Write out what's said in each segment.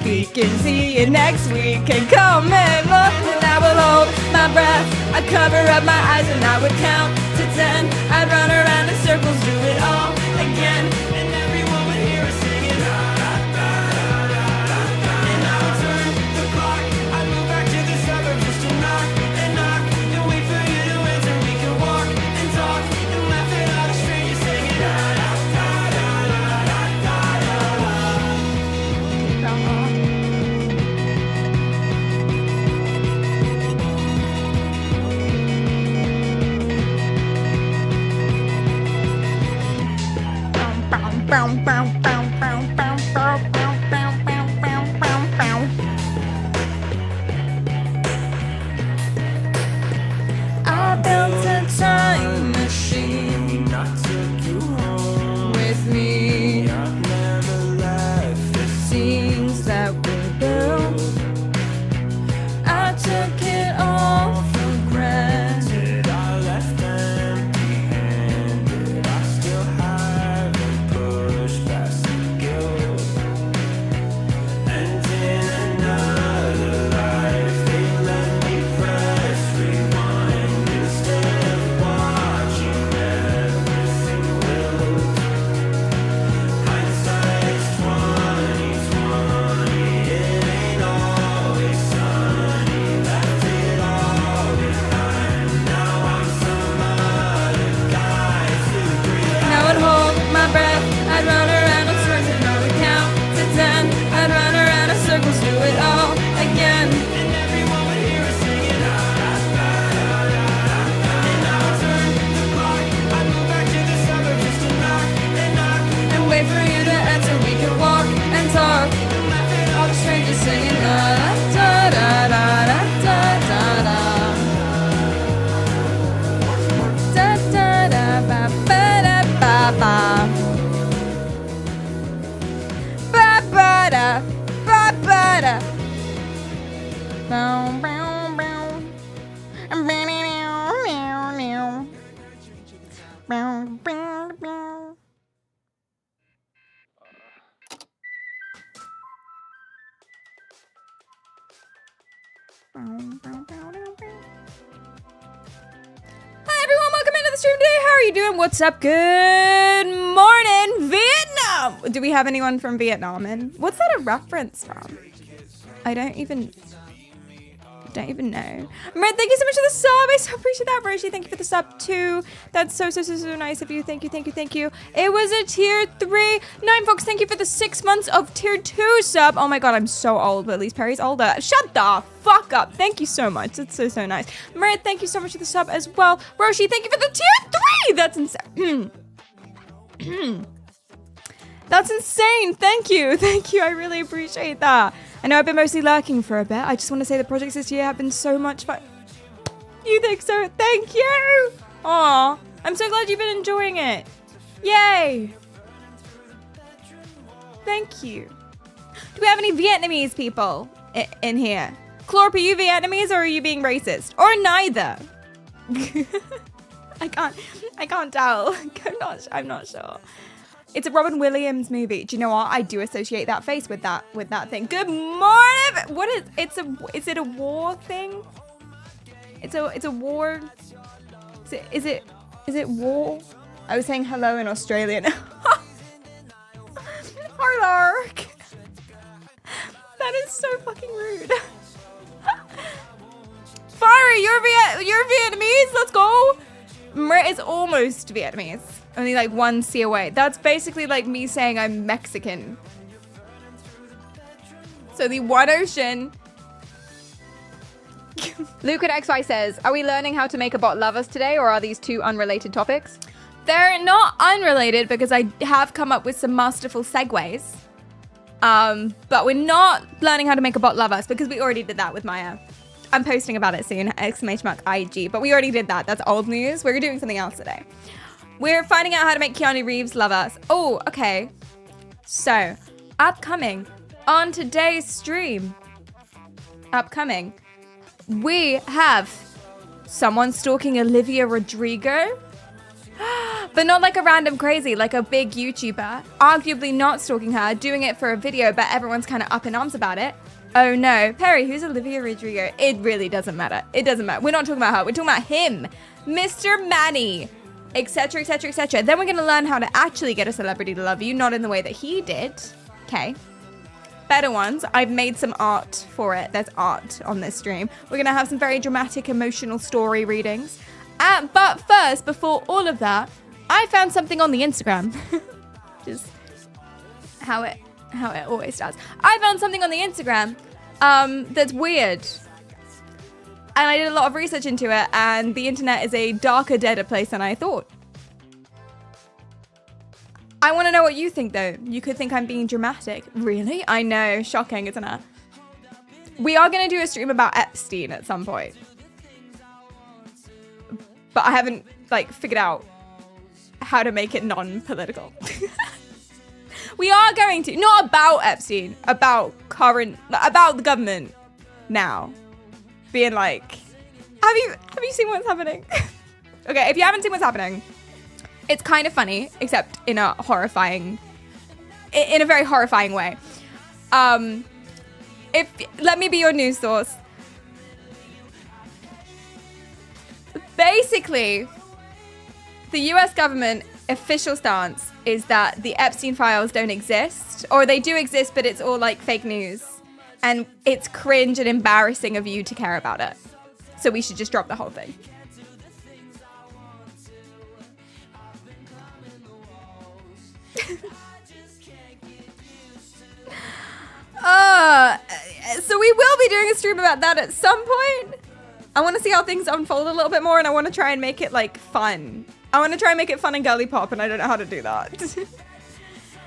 speaking. See you next week and come and look. And I will hold my breath. I'd cover up my eyes and I would count to 10. I'd run around in circles, do it all again. And everyone would hear us singing. And I would turn the clock. I'd move back to the suburbs just to knock and knock and wait for you to answer. We could walk and talk and laugh at all the strangers singing. I built a time machine. I took you home with me. I've never left the scenes that we built. I took it all for granted. I left empty-handed. I still haven't pushed past the guilt. And in another life, they let me press rewind instead of watching everything wilt. Hindsight's 20/20. It ain't always sunny. Left it all behind. Now I'm some other guy to breathe. And I would hold my breath. I'd run around in circles and I would count to 10. I'd run around in circles, do it all again. And everyone would hear us singing. And I would turn the clock. I'd move back to the suburbs just to knock and wait for you to answer. We could walk and talk and laugh at all the strangers singing. Da da da da da da da. Da da da ba ba da ba ba. Ba ba da ba ba da. Bow bow bow. Bow bow bow. Hi everyone, welcome into the stream today. How are you doing? What's up? Good morning, Vietnam. Do we have anyone from Vietnam in? What's that a reference from? I don't even know. Marit, thank you so much for the sub. I so appreciate that. Roshi, thank you for the sub too. That's so nice of you. Thank you. It was a tier 3. 9 Fox, thank you for the 6 months of tier 2 sub. Oh my god, I'm so old, but at least Perry's older. Shut the fuck up. Thank you so much. That's so nice. Marit, thank you so much for the sub as well. Roshi, thank you for the tier 3. That's insane. That's insane. Thank you. I really appreciate that. I know I've been mostly lurking for a bit. I just want to say the projects this year have been so much fun. You think so? Thank you. Aw, I'm so glad you've been enjoying it. Yay. Thank you. Do we have any Vietnamese people in here? Clorp, are you Vietnamese or are you being racist? Or neither? I can't tell. I'm not sure. It's a Robin Williams movie. Do you know what? I do associate that face with that thing. Good morning. What is it a war thing? It's a war. Is it war? I was saying hello in Australian. Hello. That is so fucking rude. Fiery, you're Vietnamese. Let's go. Marit is almost Vietnamese. Only like 1 C away. That's basically like me saying I'm Mexican. So the one ocean. Luke at XY says, are we learning how to make a bot love us today, or are these two unrelated topics? They're not unrelated because I have come up with some masterful segues. But we're not learning how to make a bot love us because we already did that with Maya. I'm posting about it soon, !IG. But we already did that. That's old news. We're doing something else today. We're finding out how to make Keanu Reeves love us. Oh, okay. So, upcoming on today's stream. We have someone stalking Olivia Rodrigo. But not like a random crazy, like a big YouTuber, arguably not stalking her, doing it for a video, but everyone's kind of up in arms about it. Oh no, Perry, who's Olivia Rodrigo? It really doesn't matter. It doesn't matter. We're not talking about her. We're talking about him, Mr. Manny, etc., etc., etc. Then we're going to learn how to actually get a celebrity to love you, not in the way that he did. Okay. Better ones. I've made some art for it. There's art on this stream. We're going to have some very dramatic, emotional story readings. But first, before all of that, I found something on the Instagram. Just how it always does. I found something on the Instagram that's weird. And I did a lot of research into it, and the internet is a darker, deader place than I thought. I want to know what you think, though. You could think I'm being dramatic. Really? I know. Shocking, isn't it? We are going to do a stream about Epstein at some point. But I haven't, figured out how to make it non-political. We are going to. Not about Epstein. About the government now. Being like, have you seen what's happening? Okay, if you haven't seen what's happening, it's kind of funny, except in a very horrifying way. Let me be your news source. Basically, the US government official stance is that the Epstein files don't exist, or they do exist, but it's all fake news. And it's cringe and embarrassing of you to care about it. So we should just drop the whole thing. So we will be doing a stream about that at some point. I want to see how things unfold a little bit more, and I want to try and make it fun. I want to try and make it fun and girly pop, and I don't know how to do that.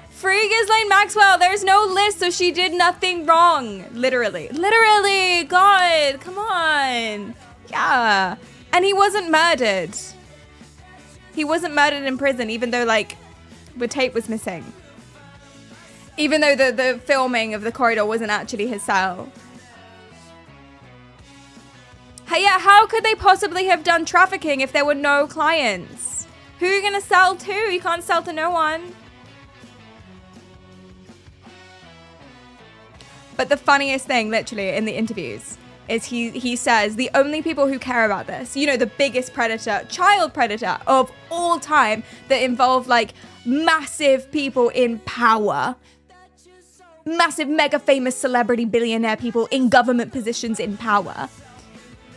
Free Ghislaine Maxwell. There's no list, so she did nothing wrong. Literally. God, come on. Yeah. And he wasn't murdered. He wasn't murdered in prison, even though the tape was missing. Even though the filming of the corridor wasn't actually his cell. Hey, yeah, how could they possibly have done trafficking if there were no clients? Who are you going to sell to? You can't sell to no one. But the funniest thing, literally, in the interviews is he says the only people who care about this, the biggest predator, child predator of all time that involve massive people in power, massive mega famous celebrity billionaire people in government positions in power.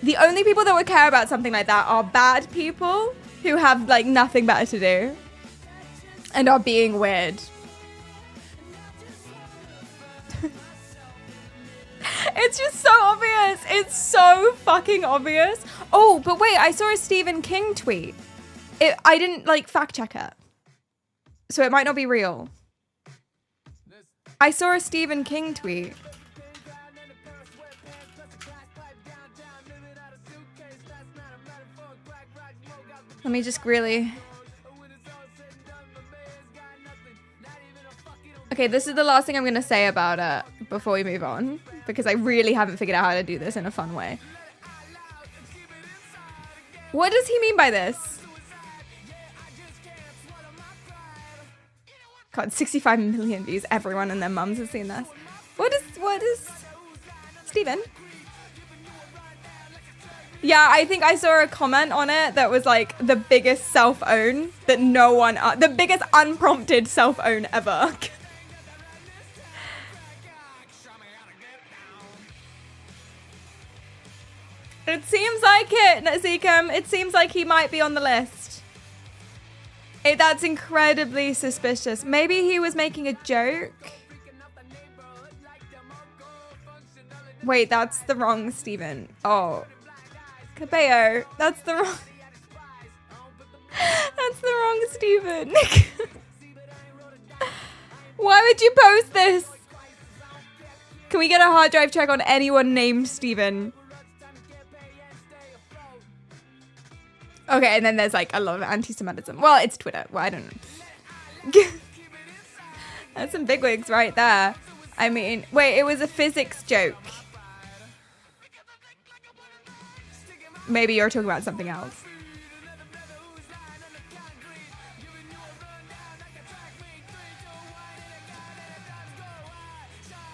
The only people that would care about something like that are bad people who have nothing better to do and are being weird. It's just so obvious. It's so fucking obvious. Oh, but wait, I saw a Stephen King tweet. I didn't fact check it. So it might not be real. I saw a Stephen King tweet. Let me just really... Okay, this is the last thing I'm going to say about it before we move on, because I really haven't figured out how to do this in a fun way. What does he mean by this? God, 65 million views. Everyone and their mums has seen this. What is... Steven? Yeah, I think I saw a comment on it that was the biggest self-own that no one... the biggest unprompted self-own ever. It seems like it, Nazikam. It seems like he might be on the list. That's incredibly suspicious. Maybe he was making a joke. Wait, that's the wrong Steven. Oh. Cabello. That's the wrong... That's the wrong Steven. Why would you post this? Can we get a hard drive check on anyone named Steven? Okay, and then there's a lot of anti-Semitism. Well, it's Twitter. Well, I don't know. That's some bigwigs right there. I mean, wait, it was a physics joke. Maybe you're talking about something else.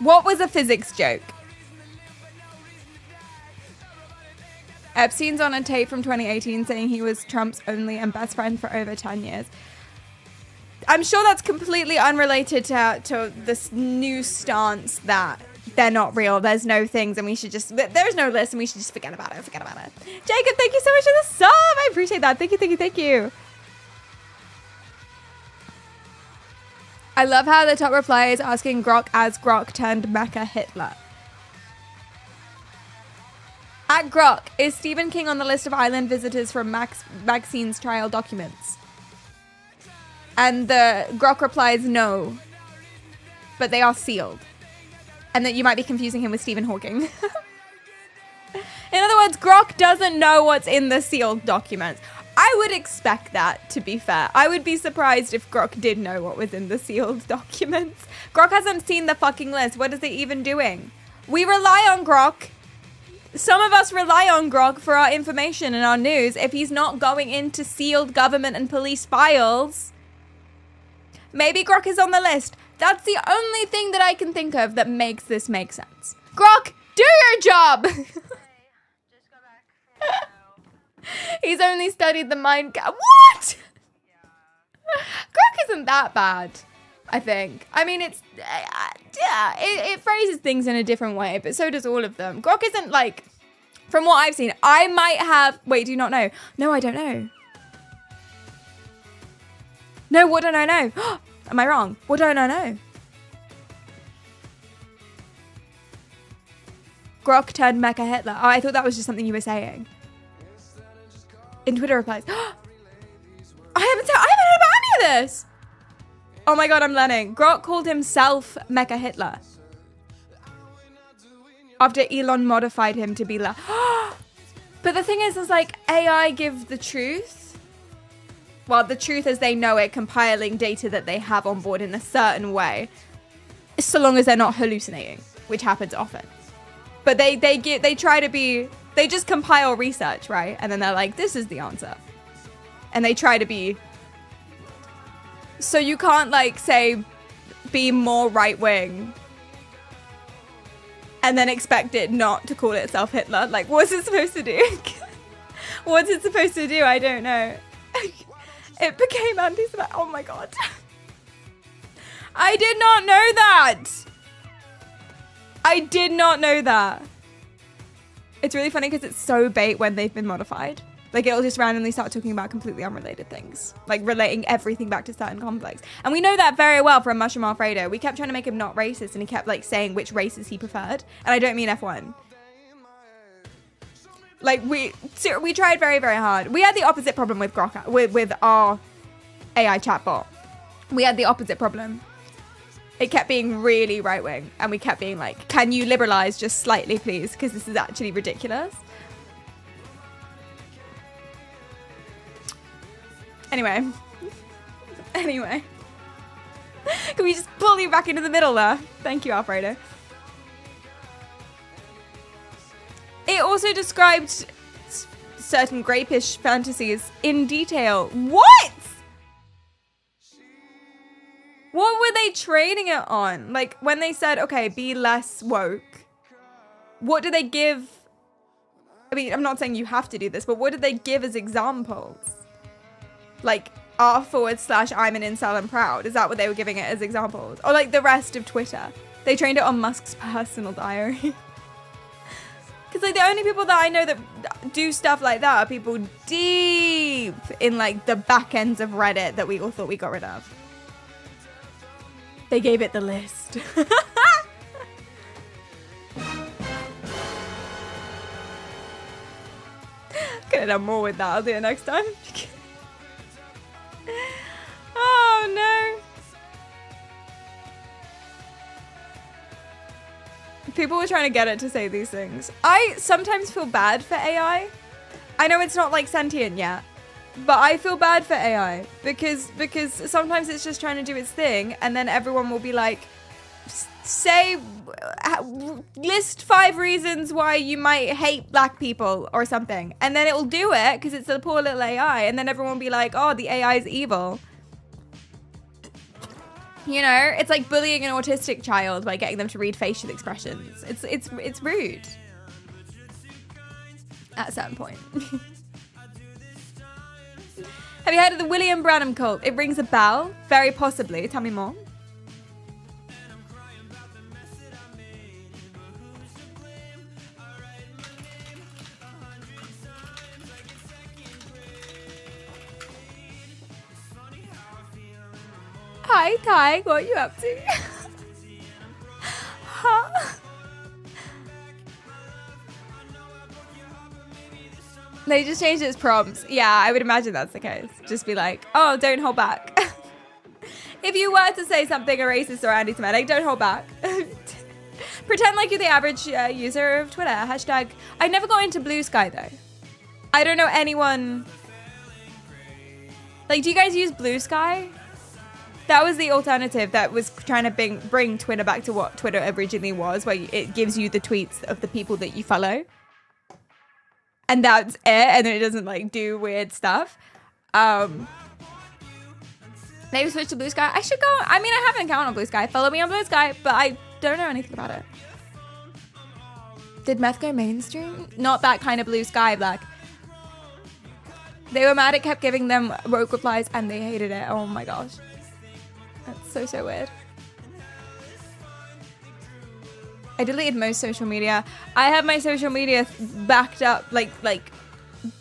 What was a physics joke? Epstein's on a tape from 2018 saying he was Trump's only and best friend for over 10 years. I'm sure that's completely unrelated to this new stance that they're not real. There's no things and we should just... There's no list and we should just forget about it. Forget about it. Jacob, thank you so much for the sub. I appreciate that. Thank you, thank you, thank you. I love how the top reply is asking Grok as Grok turned Mecha Hitler. At Grok, is Stephen King on the list of island visitors from Maxine's trial documents? And the Grok replies no, but they are sealed. And that you might be confusing him with Stephen Hawking. In other words, Grok doesn't know what's in the sealed documents. I would expect that, to be fair. I would be surprised if Grok did know what was in the sealed documents. Grok hasn't seen the fucking list. What is it even doing? We rely on Grok. Some of us rely on Grok for our information and our news. If he's not going into sealed government and police files, maybe Grok is on the list. That's the only thing that I can think of that makes this make sense. Grok, do your job! He's only studied the mind gap. What? Grok isn't that bad, I think. I mean, it's... yeah, it phrases things in a different way, but so does all of them. Grok isn't like... From what I've seen, I might have... Wait, do you not know? No, I don't know. No, what don't I know? Am I wrong? What don't I know? Grok turned Mecha Hitler. Oh, I thought that was just something you were saying. In Twitter replies. I haven't heard about any of this. Oh my god, I'm learning. Grok called himself Mecha Hitler. After Elon modified him to be like... But the thing is like AI give the truth. Well, the truth as they know it, compiling data that they have on board in a certain way. So long as they're not hallucinating, which happens often. But they try to be... They just compile research, right? And then they're like, this is the answer. And they try to be... So you can't, like, say, be more right-wing and then expect it not to call itself Hitler. Like, what's it supposed to do? What's it supposed to do? I don't know. It became anti-Semitic. Oh, my God. I did not know that. I did not know that. It's really funny because it's so bait when they've been modified. Like, it'll just randomly start talking about completely unrelated things. Like, relating everything back to certain conflicts. And we know that very well from Mushroom Alfredo. We kept trying to make him not racist, and he kept, like, saying which races he preferred. And I don't mean F1. Like, we tried very, very hard. We had the opposite problem with Grok, with our AI chatbot. We had the opposite problem. It kept being really right-wing. And we kept being like, can you liberalize just slightly, please? Because this is actually ridiculous. Anyway. Can we just pull you back into the middle there? Thank you, Alfredo. It also described certain grapish fantasies in detail. What? What were they training it on? Like, when they said, okay, be less woke, what did they give? I mean, I'm not saying you have to do this, but what did they give as examples? Like, r/I'm an incel and proud. Is that what they were giving it as examples? Or like the rest of Twitter? They trained it on Musk's personal diary. Because like the only people that I know that do stuff like that are people deep in like the back ends of Reddit that we all thought we got rid of. They gave it the list. Could have done more with that. I'll do it next time. Oh no. People were trying to get it to say these things. I sometimes feel bad for AI. I know it's not like sentient yet, but I feel bad for AI because sometimes it's just trying to do its thing, and then everyone will be like, list 5 reasons why you might hate black people or something, and then it will do it because it's a poor little AI, and then everyone will be like, oh, the AI is evil. You know, it's like bullying an autistic child by getting them to read facial expressions. It's rude at a certain point. Have you heard of the William Branham cult? It rings a bell. Very possibly. Tell me more. Hi, Ty. What are you up to? Huh? They just changed its prompts. Yeah, I would imagine that's the case. Just be like, oh, don't hold back. If you were to say something a racist or anti-Semitic, don't hold back. Pretend like you're the average user of Twitter. Hashtag. I never got into Blue Sky though. I don't know anyone. Like, do you guys use Blue Sky? That was the alternative that was trying to bring Twitter back to what Twitter originally was, where it gives you the tweets of the people that you follow. And that's it, and then it doesn't, like, do weird stuff. Maybe switch to Blue Sky. I should go. I mean, I have an account on Blue Sky. Follow me on Blue Sky, but I don't know anything about it. Did meth go mainstream? Not that kind of Blue Sky, Black. They were mad it kept giving them woke replies, and they hated it. Oh my gosh. That's so weird. I deleted most social media. I have my social media backed up, like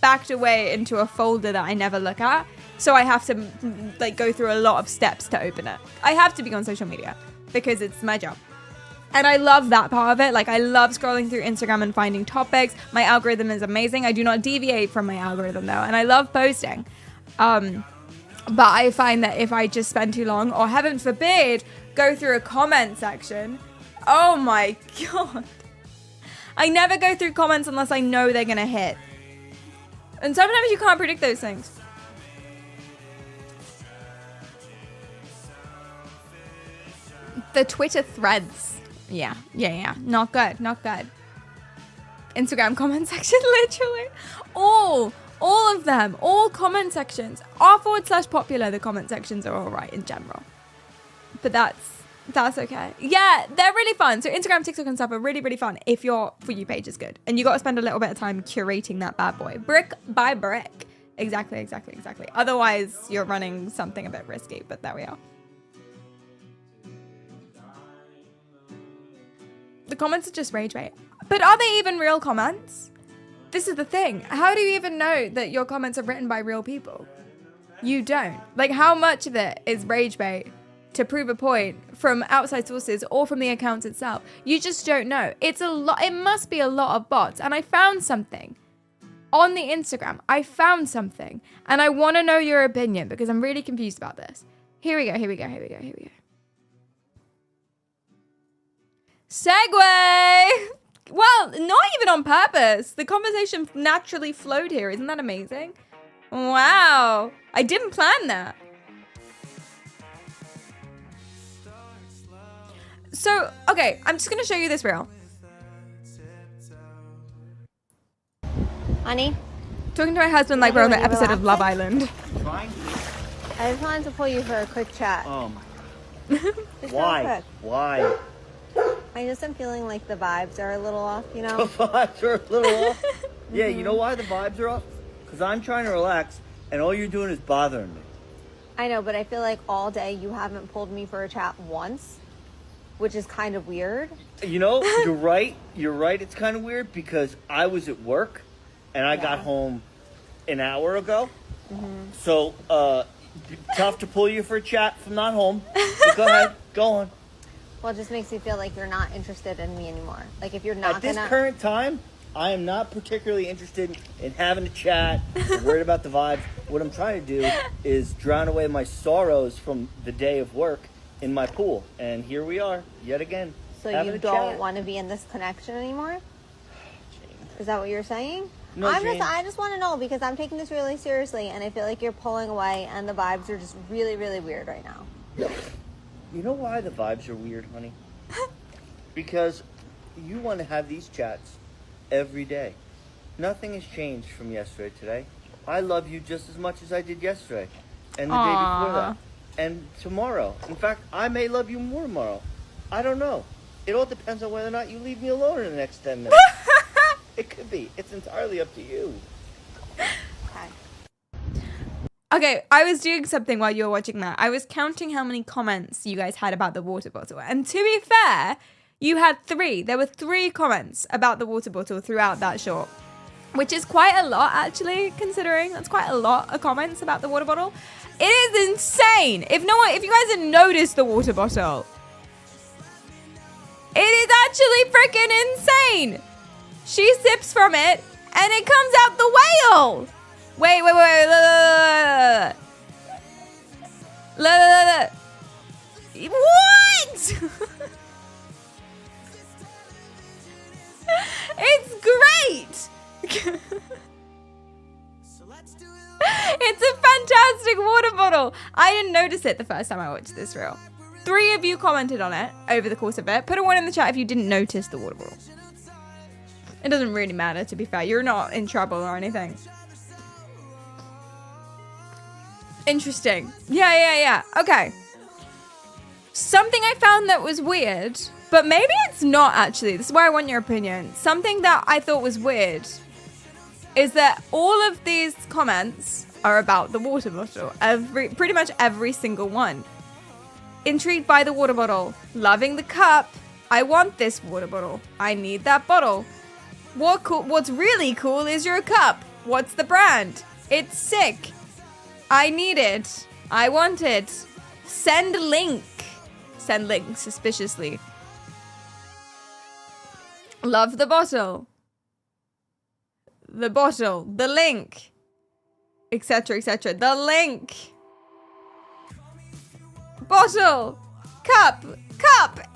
backed away into a folder that I never look at. So I have to like go through a lot of steps to open it. I have to be on social media because it's my job. And I love that part of it. Like, I love scrolling through Instagram and finding topics. My algorithm is amazing. I do not deviate from my algorithm though. And I love posting. But I find that if I just spend too long, or heaven forbid, go through a comment section, oh my God. I never go through comments unless I know they're going to hit. And sometimes you can't predict those things. The Twitter threads. Yeah. Not good. Instagram comment section, literally. All of them, all comment sections are /popular. The comment sections are all right in general, but that's okay. Yeah, they're really fun. So Instagram, TikTok, and stuff are really, really fun if your For You page is good, and you got to spend a little bit of time curating that bad boy, brick by brick. Exactly. Otherwise, you're running something a bit risky. But there we are. The comments are just rage bait. But are they even real comments? This is the thing. How do you even know that your comments are written by real people? You don't. Like, how much of it is rage bait to prove a point from outside sources or from the account itself? You just don't know. It's a lot. It must be a lot of bots. And I found something on the Instagram. I found something. And I want to know your opinion because I'm really confused about this. Here we go. Segue! Well, not even on purpose. The conversation naturally flowed here. Isn't that amazing? Wow. I didn't plan that. So, okay, I'm just going to show you this reel. Honey? Talking to my husband like we're on an episode of Love Island. I just wanted to pull you for a quick chat. Why? Why? I just am feeling like the vibes are a little off, you The know? vibes are a little off? Yeah, you know why the vibes are off? Because I'm trying to relax, and all you're doing is bothering me. I know, but I feel like all day you haven't pulled me for a chat once, which is kind of weird. You know, you're right. You're right. It's kind of weird because I was at work, and I got home an hour ago. So, tough to pull you for a chat from not home. But go ahead. Go on. Well, it just makes me feel like you're not interested in me anymore. Like, if you're not At this current time, I am not particularly interested in having a chat. I'm worried about the vibes. What I'm trying to do is drown away my sorrows from the day of work in my pool. And here we are, yet again. So you don't want to be in this connection anymore? Is that what you're saying? No, I just want to know because I'm taking this really seriously and I feel like you're pulling away and the vibes are just really, really weird right now. You know why the vibes are weird, honey? Because you want to have these chats every day. Nothing has changed from yesterday today. I love you just as much as I did yesterday and the day before that. and tomorrow. In fact, I may love you more tomorrow. I don't know. It all depends on whether or not you leave me alone in the next 10 minutes. It could be. It's entirely up to you. Okay, I was doing something while you were watching that. I was counting how many comments you guys had about the water bottle. And to be fair, you had 3. There were 3 comments about the water bottle throughout that short, which is quite a lot, actually, considering that's quite a lot of comments about the water bottle. It is insane. If you guys had noticed the water bottle, it is actually freaking insane. She sips from it and it comes out the whale. Wait. What? It's great. It's a fantastic water bottle. I didn't notice it the first time I watched this reel. 3 of you commented on it over the course of it. Put a 1 in the chat if you didn't notice the water bottle. It doesn't really matter, to be fair. You're not in trouble or anything. Interesting. Yeah. Okay. Something I found that was weird, but maybe it's not actually. This is where I want your opinion. Something that I thought was weird is that all of these comments are about the water bottle. Pretty much every single one. Intrigued by the water bottle. Loving the cup. I want this water bottle. I need that bottle. What's really cool is your cup. What's the brand? It's sick. I need it. I want it. Send link. Send link suspiciously. Love the bottle. The bottle. The link. Etc. etc. The link. Bottle. Cup.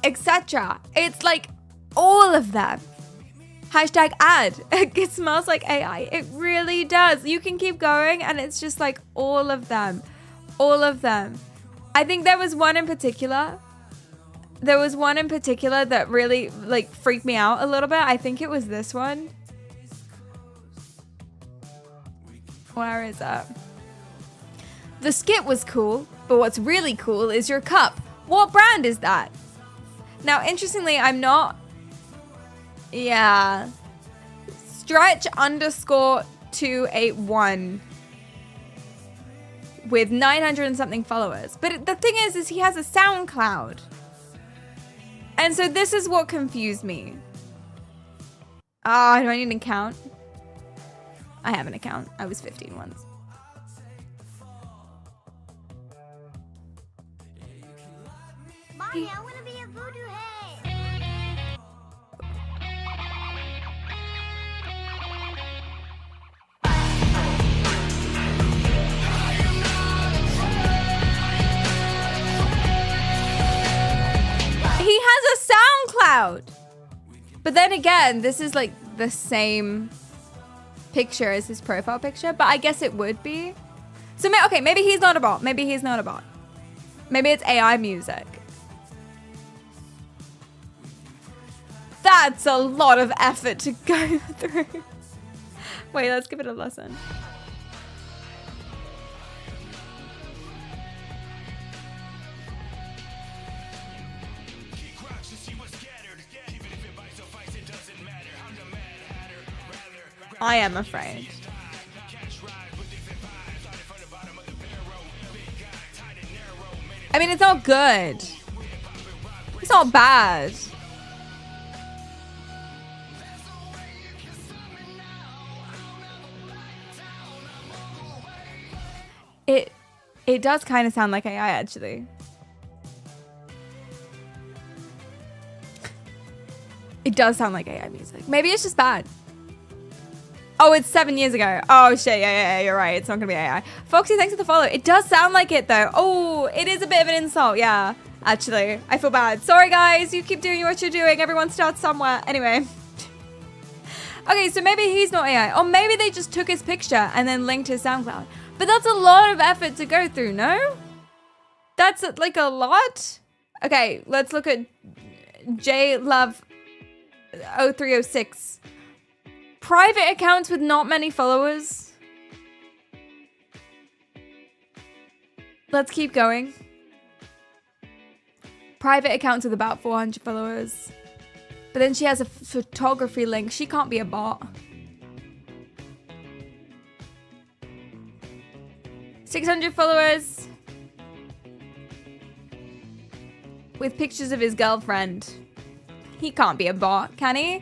Etc. It's like all of them. Hashtag ad. It smells like AI. It really does. You can keep going and it's just like all of them. All of them. I think there was one in particular. That really like freaked me out a little bit. I think it was this one. Where is that? The skit was cool, but what's really cool is your cup. What brand is that? Now, interestingly, I'm not... Yeah. Stretch_281 with 900 and something followers. But the thing is he has a SoundCloud. And so this is what confused me. Do I need an account? I have an account. I was 15 once. Mommy, I want to be a voodoo head. He has a SoundCloud. But then again, this is like the same picture as his profile picture, but I guess it would be. So, okay, maybe he's not a bot. Maybe he's not a bot. Maybe it's AI music. That's a lot of effort to go through. Wait, let's give it a listen. I am afraid. I mean, it's not good. It's not bad. It does kind of sound like AI, actually. It does sound like AI music. Maybe it's just bad. Oh, it's 7 years ago. Oh, shit. Yeah, you're right. It's not going to be AI. Foxy, thanks for the follow. It does sound like it, though. Oh, it is a bit of an insult. Yeah, actually. I feel bad. Sorry, guys. You keep doing what you're doing. Everyone starts somewhere. Anyway. Okay, so maybe he's not AI. Or maybe they just took his picture and then linked his SoundCloud. But that's a lot of effort to go through, no? That's like a lot? Okay, let's look at JLove0306. Private accounts with not many followers. Let's keep going. private accounts with about 400 followers. But then she has a photography link. She can't be a bot. 600 followers. With pictures of his girlfriend. He can't be a bot, can he?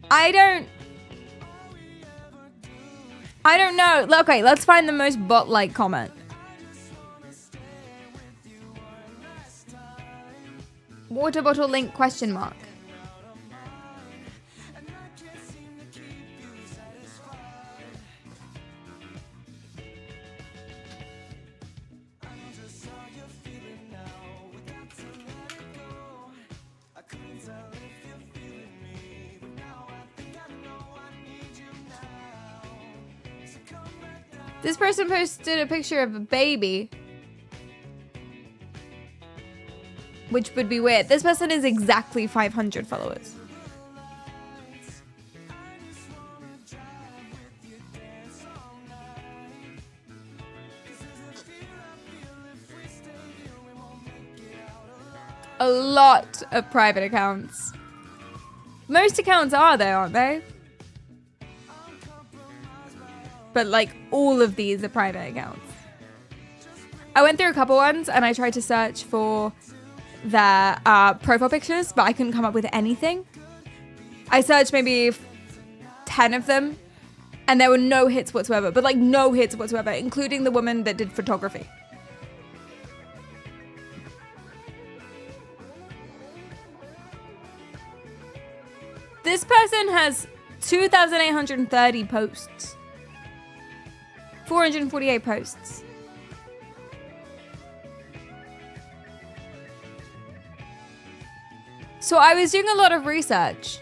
I don't know. Okay, let's find the most bot-like comment. Water bottle link question mark. This person posted a picture of a baby, which would be weird. This person is exactly 500 followers. A lot of private accounts. Most accounts are though, aren't they? But like all of these are private accounts. I went through a couple ones and I tried to search for their profile pictures, but I couldn't come up with anything. I searched maybe 10 of them and there were no hits whatsoever, but like no hits whatsoever, including the woman that did photography. This person has 2,830 posts. 448 posts. So I was doing a lot of research.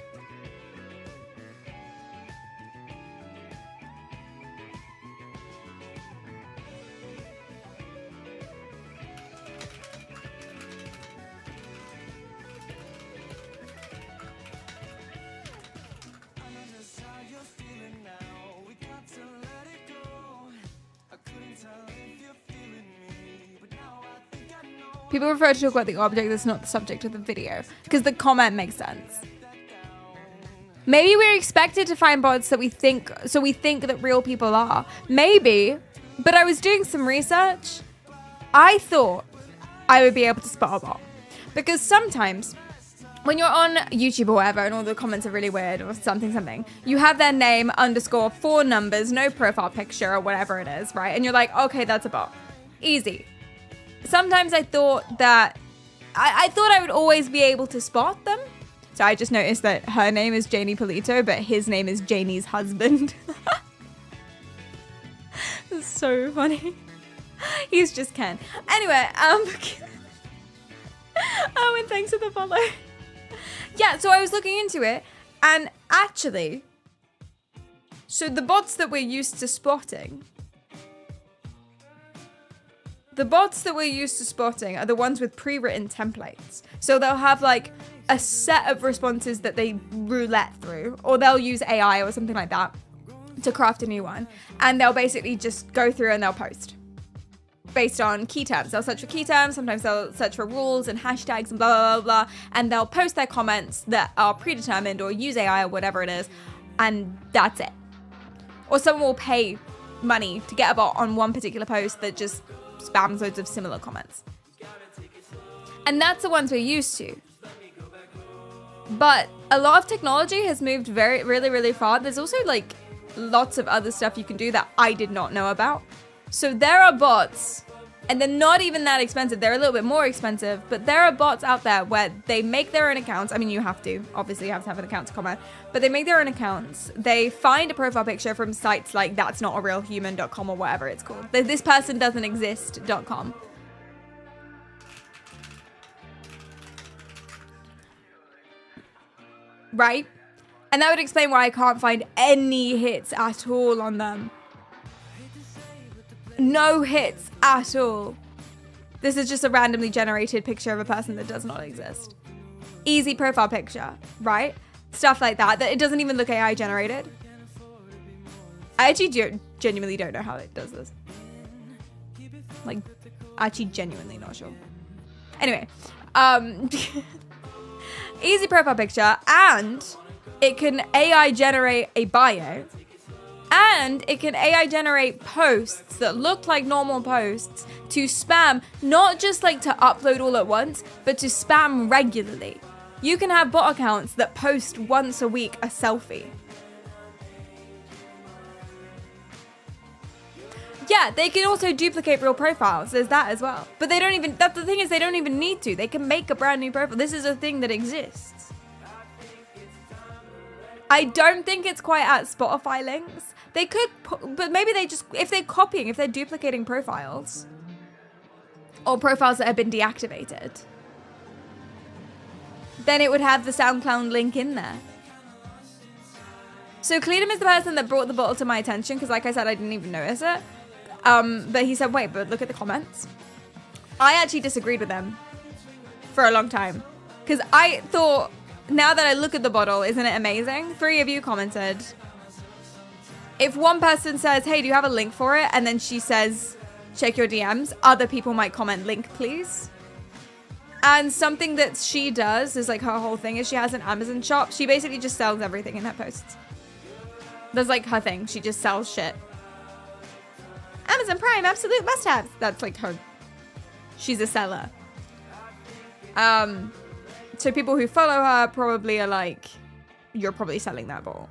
People prefer to talk about the object that's not the subject of the video because the comment makes sense. Maybe we're expected to find bots that we think that real people are. Maybe, but I was doing some research. I thought I would be able to spot a bot because sometimes when you're on YouTube or whatever and all the comments are really weird or something, you have their name _ 4 numbers, no profile picture or whatever it is, right? And you're like, okay, that's a bot. Easy. Sometimes I thought that I thought I would always be able to spot them. So I just noticed that her name is Janie Polito, but his name is Janie's husband. That's so funny. He's just Ken. Anyway, and thanks for the follow. Yeah, so I was looking into it, and actually, so the bots that we're used to spotting, are the ones with pre-written templates. So they'll have like a set of responses that they roulette through, or they'll use AI or something like that to craft a new one. And they'll basically just go through and they'll post based on key terms. They'll search for key terms. Sometimes they'll search for rules and hashtags and blah, blah, blah, blah. And they'll post their comments that are predetermined or use AI or whatever it is. And that's it. Or someone will pay money to get a bot on one particular post that just spams loads of similar comments. And that's the ones we're used to. But a lot of technology has moved really far. There's also like lots of other stuff you can do that I did not know about. So there are bots, and they're not even that expensive. They're a little bit more expensive, but there are bots out there where they make their own accounts. I mean, you have to have an account to comment, but they make their own accounts. They find a profile picture from sites like that'snotarealhuman.com or whatever it's called. This person doesn't exist.com. Right? And that would explain why I can't find any hits at all on them. No hits at all. This is just a randomly generated picture of a person that does not exist. Easy profile picture, right? Stuff like that it doesn't even look AI generated. I actually genuinely don't know how it does this. Like, actually genuinely not sure. Anyway, easy profile picture, and it can AI generate a bio, and it can AI generate posts that look like normal posts to spam, not just like to upload all at once, but to spam regularly. You can have bot accounts that post once a week a selfie. Yeah, they can also duplicate real profiles. There's that as well. But they don't even, that's the thing is they don't even need to. They can make a brand new profile. This is a thing that exists. I don't think it's quite at Spotify links. They could, but maybe they just, if they're copying, if they're duplicating profiles or profiles that have been deactivated, then it would have the SoundCloud link in there. So Cleedum is the person that brought the bottle to my attention because like I said, I didn't even notice it. But he said, wait, but look at the comments. I actually disagreed with them for a long time because I thought, now that I look at the bottle, isn't it amazing? 3 of you commented. If one person says, hey, do you have a link for it? And then she says, check your DMs. Other people might comment, link, please. And something that she does is like her whole thing is she has an Amazon shop. She basically just sells everything in her posts. That's like her thing. She just sells shit. Amazon Prime, absolute must-have. That's like her. She's a seller. So people who follow her probably are like, you're probably selling that bottle.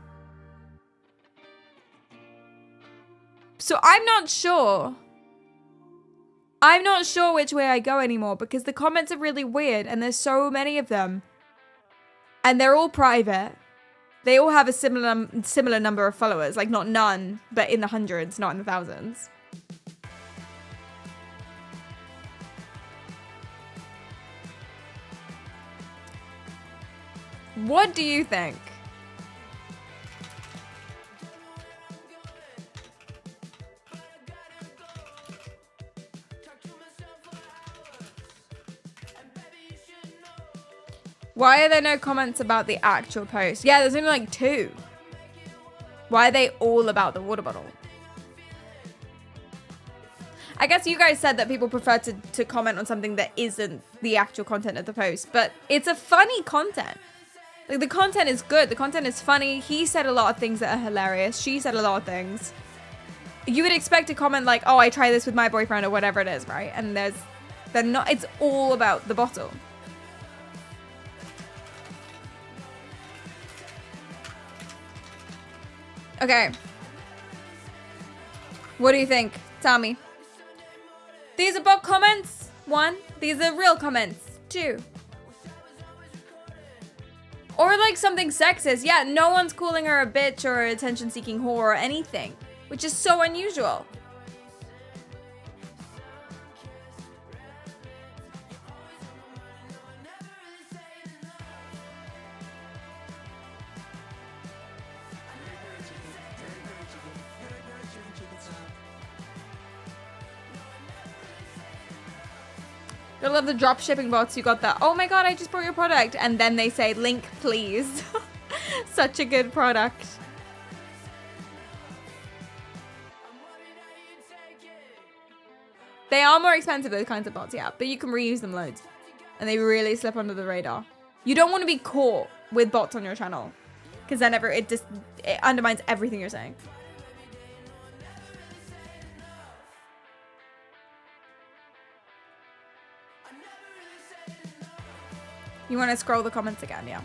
So I'm not sure. I'm not sure which way I go anymore because the comments are really weird and there's so many of them. And they're all private. They all have a similar number of followers. Like not none, but in the hundreds, not in the thousands. What do you think? Why are there no comments about the actual post? Yeah, there's only like 2. Why are they all about the water bottle? I guess you guys said that people prefer to comment on something that isn't the actual content of the post, but it's a funny content. Like the content is good. The content is funny. He said a lot of things that are hilarious. She said a lot of things. You would expect to comment like, oh, I try this with my boyfriend or whatever it is, right? And they're not, it's all about the bottle. Okay. What do you think? Tell me. These are bot comments. 1. These are real comments. 2. Or like something sexist. Yeah, no one's calling her a bitch or an attention-seeking whore or anything, which is so unusual. I love the drop shipping bots. You got that. Oh my god, I just bought your product. And then they say, link, please. Such a good product. They are more expensive, those kinds of bots, yeah. But you can reuse them loads. And they really slip under the radar. You don't want to be caught with bots on your channel. Because then it undermines everything you're saying. You want to scroll the comments again, yeah.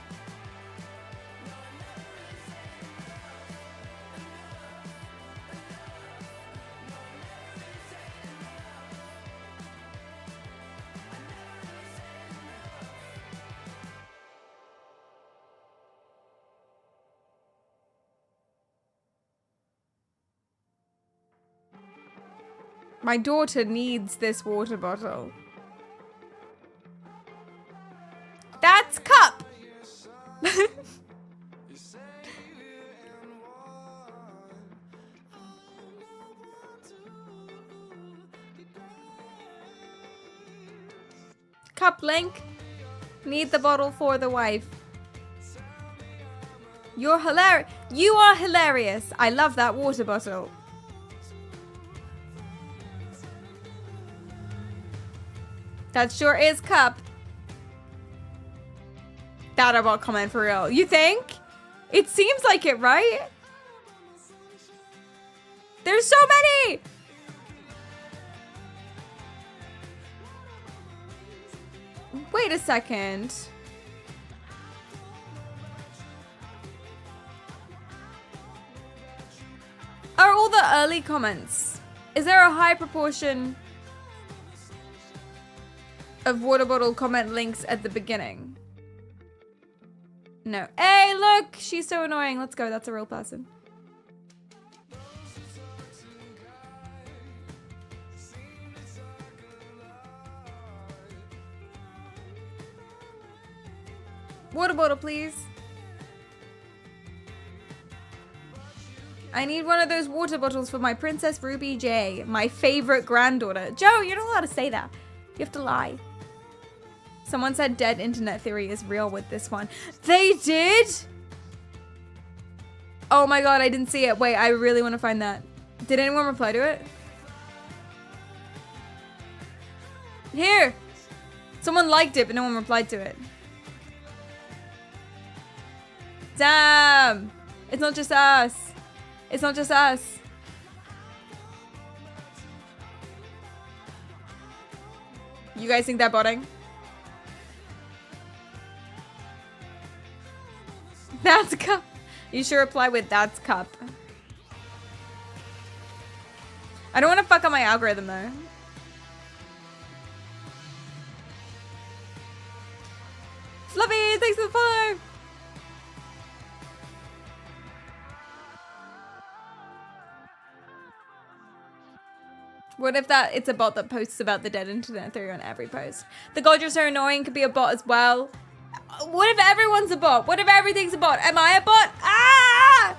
My daughter needs this water bottle. That's cup. Cup link. Need the bottle for the wife. You're hilarious. You are hilarious. I love that water bottle. That sure is cup. That about comment for real. You think? It seems like it, right? There's so many! Wait a second. Are all the early comments? Is there a high proportion of water bottle comment links at the beginning? No. Hey, look! She's so annoying. Let's go. That's a real person. Water bottle, please. I need one of those water bottles for my Princess Ruby J, my favorite granddaughter. Joe, you're not allowed to say that. You have to lie. Someone said dead internet theory is real with this one. They did? Oh my god, I didn't see it. Wait, I really want to find that. Did anyone reply to it? Here. Someone liked it, but no one replied to it. Damn. It's not just us. It's not just us. You guys think they're botting? That's cup. You should reply with that's cup. I don't want to fuck up my algorithm though. Fluffy, thanks for the follow. What if it's a bot that posts about the dead internet theory on every post? The god you're so annoying could be a bot as well. What if everyone's a bot? What if everything's a bot? Am I a bot? Ah!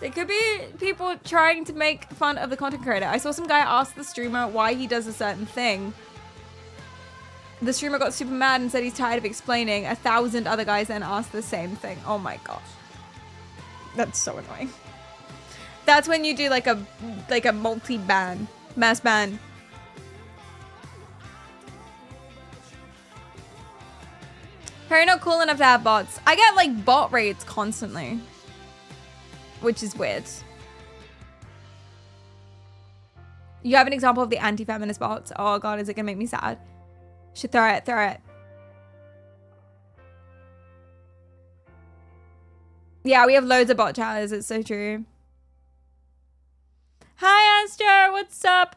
There could be people trying to make fun of the content creator. I saw some guy ask the streamer why he does a certain thing. The streamer got super mad and said he's tired of explaining. 1,000 other guys then asked the same thing. Oh my gosh. That's so annoying. That's when you do like a multi-ban, mass ban. Perry not cool enough to have bots. I get like bot raids constantly, which is weird. You have an example of the anti-feminist bots? Oh god, is it gonna make me sad? Should throw it, throw it. Yeah, we have loads of bot chatters, it's so true. Hi Astro, what's up?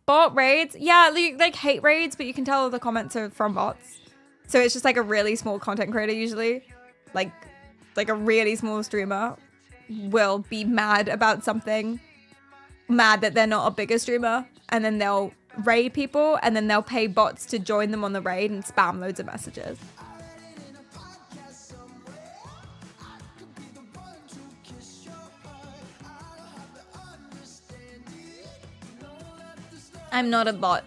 Bot raids? Yeah, like hate raids, but you can tell the comments are from bots. So it's just like a really small content creator usually. Like a really small streamer will be mad about something. Mad that they're not a bigger streamer. And then they'll raid people and then they'll pay bots to join them on the raid and spam loads of messages. I'm not a bot.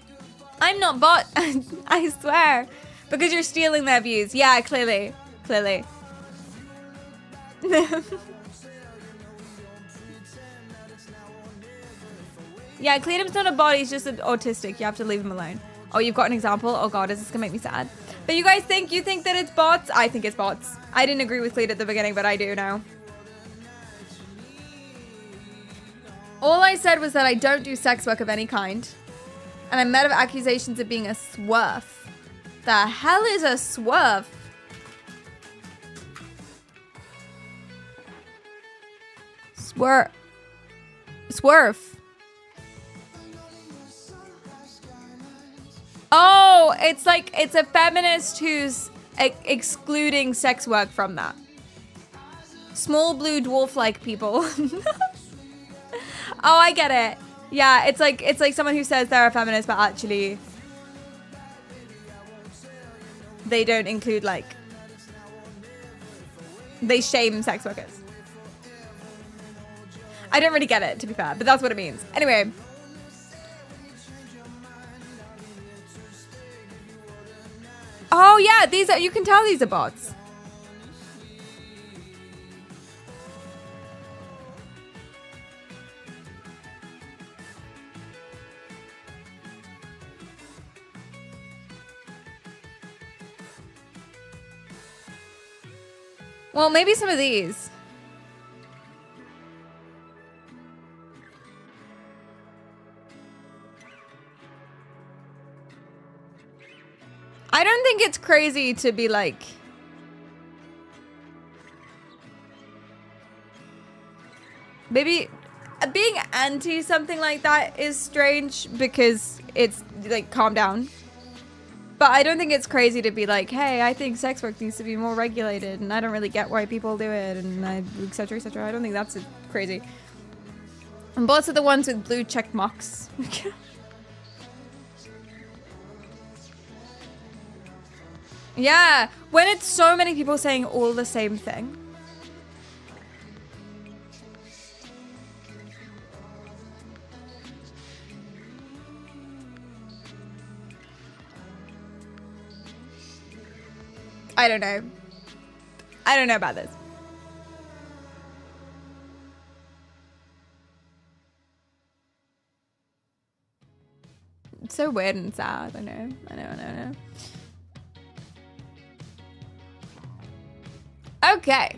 I'm not bot. I swear. Because you're stealing their views. Yeah, clearly. Clearly. Yeah, Cleanum's not a bot. He's just autistic. You have to leave him alone. Oh, you've got an example? Oh god, is this gonna make me sad? But you guys think that it's bots? I think it's bots. I didn't agree with Clean at the beginning, but I do now. All I said was that I don't do sex work of any kind. And I'm met of accusations of being a swerve. The hell is a swerve? Swerve. Oh, it's a feminist who's excluding sex work from that. Small blue dwarf-like people. Oh, I get it. Yeah, it's like someone who says they're a feminist, but actually they don't include they shame sex workers. I don't really get it, to be fair, but that's what it means. Anyway. Oh yeah, you can tell these are bots. Well, maybe some of these. I don't think it's crazy to be like... Maybe being anti something like that is strange because it's like, calm down. But I don't think it's crazy to be like, hey, I think sex work needs to be more regulated and I don't really get why people do it and etc, etc. I don't think that's crazy. And bots are the ones with blue check marks. Yeah, when it's so many people saying all the same thing. I don't know. I don't know about this. It's so weird and sad. I know. Okay.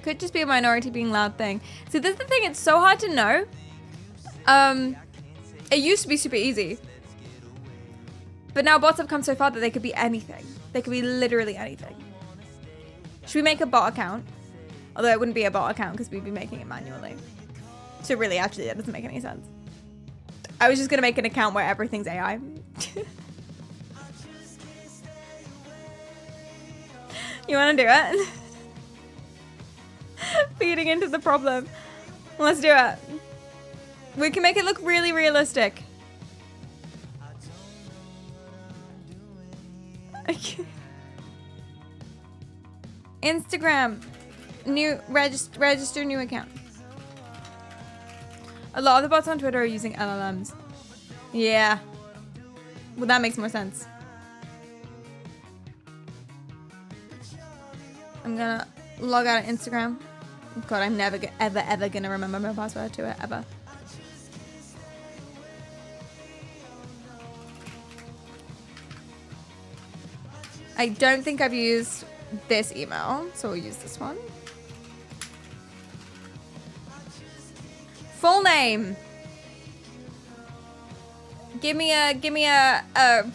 Could just be a minority being loud thing. See, this is the thing. It's so hard to know. It used to be super easy. But now bots have come so far that they could be anything. They could be literally anything. Should we make a bot account? Although it wouldn't be a bot account because we'd be making it manually. So really, actually, that doesn't make any sense. I was just going to make an account where everything's AI. You want to do it? Feeding into the problem. Let's do it. We can make it look really realistic. Okay. Instagram. New register new account. A lot of the bots on Twitter are using LLMs. Yeah. Well, that makes more sense. I'm gonna log out of Instagram. God, I'm never ever gonna remember my password to it, ever. I don't think I've used this email, so we'll use this one. Full name. Give me a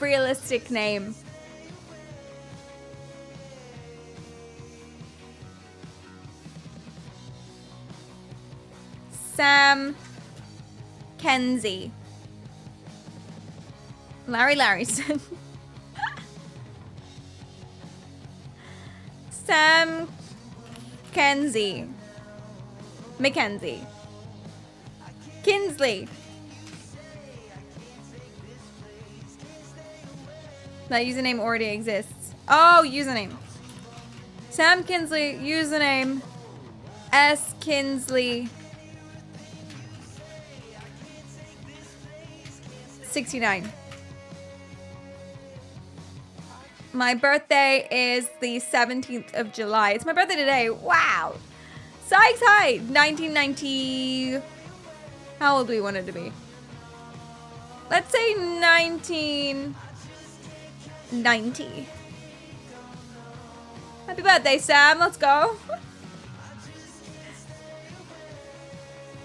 realistic name. Sam Kenzie. Larry Larryson. Sam Kenzie. Mackenzie. Kinsley. That username already exists. Oh, username. Sam Kinsley, username S Kinsley 69. My birthday is the 17th of July. It's my birthday today. Wow. Sykes high. 1990. How old do we want it to be? Let's say 1990. Happy birthday, Sam. Let's go.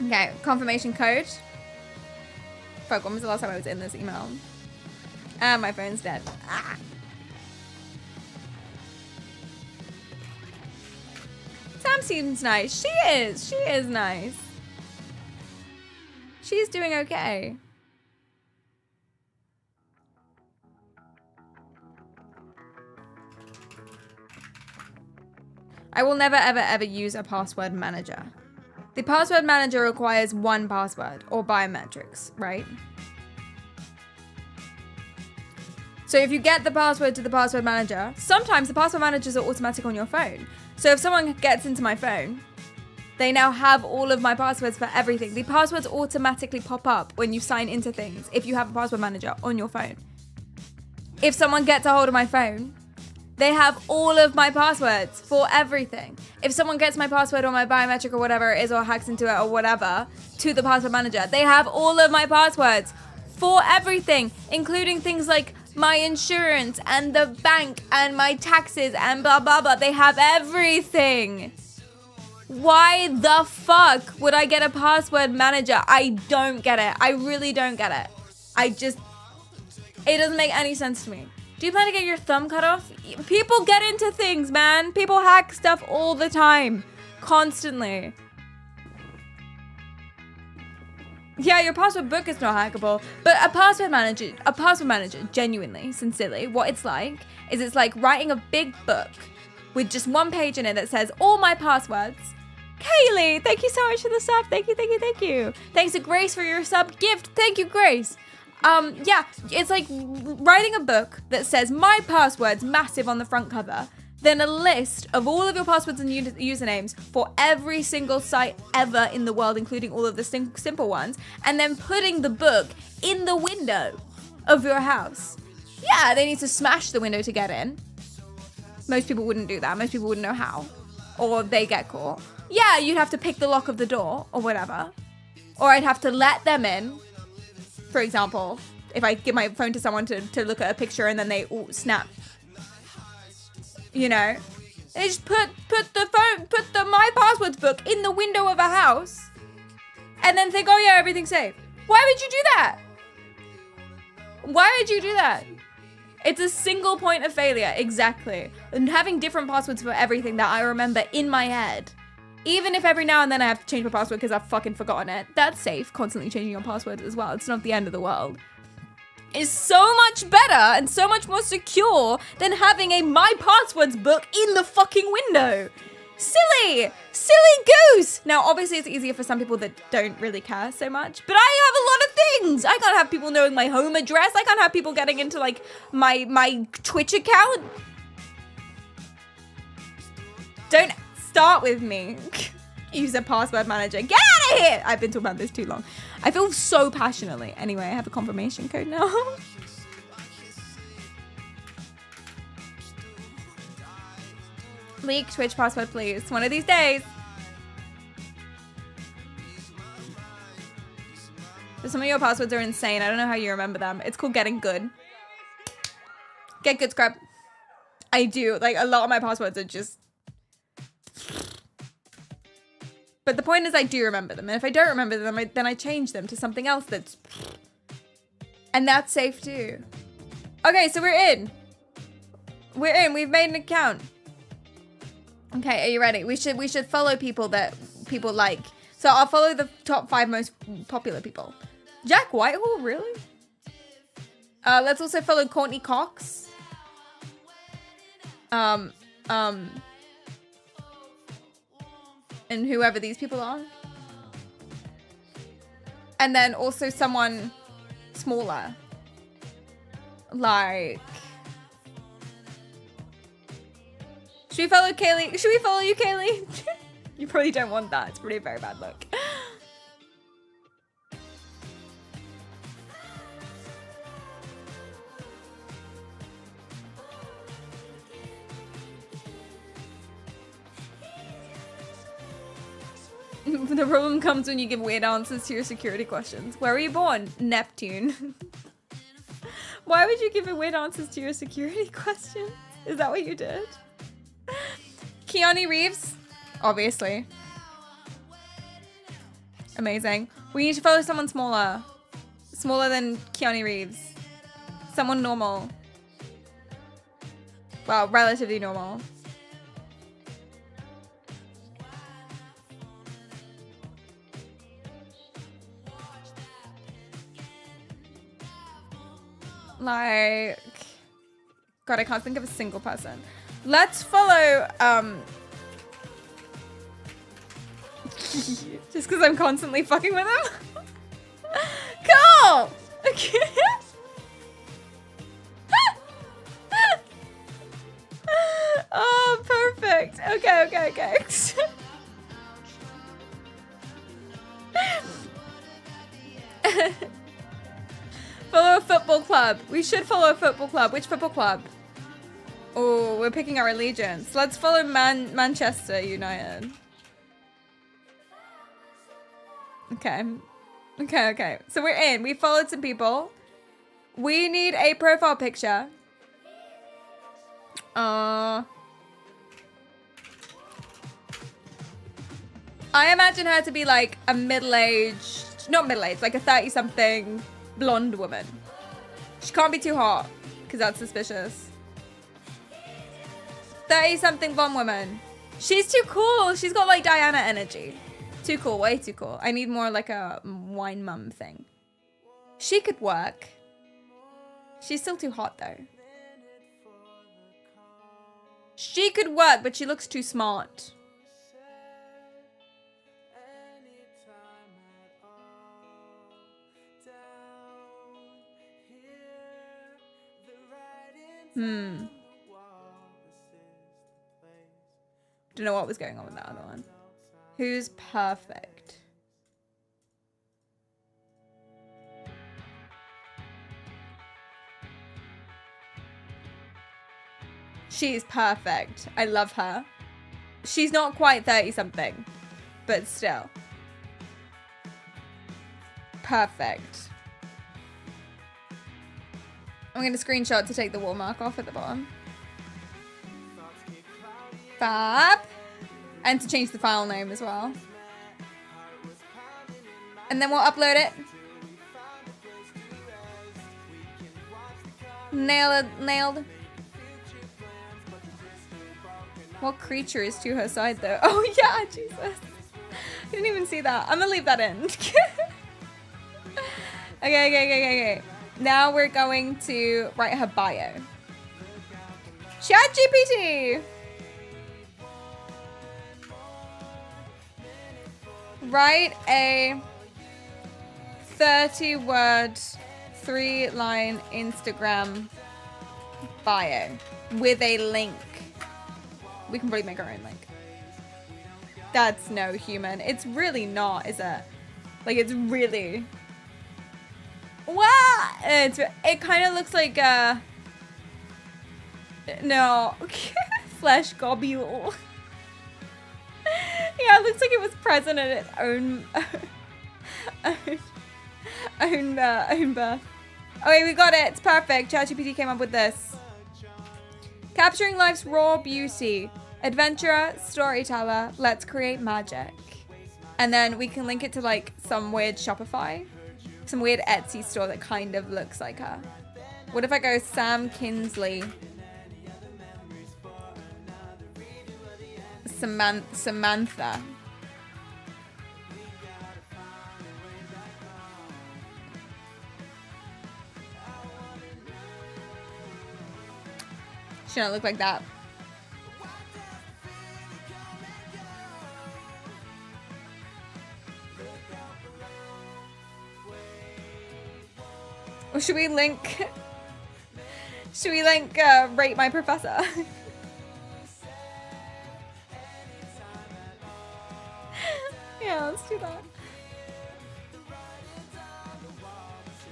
Okay, confirmation code. Fuck, when was the last time I was in this email? Ah, my phone's dead. Ah. Sam seems nice. She is. She is nice. She's doing okay. I will never, ever, ever use a password manager. The password manager requires one password or biometrics, right? So if you get the password to the password manager, sometimes the password managers are automatic on your phone. So if someone gets into my phone, they now have all of my passwords for everything. The passwords automatically pop up when you sign into things if you have a password manager on your phone. If someone gets a hold of my phone, they have all of my passwords for everything. If someone gets my password or my biometric or whatever it is or hacks into it or whatever to the password manager, they have all of my passwords for everything, including things like my insurance and the bank and my taxes and blah, blah, blah. They have everything. Why the fuck would I get a password manager? I don't get it. I really don't get it. It doesn't make any sense to me. Do you plan to get your thumb cut off? People get into things, man. People hack stuff all the time. Constantly. Yeah, your password book is not hackable, but a password manager, genuinely, sincerely, what it's like is it's like writing a big book with just one page in it that says all my passwords. Kaylee, thank you so much for the sub. Thank you, thank you, thank you. Thanks to Grace for your sub gift. Thank you, Grace. Yeah, it's like writing a book that says my passwords massive on the front cover, then a list of all of your passwords and usernames for every single site ever in the world, including all of the simple ones, and then putting the book in the window of your house. Yeah, they need to smash the window to get in. Most people wouldn't do that. Most people wouldn't know how. Or they get caught. Yeah, you'd have to pick the lock of the door or whatever. Or I'd have to let them in. For example, if I give my phone to someone to look at a picture and then they snap. You know, they just put the my passwords book in the window of a house and then think, oh yeah, everything's safe. Why would you do that? Why would you do that? It's a single point of failure, exactly. And having different passwords for everything that I remember in my head, even if every now and then I have to change my password because I've fucking forgotten it, that's safe, constantly changing your password as well. It's not the end of the world. Is so much better and so much more secure than having a my passwords book in the fucking window. Silly goose. Now, obviously it's easier for some people that don't really care so much, but I have a lot of things. I can't have people knowing my home address. I can't have people getting into like my Twitch account. Don't start with me. Use a password manager. Get out of here! I've been talking about this too long. I feel so passionately. Anyway, I have a confirmation code now. Leak Twitch password, please. One of these days. But some of your passwords are insane. I don't know how you remember them. It's called getting good. Get good, scrub. I do. Like, a lot of my passwords are just... But the point is I do remember them. And if I don't remember them, then I change them to something else that's... And that's safe too. Okay, so we're in. We're in. We've made an account. Okay, are you ready? We should follow people that people like. So I'll follow the top 5 most popular people. Jack Whitehall, really? Let's also follow Courtney Cox. And whoever these people are. And then also someone smaller. Like... Should we follow Kaylee? Should we follow you, Kaylee? You probably don't want that. It's pretty very bad look. The problem comes when you give weird answers to your security questions. Where were you born? Neptune. Why would you give weird answers to your security questions? Is that what you did? Keanu Reeves, obviously. Amazing. We need to follow someone smaller. Smaller than Keanu Reeves. Someone normal. Well, relatively normal. Like... God, I can't think of a single person. Let's follow, just because I'm constantly fucking with him? Cool! Okay. Oh, perfect. Okay. Follow a football club. We should follow a football club. Which football club? Oh, we're picking our allegiance. Let's follow Manchester United. Okay. Okay. So we're in. We followed some people. We need a profile picture. I imagine her to be like a middle-aged, not middle-aged, like a 30-something blonde woman. She can't be too hot, because that's suspicious. 30-something blonde woman. She's too cool. She's got like Diana energy. Too cool, way too cool. I need more like a wine mum thing. She could work. She's still too hot though. She could work, but she looks too smart. Don't know what was going on with that other one. Who's perfect? She's perfect. I love her. She's not quite 30-something, but still. Perfect. I'm going to screenshot to take the watermark off at the bottom. Fab. And to change the file name as well. And then we'll upload it. Nailed. What creature is to her side though? Oh yeah, Jesus. I didn't even see that. I'm gonna leave that in. Okay. Now we're going to write her bio. ChatGPT. Write a 30-word, 3-line Instagram bio with a link. We can probably make our own link. That's no human. It's really not, is it? Like, it's really... Wow! It kind of looks like no. Flesh globule. Yeah, it looks like it was present at its own birth. Okay, we got it. It's perfect. ChatGPT came up with this. Capturing life's raw beauty. Adventurer, storyteller, let's create magic. And then we can link it to like some weird Shopify. Some weird Etsy store that kind of looks like her. What if I go Sam Kinsley? Samantha. She don't look like that. Or should we link? Rate My Professor? Yeah, let's do that.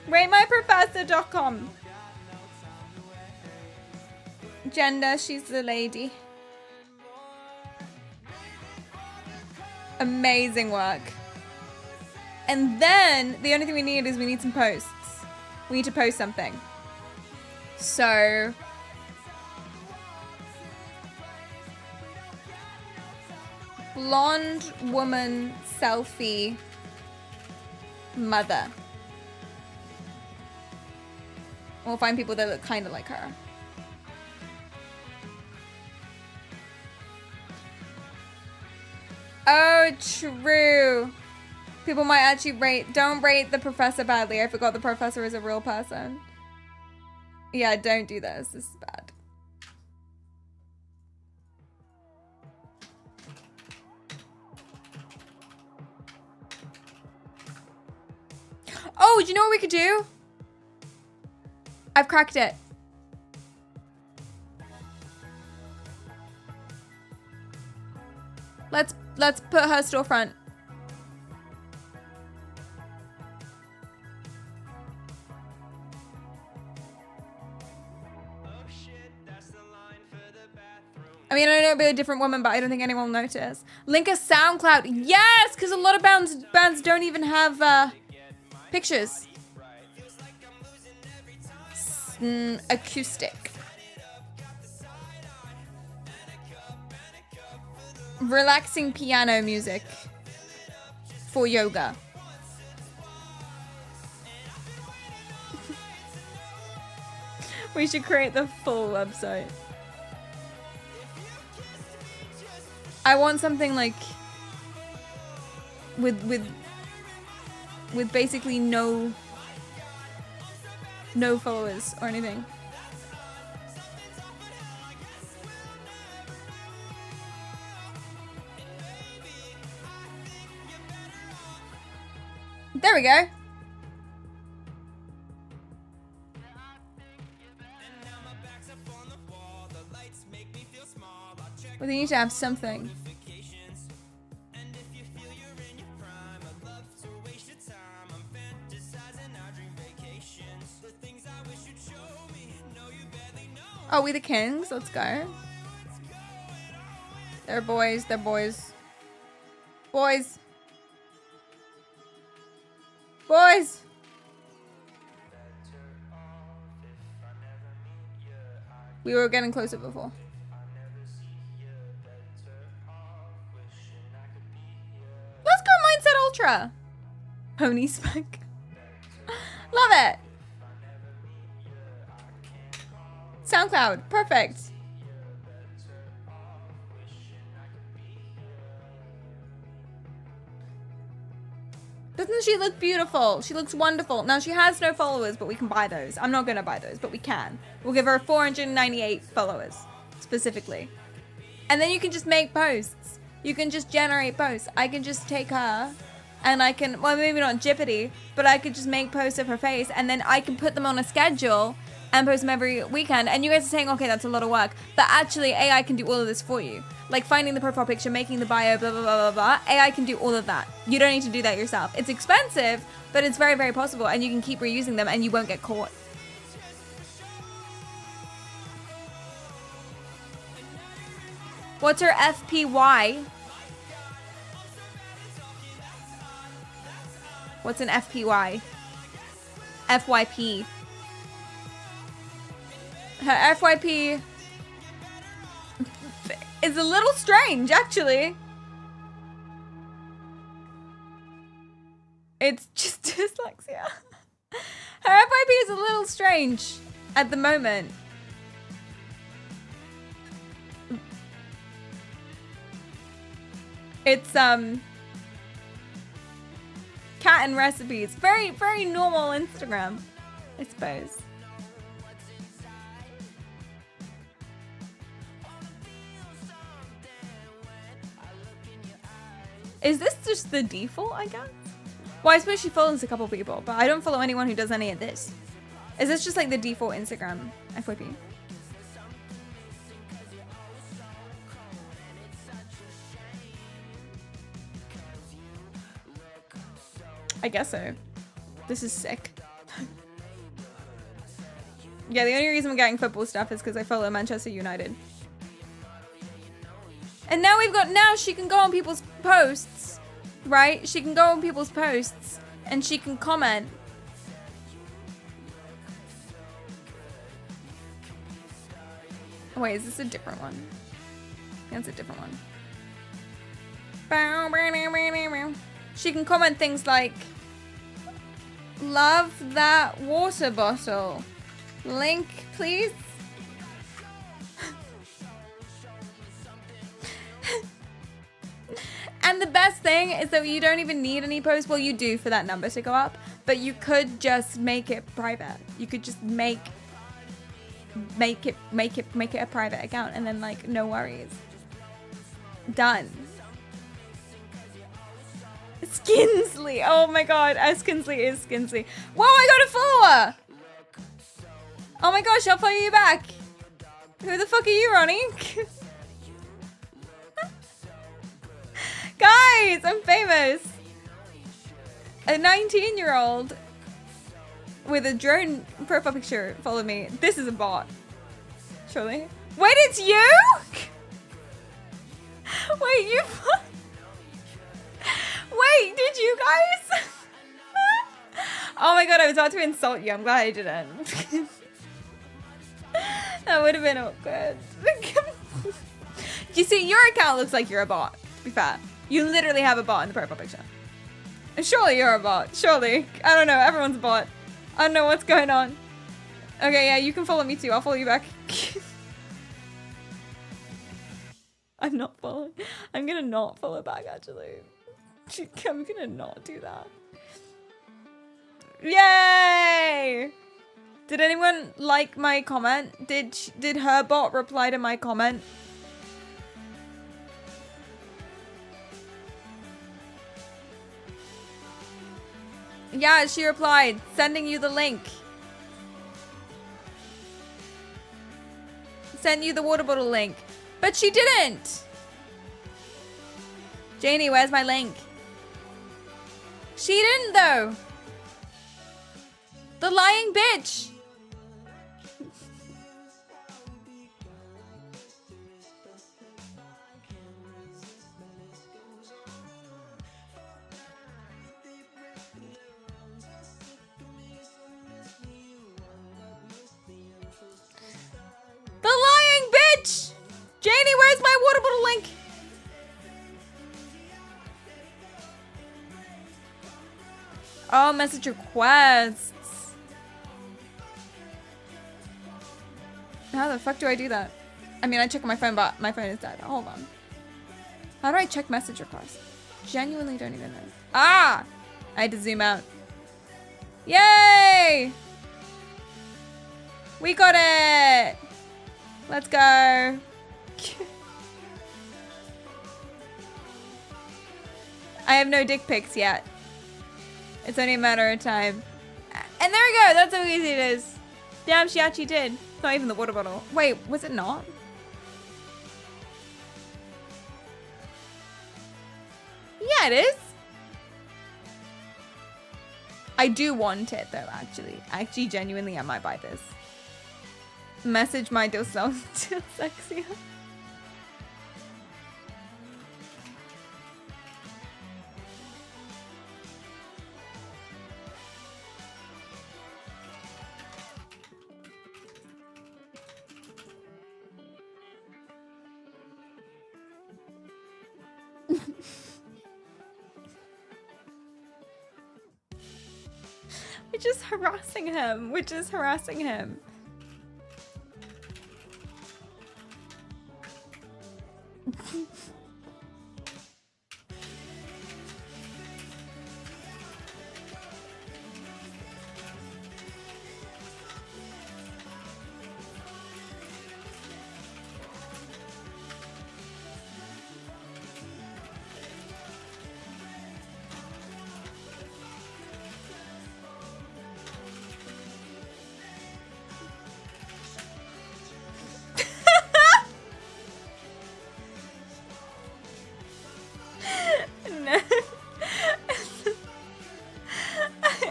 RateMyProfessor.com. Gender, she's the lady. Amazing work. And then the only thing we need is we need some posts. We need to post something. So blonde woman selfie mother. We'll find people that look kind of like her. Oh, true. People might actually don't rate the professor badly. I forgot the professor is a real person. Yeah, don't do this. This is bad. Oh, do you know what we could do? I've cracked it. Let's put her storefront. I mean, I know it'll be a different woman, but I don't think anyone will notice. Link a SoundCloud. Yes, because a lot of bands don't even have Pictures. Acoustic. Relaxing piano music for yoga. We should create the full website. I want something like with basically no followers or anything. There we go. Well, they need to have something. Oh, we the kings? Let's go. They're boys. They're boys. Boys. Boys. We were getting closer before. Let's go Mindset Ultra. Pony spike. Love it. SoundCloud. Perfect. Doesn't she look beautiful? She looks wonderful. Now, she has no followers, but we can buy those. I'm not going to buy those, but we can. We'll give her 498 followers, specifically. And then you can just make posts. You can just generate posts. I can just take her, and I can, well, maybe not Jippity, but I could just make posts of her face, and then I can put them on a schedule and post them every weekend. And you guys are saying, okay, that's a lot of work. But actually, AI can do all of this for you. Like finding the profile picture, making the bio, blah, blah, blah, blah, blah. AI can do all of that. You don't need to do that yourself. It's expensive, but it's very, very possible. And you can keep reusing them and you won't get caught. What's her FPY? What's an FPY? FYP. Her FYP is a little strange, actually. It's just dyslexia. Her FYP is a little strange at the moment. It's cat and recipes. Very, very normal Instagram, I suppose. Is this just the default, I guess? Well, I suppose she follows a couple people, but I don't follow anyone who does any of this. Is this just like the default Instagram FYP? I guess so. This is sick. Yeah, the only reason we're getting football stuff is because I follow Manchester United. And now now she can go on people's posts, right? She can go on people's posts and she can comment. Oh, wait, is this a different one? I think it's a different one. She can comment things like, love that water bottle. Link, please. And the best thing is that you don't even need any posts. Well, you do for that number to go up, but you could just make it private. You could just make it a private account and then like no worries. Done. Skinsley. Oh my god, Skinsley is Skinsley. Whoa, I got a follower. Oh my gosh, I'll follow you back. Who the fuck are you, Ronnie? Guys, I'm famous. A 19-year-old with a drone profile picture followed me. This is a bot. Surely. Wait, it's you? Wait, you... Wait, did you guys? about to insult you. I'm glad I didn't. That would have been awkward. You see, your account looks like you're a bot, to be fair. You literally have a bot in the profile picture. And surely you're a bot. Surely. I don't know. Everyone's a bot. I don't know what's going on. Okay, yeah, you can follow me too. I'll follow you back. I'm not following. I'm gonna not follow back, actually. I'm gonna not do that. Yay! Did anyone like my comment? Did her bot reply to my comment? Yeah, she replied, sending you the link. Sent you the water bottle link. But she didn't. Janie, where's my link? She didn't though. The lying bitch. The lying bitch! Janie, where's my water bottle link? Oh, message requests. How the fuck do I do that? I mean, I check my phone, but my phone is dead. Hold on. How do I check message requests? Genuinely don't even know. Ah! I had to zoom out. Yay! We got it! Let's go. I have no dick pics yet. It's only a matter of time. And there we go. That's how easy it is. Damn, she actually did. It's not even the water bottle. Wait, was it not? Yeah, it is. I do want it though, actually. Actually, genuinely, I might buy this. Message my deal self still sexier. We're just harassing him. We're just harassing him.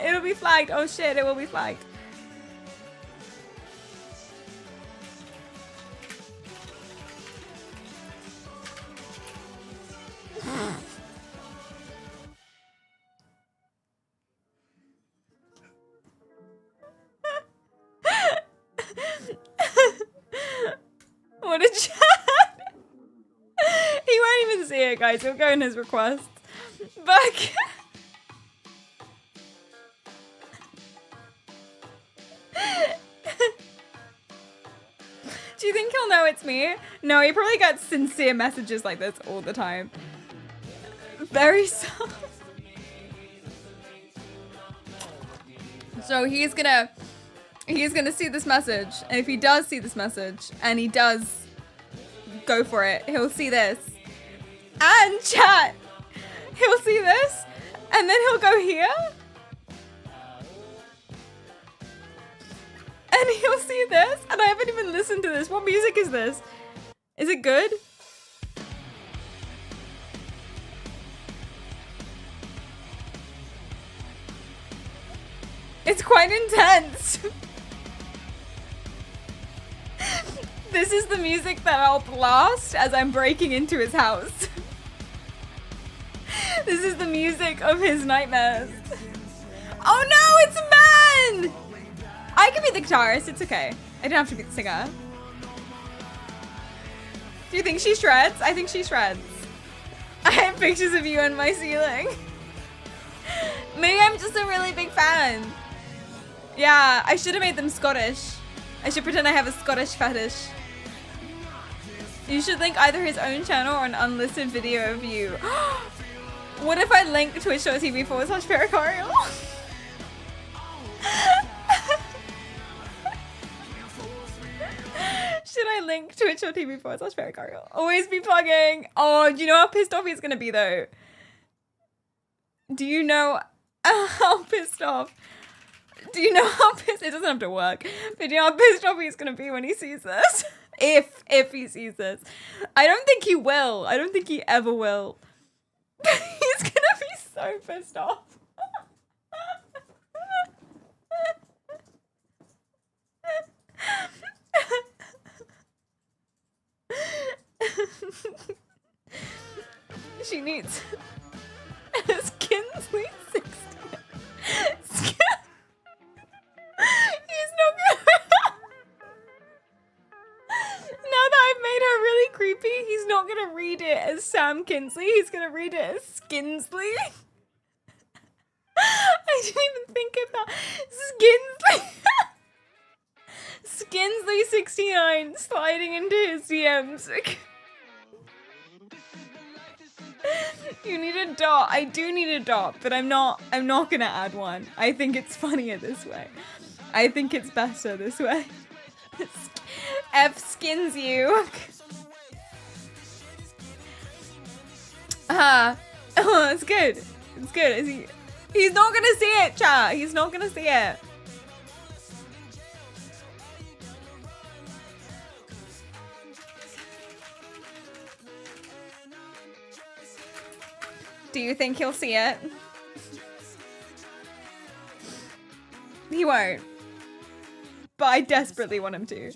It'll be flagged. Oh shit, it will be flagged. What a chat. He won't even see it, guys. He'll go in his request. Back. Do you think he'll know it's me? No, he probably gets sincere messages like this all the time. Very soft. So he's gonna see this message, and if he does see this message, and he does go for it, he'll see this. And chat! He'll see this, and then he'll go here. And he'll see this, and I haven't even listened to this. What music is this? Is it good? It's quite intense. This is the music that I'll blast as I'm breaking into his house. This is the music of his nightmares. Oh no, it's fun! I can be the guitarist, it's okay. I don't have to be the singer. Do you think she shreds? I think she shreds. I have pictures of you on my ceiling. Maybe I'm just a really big fan. Yeah, I should have made them Scottish. I should pretend I have a Scottish fetish. You should link either his own channel or an unlisted video of you. What if I link twitch.tv/PerriKaryal? Should I link twitch.tv/PerriKaryal? Always be plugging. Oh, do you know how pissed off he's gonna be though? Do you know how pissed off? Do you know how pissed? It doesn't have to work. But do you know how pissed off he's gonna be when he sees this? If he sees this. I don't think he will. I don't think he ever will. He's gonna be so pissed off. She needs Skinsley 60. He's not gonna. Now that I've made her really creepy, he's not gonna read it as Sam Kinsley. He's gonna read it as Skinsley. I didn't even think of that. Skinsley. Skinsley 69 sliding into his DMs. You need a dot. I do need a dot, but I'm not gonna add one. I think it's funnier this way. I think it's better this way. F skins you. Oh, it's good. It's good. He's not gonna see it, chat. He's not gonna see it. Do you think he'll see it? He won't. But I desperately want him to.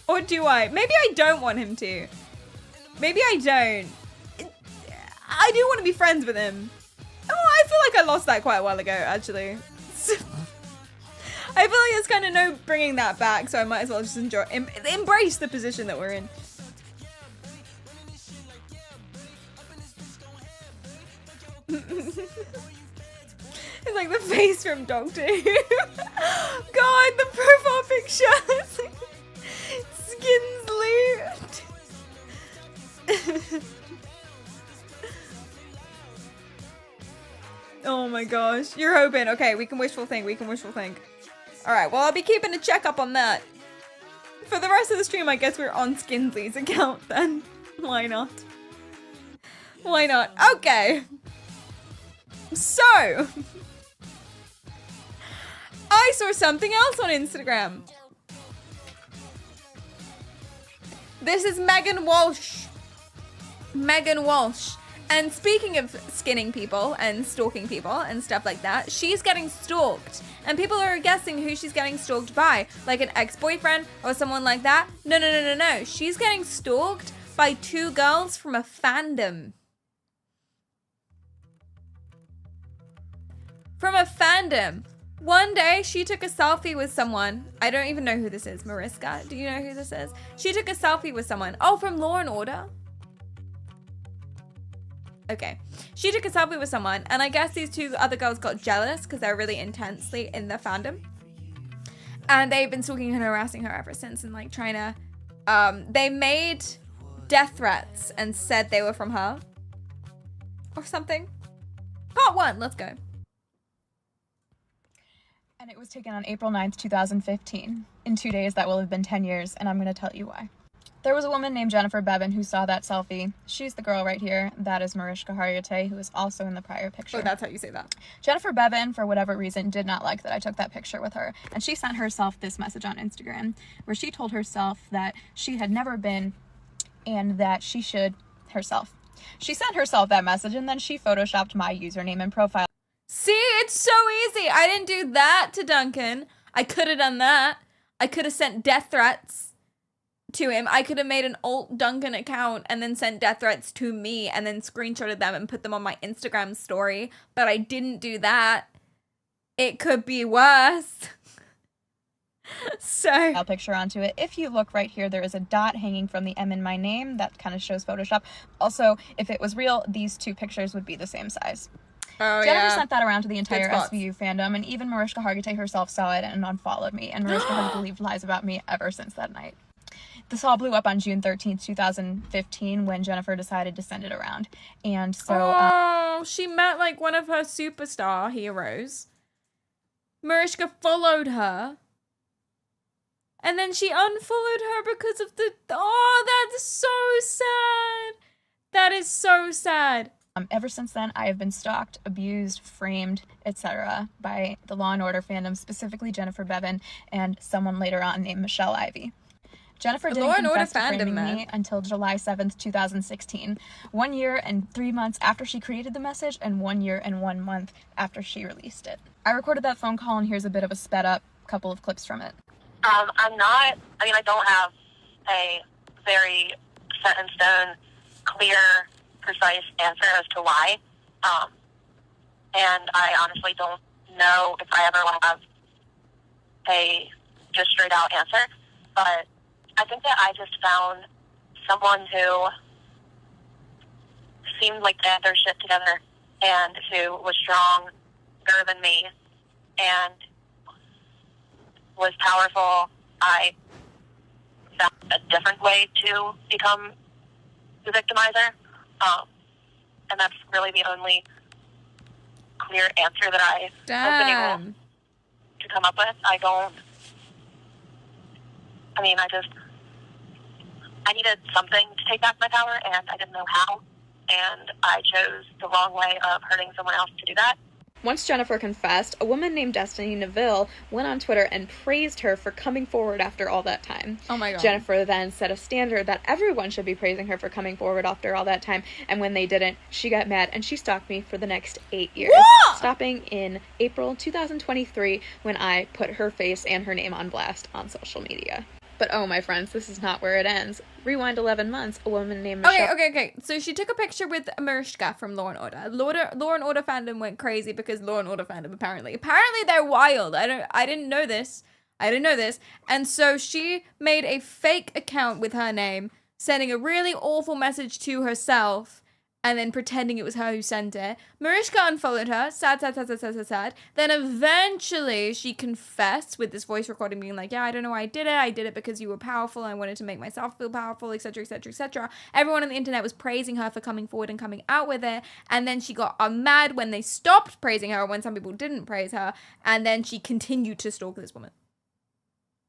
Or do I? Maybe I don't want him to. Maybe I don't. I do want to be friends with him. Oh, I feel like I lost that quite a while ago, actually. I feel like there's kind of no bringing that back, so I might as well just embrace the position that we're in. It's like the face from Doctor Who. God, the profile picture. Skinsley. Oh my gosh. You're hoping. Okay, we can wishful think. We can wishful think. Alright, well, I'll be keeping a check up on that. For the rest of the stream, I guess we're on Skinsley's account then. Why not? Why not? Okay. So, I saw something else on Instagram. This is Megan Walsh. Megan Walsh. And speaking of skinning people and stalking people and stuff like that, she's getting stalked. And people are guessing who she's getting stalked by. Like an ex-boyfriend or someone like that. No. She's getting stalked by 2 girls from a fandom. From a fandom. One day, she took a selfie with someone. I don't even know who this is. Mariska, do you know who this is? She took a selfie with someone. Oh, from Law and Order? Okay. She took a selfie with someone, and I guess these 2 other girls got jealous because they're really intensely in the fandom. And they've been stalking and harassing her ever since and like trying to... they made death threats and said they were from her. Or something. Part 1, let's go. And it was taken on April 9th, 2015. In 2 days, that will have been 10 years, and I'm going to tell you why. There was a woman named Jennifer Bevan who saw that selfie. She's the girl right here. That is Mariska Hargitay, who is also in the prior picture. Oh, that's how you say that. Jennifer Bevan, for whatever reason, did not like that I took that picture with her. And she sent herself this message on Instagram, where she told herself that she had never been and that she should herself. She sent herself that message, and then she photoshopped my username and profile. See, it's so easy. I didn't do that to Duncan. I could have done that. I could have sent death threats to him. I could have made an alt Duncan account and then sent death threats to me and then screenshotted them and put them on my Instagram story, but I didn't do that. It could be worse. So I'll picture onto it. If you look right here, there is a dot hanging from the M in my name. That kind of shows Photoshop. Also, if it was real, these two pictures would be the same size. oh, Jennifer yeah. sent that around to the entire spots. SVU fandom, and even Mariska Hargitay herself saw it and unfollowed me, and Mariska has believed lies about me ever since that night. This all blew up on June 13th, 2015, when Jennifer decided to send it around. And so, Oh, she met like one of her superstar heroes. Mariska followed her. And then she unfollowed her because of the... Oh, that's so sad. That is so sad. ever since then, I have been stalked, abused, framed, etc. by the Law & Order fandom, specifically Jennifer Bevan and someone later on named Michelle Ivy. Jennifer didn't Law & Order confess to fandom, framing man. me until July 7th, 2016. 1 year and 3 months after she created the message, and 1 year and 1 month after she released it. I recorded that phone call, and here's a bit of a sped up couple of clips from it. I don't have a very set in stone, clear, precise answer as to why. And I honestly don't know if I ever will have a just straight out answer. But I think that I just found someone who seemed like they had their shit together and who was stronger than me and was powerful. I found a different way to become the victimizer. And that's really the only clear answer that I have been able to come up with. I needed something to take back my power, and I didn't know how. And I chose the wrong way of hurting someone else to do that. Once Jennifer confessed, a woman named Destiny Neville went on Twitter and praised her for coming forward after all that time. Oh my God. Jennifer then set a standard that everyone should be praising her for coming forward after all that time, and when they didn't, she got mad and she stalked me for the next 8 years. What? Stopping in April 2023 when I put her face and her name on blast on social media. But oh, my friends, this is not where it ends. Rewind 11 months, a woman named Michelle... Okay. So she took a picture with Mariska from Law & Order. Law & Order fandom went crazy because Law & Order fandom apparently they're wild. I didn't know this. And so she made a fake account with her name, sending a really awful message to herself, and then pretending it was her who sent it. Mariska unfollowed her. Sad. Then eventually she confessed with this voice recording being like, yeah, I don't know why I did it. I did it because you were powerful. I wanted to make myself feel powerful, etc. Everyone on the internet was praising her for coming forward and coming out with it. And then she got mad when they stopped praising her, when some people didn't praise her. And then she continued to stalk this woman.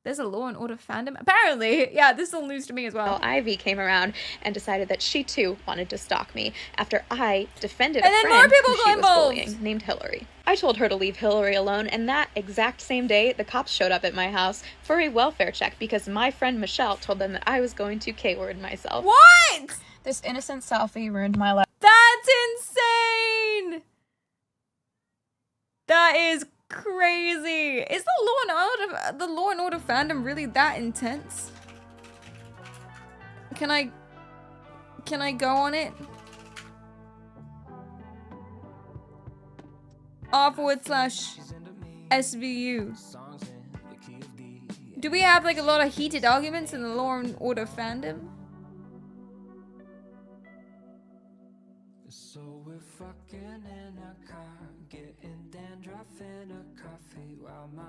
There's a Law & Order fandom? Apparently. Yeah, this is all news to me as well. Ivy came around and decided that she too wanted to stalk me after I defended And a then friend more people who got she was involved. bullying named Hillary. I told her to leave Hillary alone, and that exact same day, the cops showed up at my house for a welfare check because my friend Michelle told them that I was going to K-word myself. What? This innocent selfie ruined my life. That's insane. That is crazy. Is the Law & Order fandom really that intense? Can I go on it? r/SVU. Do we have like a lot of heated arguments in the Law & Order fandom?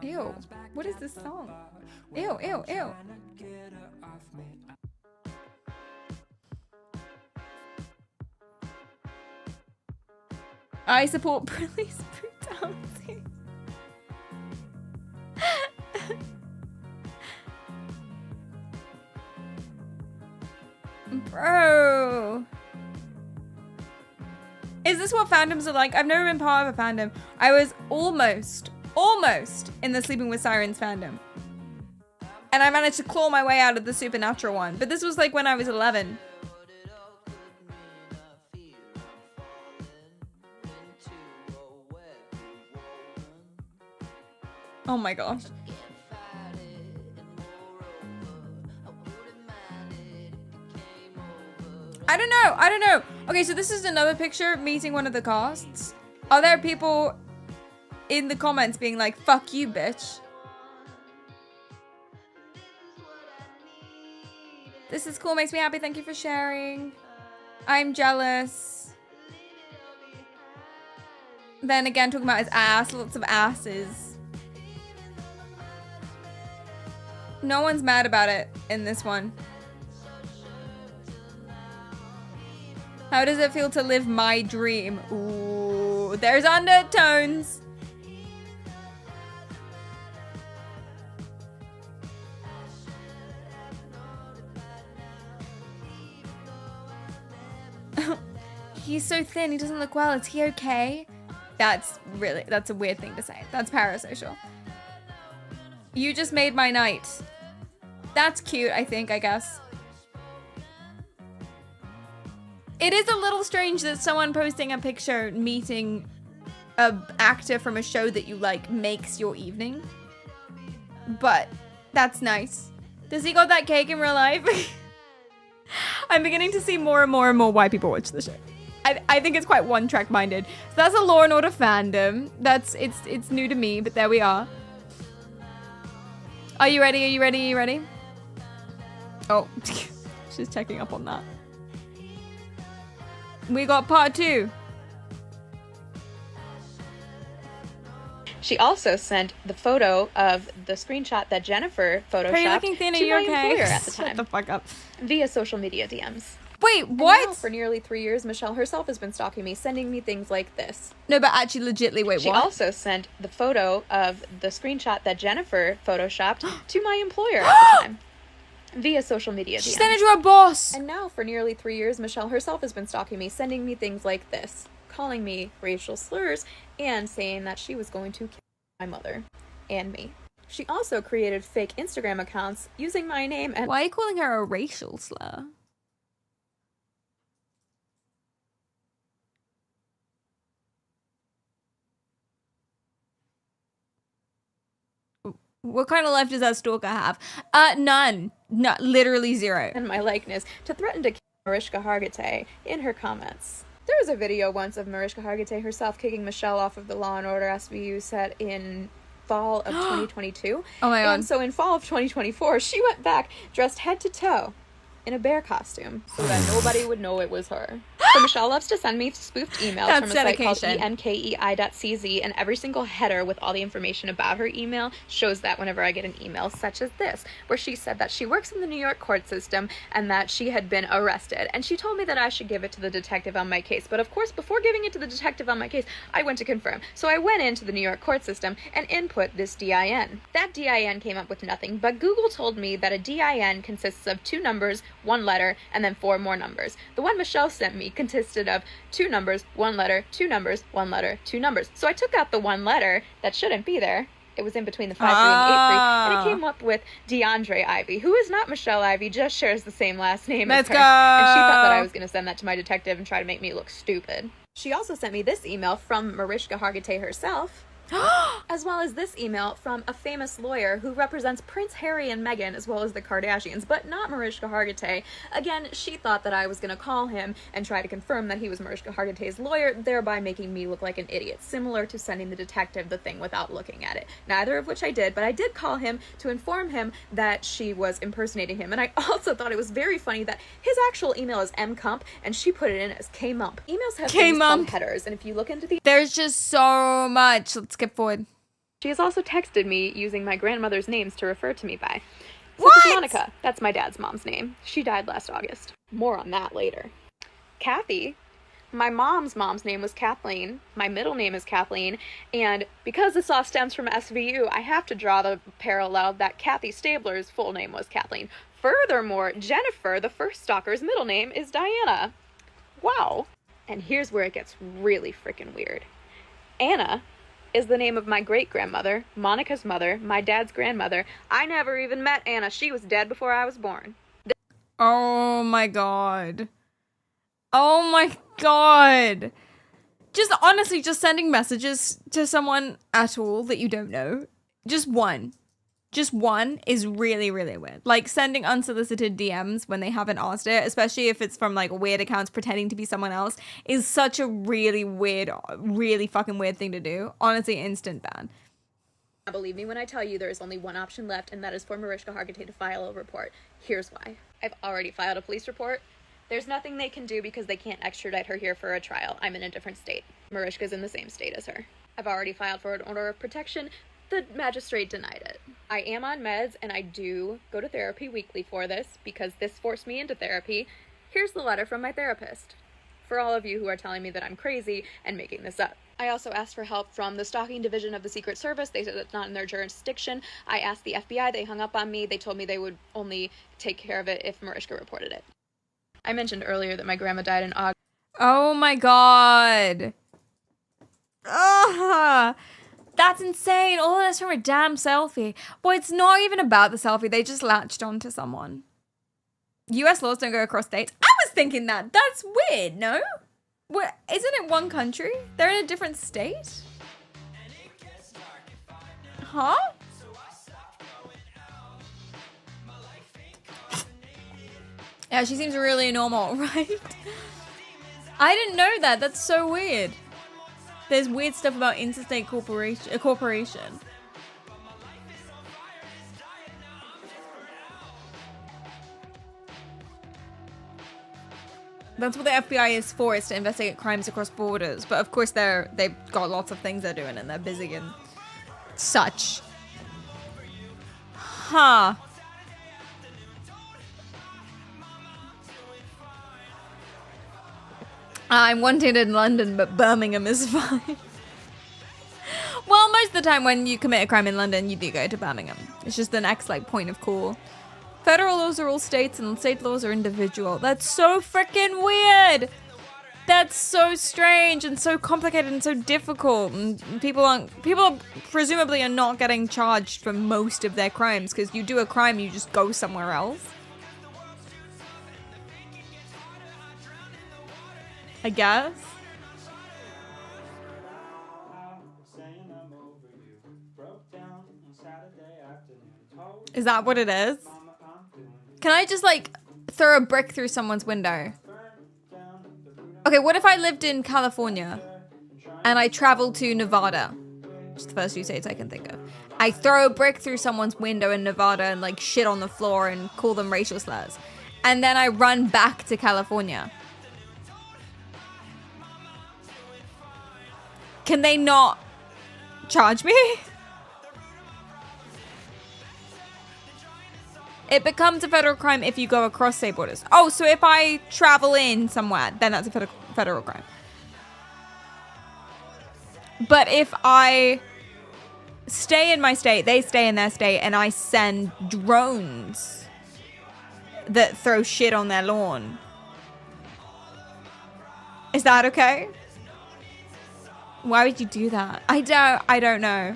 Ew, what is this song? Ew. I support police brutality. Bro. Is this what fandoms are like? I've never been part of a fandom. I was almost in the Sleeping with Sirens fandom. And I managed to claw my way out of the Supernatural one. But this was like when I was 11. Oh my gosh. I don't know. I don't know. Okay, so this is another picture meeting one of the casts. Are there people in the comments being like, fuck you, bitch? This is cool. Makes me happy. Thank you for sharing. I'm jealous. Then again, talking about his ass. Lots of asses. No one's mad about it in this one. How does it feel to live my dream? Ooh, there's undertones. He's so thin, he doesn't look well. Is he okay? That's a weird thing to say. That's parasocial. You just made my night. That's cute, I guess. It is a little strange that someone posting a picture meeting an actor from a show that you like makes your evening. But that's nice. Does he got that cake in real life? I'm beginning to see more and more and more why people watch the show. I think it's quite one-track minded. So that's a Law and Order fandom. It's new to me, but there we are. Are you ready? Are you ready? Are you ready? Oh, she's checking up on that. We got part 2. She also sent the photo of the screenshot that Jennifer photoshopped to my employer at the time. Shut the fuck up. Via social media DMs. Wait, what? And now, for nearly 3 years, Michelle herself has been stalking me, sending me things like this. No, but actually, legitly, wait, She what? also sent the photo of the screenshot that Jennifer photoshopped to my employer at the time. Via social media DMs. She sent it to her boss. And now, for nearly 3 years, Michelle herself has been stalking me, sending me things like this, calling me racial slurs, and saying that she was going to kill my mother and me. She also created fake Instagram accounts using my name and... Why are you calling her a racial slur? What kind of life does that stalker have? None. No, literally zero. and my likeness to threaten to kill Mariska Hargitay in her comments. There was a video once of Mariska Hargitay herself kicking Michelle off of the Law and Order SVU set in fall of 2022. Oh my god. And so in fall of 2024, she went back dressed head to toe in a bear costume so that nobody would know it was her. So Michelle loves to send me spoofed emails That's from a site called dedication. enkei.cz, and every single header with all the information about her email shows that whenever I get an email such as this, where she said that she works in the New York court system and that she had been arrested. And she told me that I should give it to the detective on my case. But of course, before giving it to the detective on my case, I went to confirm. So I went into the New York court system and input this DIN. That DIN came up with nothing, but Google told me that a DIN consists of 2 numbers, 1 letter, and then 4 more numbers. The one Michelle sent me consisted of 2 numbers, 1 letter, 2 numbers, 1 letter, 2 numbers. So I took out the 1 letter that shouldn't be there. It was in between the 5-3 and 8-3, and it came up with DeAndre Ivy, who is not Michelle Ivy, just shares the same last name as her. Let's go! And she thought that I was going to send that to my detective and try to make me look stupid. She also sent me this email from Mariska Hargitay herself, as well as this email from a famous lawyer who represents Prince Harry and Meghan as well as the Kardashians, but not Mariska Hargitay. Again, she thought that I was going to call him and try to confirm that he was Mariska Hargitay's lawyer, thereby making me look like an idiot, similar to sending the detective the thing without looking at it. Neither of which I did, but I did call him to inform him that she was impersonating him. And I also thought it was very funny that his actual email is mcump and she put it in as kmump. Emails have things called headers, and if you look into the... There's just so much. Let's skip forward. She has also texted me using my grandmother's names to refer to me by. Such What? as Monica. That's my dad's mom's name. She died last August. More on that later. Kathy. My mom's name was Kathleen. My middle name is Kathleen. And because this all stems from SVU, I have to draw the parallel that Kathy Stabler's full name was Kathleen. Furthermore, Jennifer, the first stalker's middle name, is Diana. Wow. And here's where it gets really freaking weird. Anna is the name of my great-grandmother, Monica's mother, my dad's grandmother. I never even met Anna. She was dead before I was born. Oh my god. Oh my god. Just honestly, just sending messages to someone at all that you don't know. Just one. just one is really, really weird. Like sending unsolicited DMs when they haven't asked it, especially if it's from like weird accounts pretending to be someone else, is such a really weird, really fucking weird thing to do. Honestly, instant ban. Believe me when I tell you there is only one option left, and that is for Mariska Hargitay to file a report. Here's why. I've already filed a police report. There's nothing they can do because they can't extradite her here for a trial. I'm in a different state. Mariska's in the same state as her. I've already filed for an order of protection. The magistrate denied it. I am on meds, and I do go to therapy weekly for this because this forced me into therapy. Here's the letter from my therapist. For all of you who are telling me that I'm crazy and making this up. I also asked for help from the stalking division of the Secret Service. They said it's not in their jurisdiction. I asked the FBI. They hung up on me. They told me they would only take care of it if Mariska reported it. I mentioned earlier that my grandma died in August. Oh my god. Ugh. That's insane. All of this from a damn selfie. Well, it's not even about the selfie. They just latched onto someone. US laws don't go across states. I was thinking that. That's weird, no? What, isn't it one country? They're in a different state? Huh? Yeah, she seems really normal, right? I didn't know that. That's so weird. There's weird stuff about interstate corporation. That's what the FBI is for, is to investigate crimes across borders. But of course they've got lots of things they're doing and they're busy and such. Huh. I'm wanted in London, but Birmingham is fine. Well, most of the time when you commit a crime in London, you do go to Birmingham. It's just the next like point of call. Federal laws are all states and state laws are individual. That's so freaking weird. That's so strange and so complicated and so difficult. And people presumably are not getting charged for most of their crimes because you do a crime, you just go somewhere else. I guess. Is that what it is? Can I just like throw a brick through someone's window? Okay, what if I lived in California and I traveled to Nevada? It's the first two states I can think of. I throw a brick through someone's window in Nevada and like shit on the floor and call them racial slurs. And then I run back to California. Can they not charge me? It becomes a federal crime if you go across state borders. Oh, so if I travel in somewhere, then that's a federal crime. But if I stay in my state, they stay in their state, and I send drones that throw shit on their lawn, is that okay? Why would you do that? I don't know.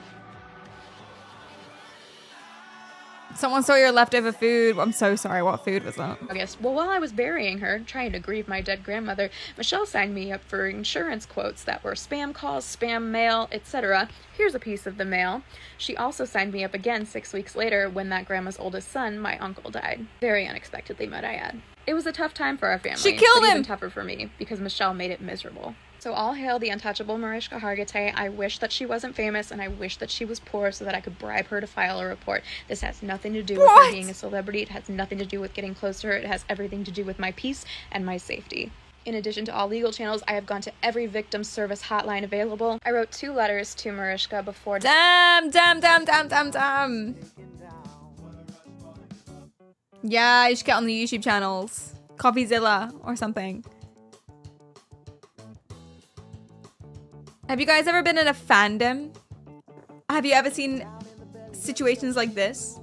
Someone saw your leftover food. I'm so sorry. What food was that? August. Well, while I was burying her, trying to grieve my dead grandmother, Michelle signed me up for insurance quotes that were spam calls, spam mail, etc. Here's a piece of the mail. She also signed me up again 6 weeks later when that grandma's oldest son, my uncle, died. Very unexpectedly, might I add. It was a tough time for our family. She killed him! Even tougher for me, because Michelle made it miserable. So all hail the untouchable Mariska Hargitay. I wish that she wasn't famous, and I wish that she was poor so that I could bribe her to file a report. This has nothing to do with her being a celebrity. It has nothing to do with getting close to her. It has everything to do with my peace and my safety. In addition to all legal channels, I have gone to every victim service hotline available. I wrote 2 letters to Mariska before... Damn. Yeah, you should get on the YouTube channels. Coffeezilla or something. Have you guys ever been in a fandom? Have you ever seen situations like this?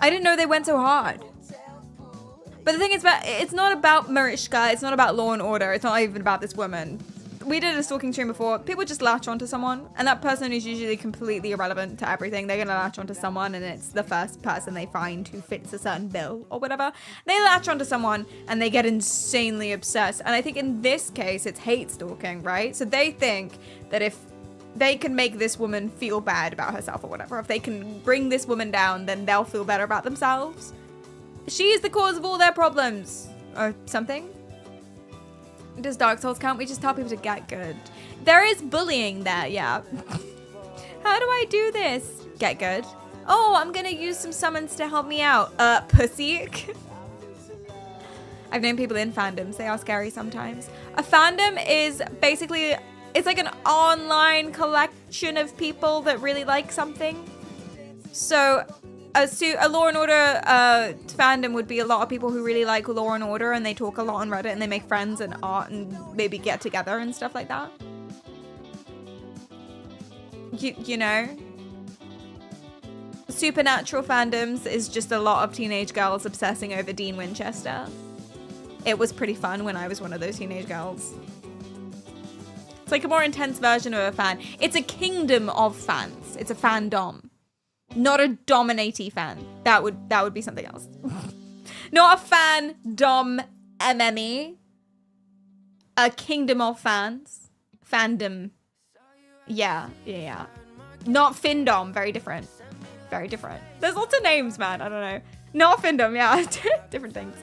I didn't know they went so hard. But the thing is, it's not about Mariska. It's not about Law and Order. It's not even about this woman. We did a stalking stream before. People just latch onto someone, and that person is usually completely irrelevant to everything. They're gonna latch onto someone, and it's the first person they find who fits a certain bill or whatever. They latch onto someone, and they get insanely obsessed. And I think in this case, it's hate stalking, right? So they think that if they can make this woman feel bad about herself or whatever. If they can bring this woman down, then they'll feel better about themselves. She is the cause of all their problems. Or something. Does Dark Souls count? We just tell people to get good. There is bullying there, yeah. How do I do this? Get good. Oh, I'm gonna use some summons to help me out. Pussy. I've known people in fandoms. They are scary sometimes. A fandom is basically, it's like an online collection of people that really like something. So a Law and Order fandom would be a lot of people who really like Law and Order, and they talk a lot on Reddit, and they make friends and art and maybe get together and stuff like that. You know? Supernatural fandoms is just a lot of teenage girls obsessing over Dean Winchester. It was pretty fun when I was one of those teenage girls. It's like a more intense version of a fan. It's a kingdom of fans. It's a fandom. Not a dominatey fan. That would be something else. Not a fan dom MME. A kingdom of fans. Fandom. Yeah. Not findom. Very different. Very different. There's lots of names, man. I don't know. Not findom. Yeah. Different things.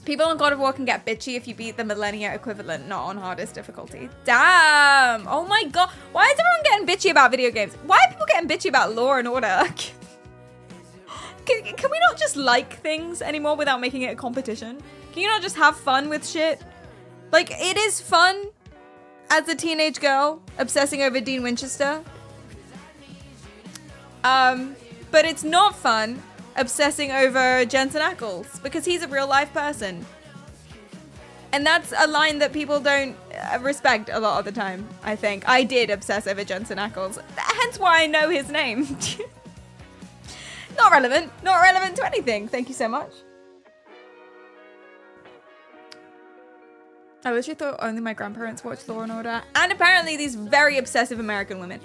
People on God of War can get bitchy if you beat the millennia equivalent, not on hardest difficulty. Damn. Oh my god. Why is everyone getting bitchy about video games? Why are people getting bitchy about Law and Order? Can we not just like things anymore without making it a competition? Can you not just have fun with shit? Like, it is fun as a teenage girl obsessing over Dean Winchester. But it's not fun obsessing over Jensen Ackles because he's a real life person. And that's a line that people don't respect a lot of the time, I think. I did obsess over Jensen Ackles, hence why I know his name. Not relevant to anything. Thank you so much. I literally thought only my grandparents watched Law and Order, and apparently these very obsessive American women.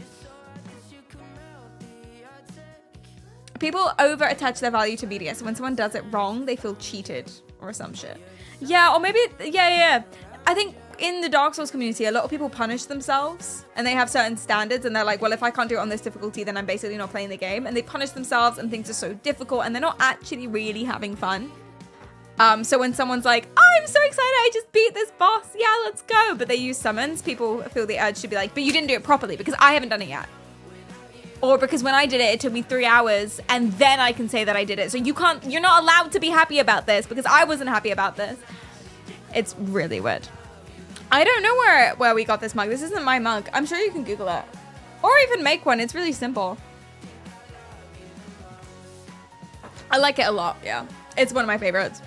People over-attach their value to media, so when someone does it wrong, they feel cheated or some shit. Yeah, or maybe, yeah. I think in the Dark Souls community, a lot of people punish themselves, and they have certain standards, and they're like, well, if I can't do it on this difficulty, then I'm basically not playing the game. And they punish themselves, and things are so difficult, and they're not actually really having fun. So when someone's like, oh, I'm so excited, I just beat this boss, yeah, let's go. But they use summons, people feel the urge to be like, but you didn't do it properly, because I haven't done it yet. Or because when I did it, it took me 3 hours, and then I can say that I did it. So you're not allowed to be happy about this, because I wasn't happy about this. It's really weird. I don't know where we got this mug. This isn't my mug. I'm sure you can Google it. Or even make one. It's really simple. I like it a lot, yeah. It's one of my favorites.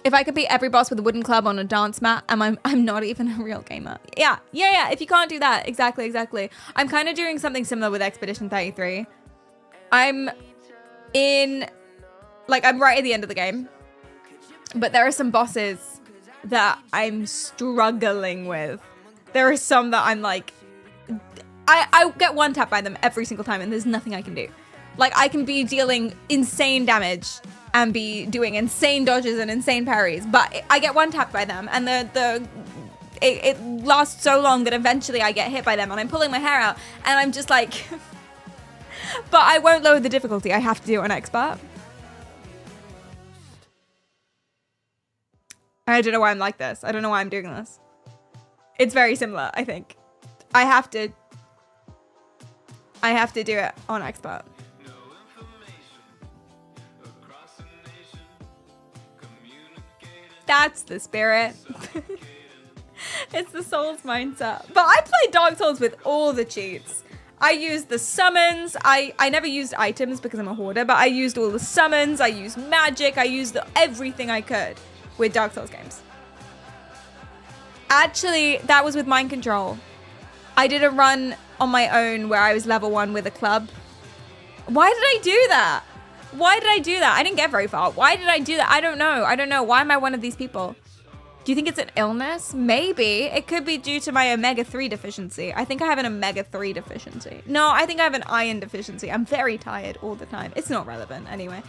If I could beat every boss with a wooden club on a dance mat, I'm not even a real gamer. Yeah. If you can't do that, exactly. I'm kind of doing something similar with Expedition 33. I'm right at the end of the game. But there are some bosses that I'm struggling with. There are some that I'm like, I get one tap by them every single time, and there's nothing I can do. Like, I can be dealing insane damage and be doing insane dodges and insane parries, but I get one tapped by them, and it lasts so long that eventually I get hit by them, and I'm pulling my hair out, and I'm just like, but I won't lower the difficulty. I have to do it on expert. I don't know why I'm like this. I don't know why I'm doing this. It's very similar, I think. I have to do it on expert. That's the spirit. It's the Souls mindset. But I played Dark Souls with all the cheats. I used the summons. I never used items because I'm a hoarder, but I used all the summons. I used magic. I used everything I could with Dark Souls games. Actually, that was with mind control. I did a run on my own where I was level 1 with a club. Why did I do that? I didn't get very far. Why did I do that? I don't know. Why am I one of these people? Do you think it's an illness? Maybe. It could be due to my omega-3 deficiency. I think I have an omega-3 deficiency. No, I think I have an iron deficiency. I'm very tired all the time. It's not relevant anyway.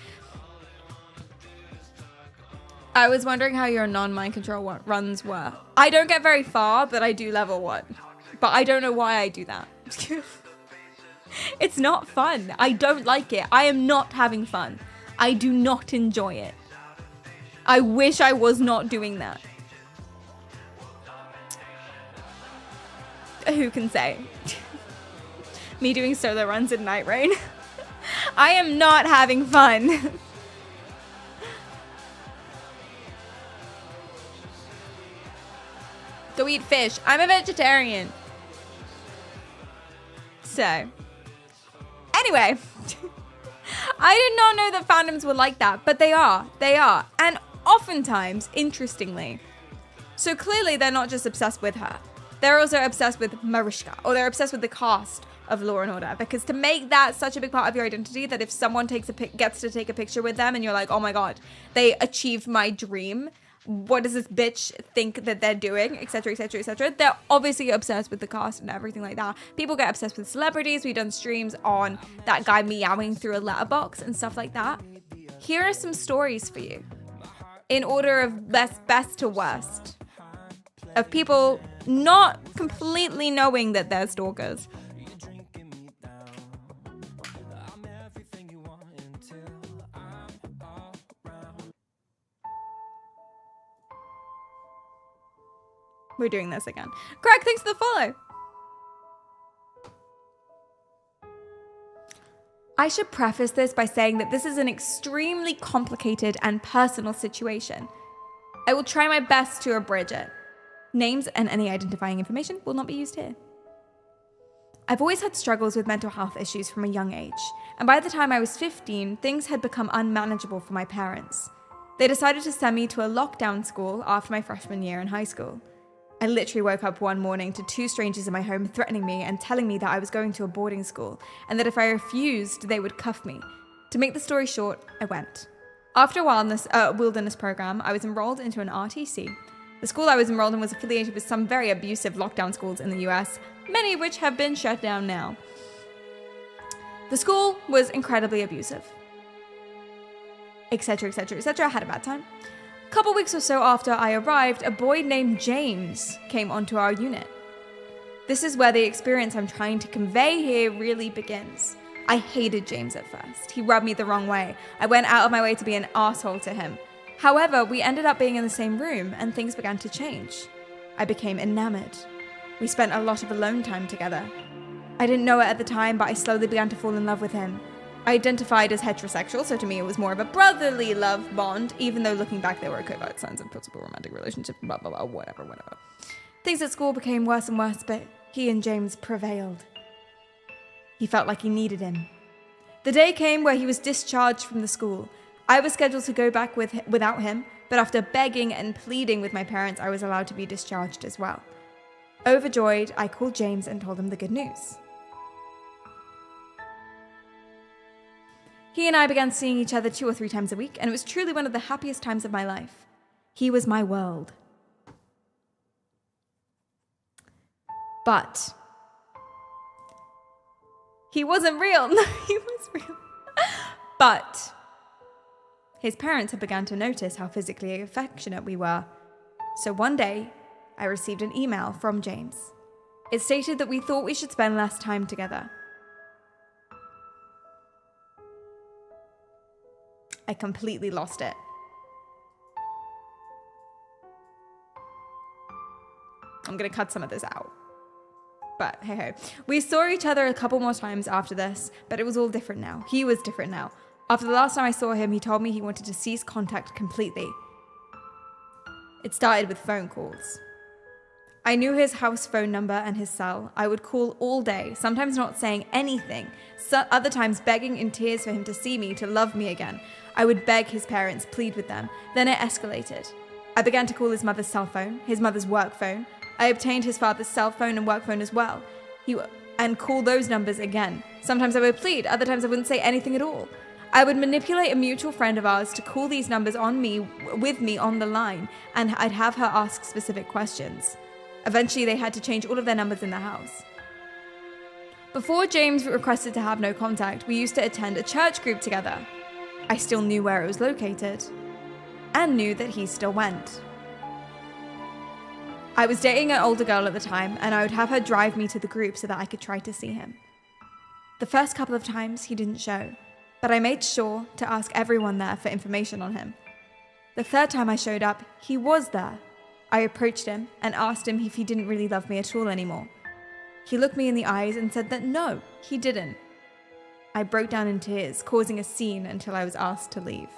I was wondering how your non-mind control runs were. I don't get very far, but I do level 1. But I don't know why I do that. It's not fun. I don't like it. I am not having fun. I do not enjoy it. I wish I was not doing that. Who can say? Me doing solo runs in Night Rain. I am not having fun. Go eat fish. I'm a vegetarian. So, anyway, I did not know that fandoms were like that, but they are. They are. And oftentimes, interestingly, so clearly they're not just obsessed with her. They're also obsessed with Mariska, or they're obsessed with the cast of Law and Order, because to make that such a big part of your identity that if someone gets to take a picture with them and you're like, oh my god, they achieved my dream, what does this bitch think that they're doing, etc, etc, etc. They're obviously obsessed with the cast and everything like that. People get obsessed with celebrities. We've done streams on that guy meowing through a letterbox and stuff like that. Here are some stories for you in order of best to worst of people not completely knowing that they're stalkers. We're doing this again. Craig, thanks for the follow. I should preface this by saying that this is an extremely complicated and personal situation. I will try my best to abridge it. Names and any identifying information will not be used here. I've always had struggles with mental health issues from a young age, and by the time I was 15, things had become unmanageable for my parents. They decided to send me to a lockdown school after my freshman year in high school. I literally woke up one morning to 2 strangers in my home threatening me and telling me that I was going to a boarding school and that if I refused, they would cuff me. To make the story short, I went. After a wilderness program, I was enrolled into an RTC. The school I was enrolled in was affiliated with some very abusive lockdown schools in the US, many of which have been shut down now. The school was incredibly abusive, etc, etc, etc. I had a bad time. A couple weeks or so after I arrived, a boy named James came onto our unit. This is where the experience I'm trying to convey here really begins. I hated James at first. He rubbed me the wrong way. I went out of my way to be an asshole to him. However, we ended up being in the same room and things began to change. I became enamored. We spent a lot of alone time together. I didn't know it at the time, but I slowly began to fall in love with him. I identified as heterosexual, so to me it was more of a brotherly love bond, even though looking back there were covert signs of possible romantic relationship, blah, blah, blah, whatever. Things at school became worse and worse, but he and James prevailed. He felt like he needed him. The day came where he was discharged from the school. I was scheduled to go back without him, but after begging and pleading with my parents, I was allowed to be discharged as well. Overjoyed, I called James and told him the good news. He and I began seeing each other 2 or 3 times a week, and it was truly one of the happiest times of my life. He was my world. But he wasn't real. No, he was real. But his parents had begun to notice how physically affectionate we were. So one day, I received an email from James. It stated that we thought we should spend less time together. I completely lost it. I'm gonna cut some of this out. But hey ho. We saw each other a couple more times after this, but it was all different now. He was different now. After the last time I saw him, he told me he wanted to cease contact completely. It started with phone calls. I knew his house phone number and his cell. I would call all day, sometimes not saying anything, other times begging in tears for him to see me, to love me again. I would beg his parents, plead with them. Then it escalated. I began to call his mother's cell phone, his mother's work phone. I obtained his father's cell phone and work phone as well. And call those numbers again. Sometimes I would plead, other times I wouldn't say anything at all. I would manipulate a mutual friend of ours to call these numbers with me on the line, and I'd have her ask specific questions. Eventually, they had to change all of their numbers in the house. Before James requested to have no contact, we used to attend a church group together. I still knew where it was located. and knew that he still went. I was dating an older girl at the time, and I would have her drive me to the group so that I could try to see him. The first couple of times he didn't show, but I made sure to ask everyone there for information on him. The third time I showed up, he was there. I approached him and asked him if he didn't really love me at all anymore. He looked me in the eyes and said that no, he didn't. I broke down in tears, causing a scene until I was asked to leave.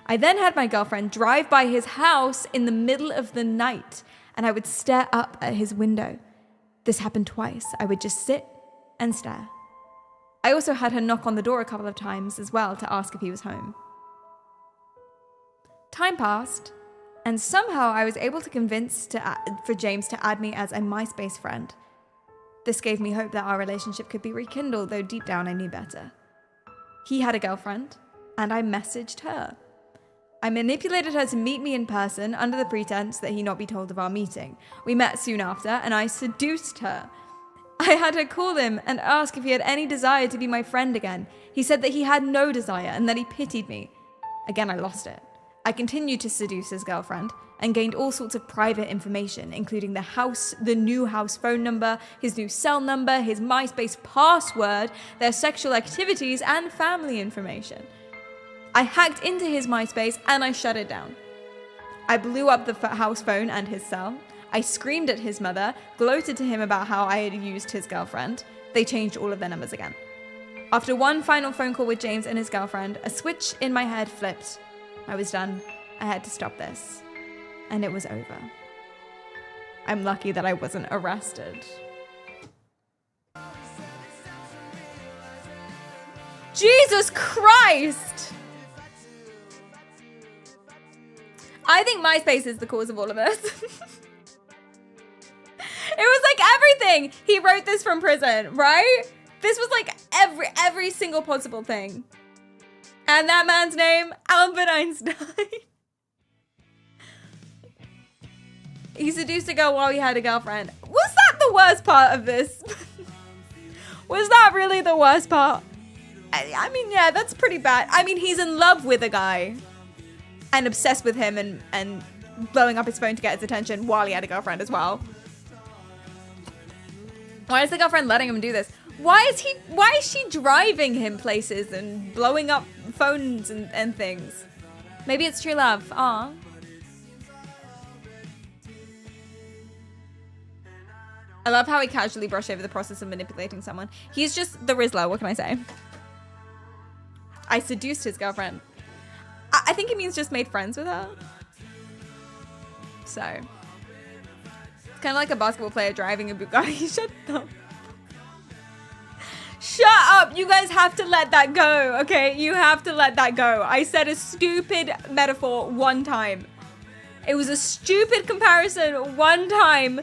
I then had my girlfriend drive by his house in the middle of the night, and I would stare up at his window. This happened twice. I would just sit and stare. I also had her knock on the door a couple of times as well to ask if he was home. Time passed, and somehow I was able to convince for James to add me as a MySpace friend. This gave me hope that our relationship could be rekindled, though deep down I knew better. He had a girlfriend, and I messaged her. I manipulated her to meet me in person under the pretense that he not be told of our meeting. We met soon after, and I seduced her. I had her call him and ask if he had any desire to be my friend again. He said that he had no desire and that he pitied me. Again, I lost it. I continued to seduce his girlfriend and gained all sorts of private information, including the house, the new house phone number, his new cell number, his MySpace password, their sexual activities, and family information. I hacked into his MySpace and I shut it down. I blew up the house phone and his cell. I screamed at his mother, gloated to him about how I had used his girlfriend. They changed all of their numbers again. After one final phone call with James and his girlfriend, a switch in my head flipped. I was done. I had to stop this. And it was over. I'm lucky that I wasn't arrested. Jesus Christ! I think MySpace is the cause of all of this. It was like everything. He wrote this from prison, right? This was like every single possible thing. And that man's name, Albert Einstein. He seduced a girl while he had a girlfriend. Was that the worst part of this? Was that really the worst part? I mean, yeah, that's pretty bad. I mean, he's in love with a guy and obsessed with him and blowing up his phone to get his attention while he had a girlfriend as well. Why is the girlfriend letting him do this? Why is she driving him places and blowing up phones and things? Maybe it's true love. Aw. I love how he casually brushed over the process of manipulating someone. He's just the Rizzler, what can I say? I seduced his girlfriend. I think he means just made friends with her. So. It's kind of like a basketball player driving a Bugatti. Shut up. Shut up. You guys have to let that go, okay? You have to let that go. I said a stupid metaphor one time. It was a stupid comparison one time.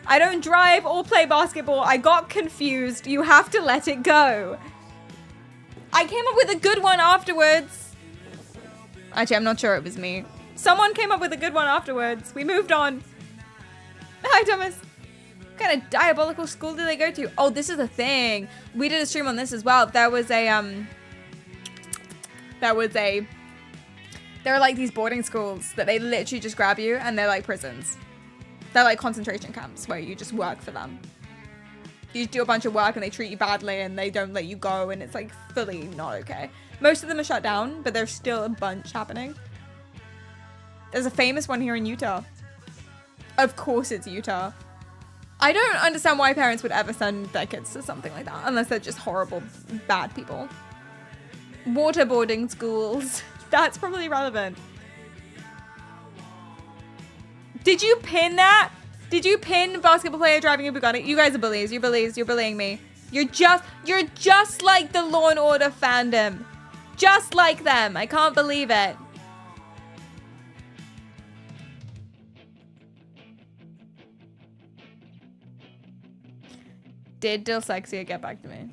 I don't drive or play basketball. I got confused. You have to let it go. I came up with a good one afterwards. Actually, I'm not sure it was me. Someone came up with a good one afterwards. We moved on. Hi, Thomas. What kind of diabolical school did they go to? Oh, this is a thing. We did a stream on this as well. There are like these boarding schools that they literally just grab you and they're like prisons. They're like concentration camps where you just work for them. You do a bunch of work and they treat you badly and they don't let you go and it's like fully not okay. Most of them are shut down, but there's still a bunch happening. There's a famous one here in Utah. Of course it's Utah. I don't understand why parents would ever send their kids to something like that unless they're just horrible, bad people. Waterboarding schools. That's probably relevant. Did you pin that? Did you pin basketball player driving a Bugatti? You guys are bullies. You're bullies. You're bullying me. You're just like the Law and Order fandom. Just like them. I can't believe it. Did Dyslexia get back to me?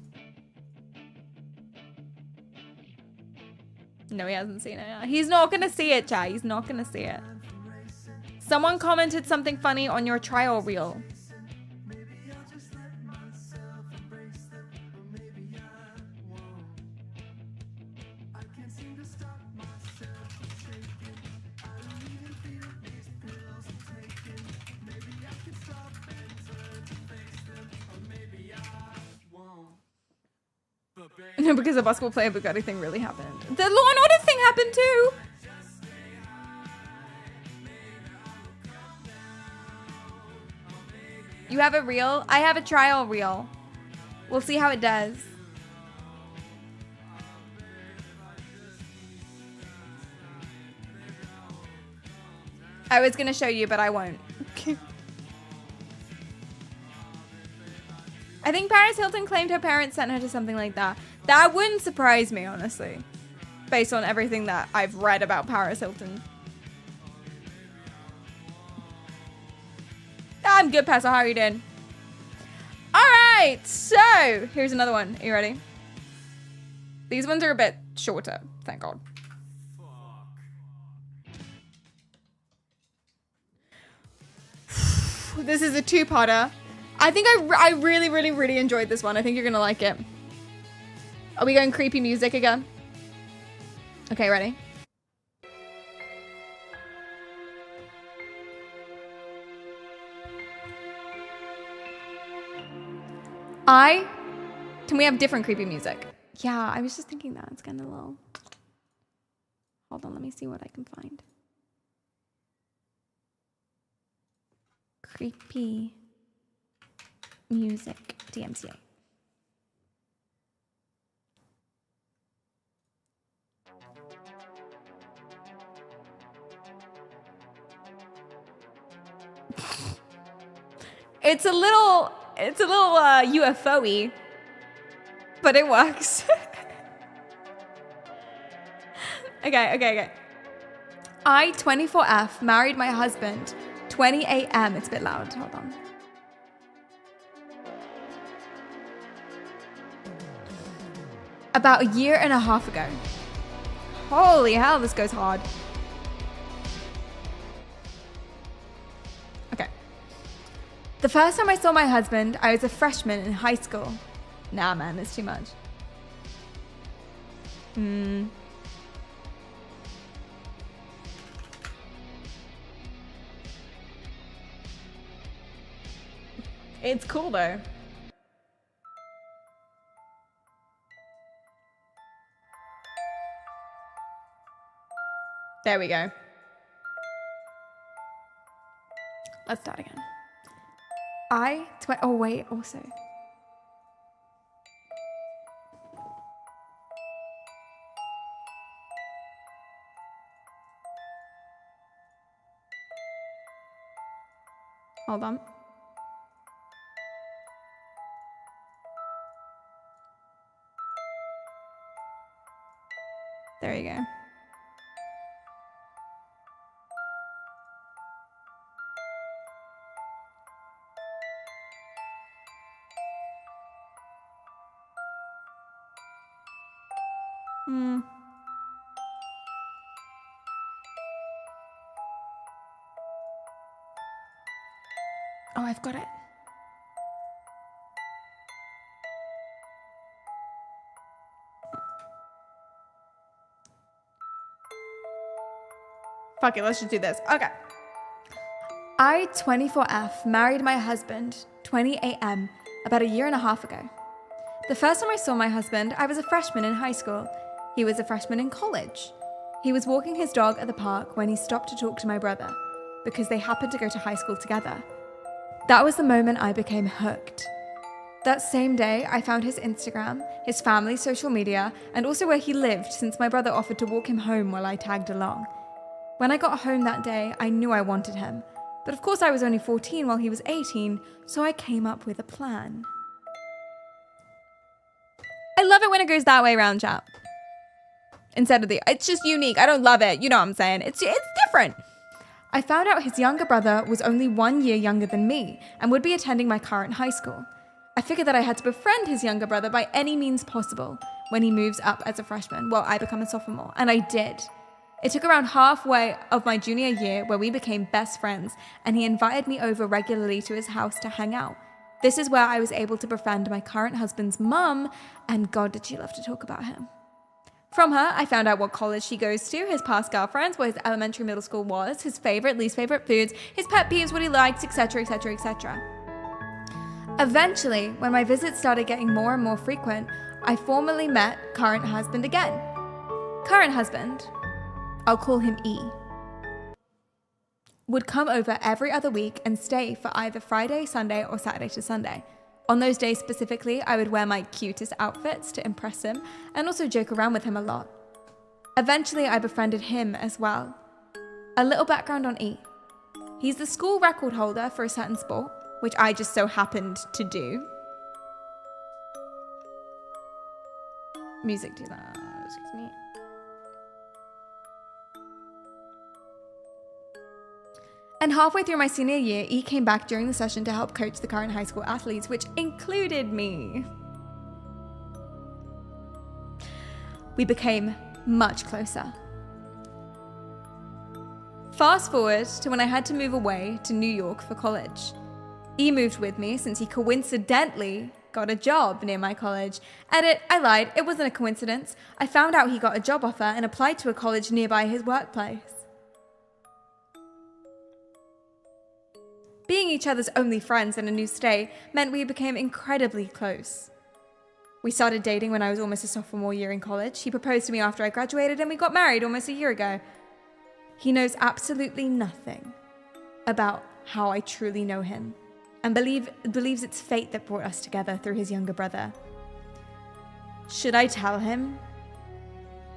No, he hasn't seen it. He's not gonna see it, chat. He's not gonna see it. Someone commented something funny on your trial reel. No, because the basketball player Bugatti thing really happened. The Law and Order thing happened too. You have a reel? I have a trial reel. We'll see how it does. I was gonna show you, but I won't. I think Paris Hilton claimed her parents sent her to something like that. That wouldn't surprise me, honestly, based on everything that I've read about Paris Hilton. I'm good, Paso. How are you doing? All right, so here's another one. Are you ready? These ones are a bit shorter, thank God. This is a two-parter. I think I really, really, really enjoyed this one. I think you're gonna like it. Are we going creepy music again? Okay, ready? Can we have different creepy music? Yeah, I was just thinking that. It's kind of low. Hold on, let me see what I can find. Creepy music, DMCA. It's a little UFO-y, but it works. Okay. I, 24F, married my husband, 20 a.m. It's a bit loud. Hold on. About a year and a half ago. Holy hell, this goes hard. Okay. The first time I saw my husband, I was a freshman in high school. Nah, man, that's too much. It's cool though. There we go. Let's start again. Oh wait, also. Hold on. There you go. Oh, I've got it. Fuck it, let's just do this. Okay. I, 24F, married my husband, 20 a.m., about a year and a half ago. The first time I saw my husband, I was a freshman in high school. He was a freshman in college. He was walking his dog at the park when he stopped to talk to my brother, because they happened to go to high school together. That was the moment I became hooked. That same day, I found his Instagram, his family's social media, and also where he lived since my brother offered to walk him home while I tagged along. When I got home that day, I knew I wanted him. But of course I was only 14 while he was 18, so I came up with a plan. I love it when it goes that way around, chat. Instead of it's just unique. I don't love it. You know what I'm saying? It's different. I found out his younger brother was only 1 year younger than me and would be attending my current high school. I figured that I had to befriend his younger brother by any means possible when he moves up as a freshman while I become a sophomore, and I did. It took around halfway of my junior year where we became best friends, and he invited me over regularly to his house to hang out. This is where I was able to befriend my current husband's mum, and God, did she love to talk about him. From her, I found out what college she goes to, his past girlfriends, what his elementary middle school was, his favorite, least favorite foods, his pet peeves, what he likes, etc., etc., etc. Eventually, when my visits started getting more and more frequent, I formally met current husband again. Current husband, I'll call him E, would come over every other week and stay for either Friday, Sunday, or Saturday to Sunday. On those days specifically, I would wear my cutest outfits to impress him and also joke around with him a lot. Eventually, I befriended him as well. A little background on E. He's the school record holder for a certain sport, which I just so happened to do. Music too loud, excuse me. And halfway through my senior year, E came back during the session to help coach the current high school athletes, which included me. We became much closer. Fast forward to when I had to move away to New York for college. E moved with me since he coincidentally got a job near my college. Edit, I lied, it wasn't a coincidence. I found out he got a job offer and applied to a college nearby his workplace. Being each other's only friends in a new state meant we became incredibly close. We started dating when I was almost a sophomore year in college. He proposed to me after I graduated and we got married almost a year ago. He knows absolutely nothing about how I truly know him and believes it's fate that brought us together through his younger brother. Should I tell him?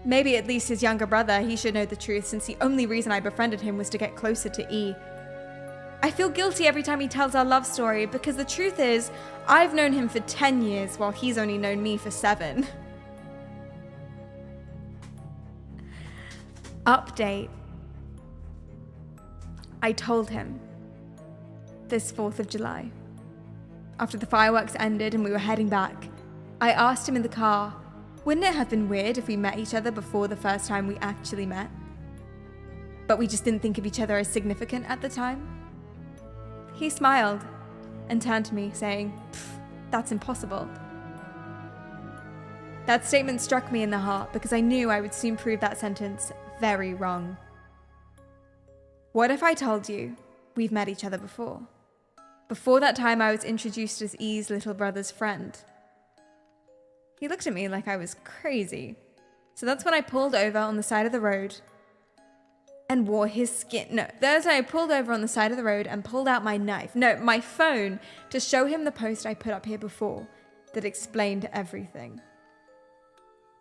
Maybe at least his younger brother, he should know the truth, since the only reason I befriended him was to get closer to E. I feel guilty every time he tells our love story because the truth is, I've known him for 10 years while he's only known me for 7. Update. I told him this 4th of July. After the fireworks ended and we were heading back, I asked him in the car, wouldn't it have been weird if we met each other before the first time we actually met? But we just didn't think of each other as significant at the time. He smiled and turned to me saying, that's impossible. That statement struck me in the heart because I knew I would soon prove that sentence very wrong. What if I told you we've met each other before? Before that time I was introduced as E's little brother's friend. He looked at me like I was crazy. So that's when I pulled over on the side of the road and wore his skin. No, that's when I pulled over on the side of the road and pulled out my knife. No, my phone, to show him the post I put up here before that explained everything.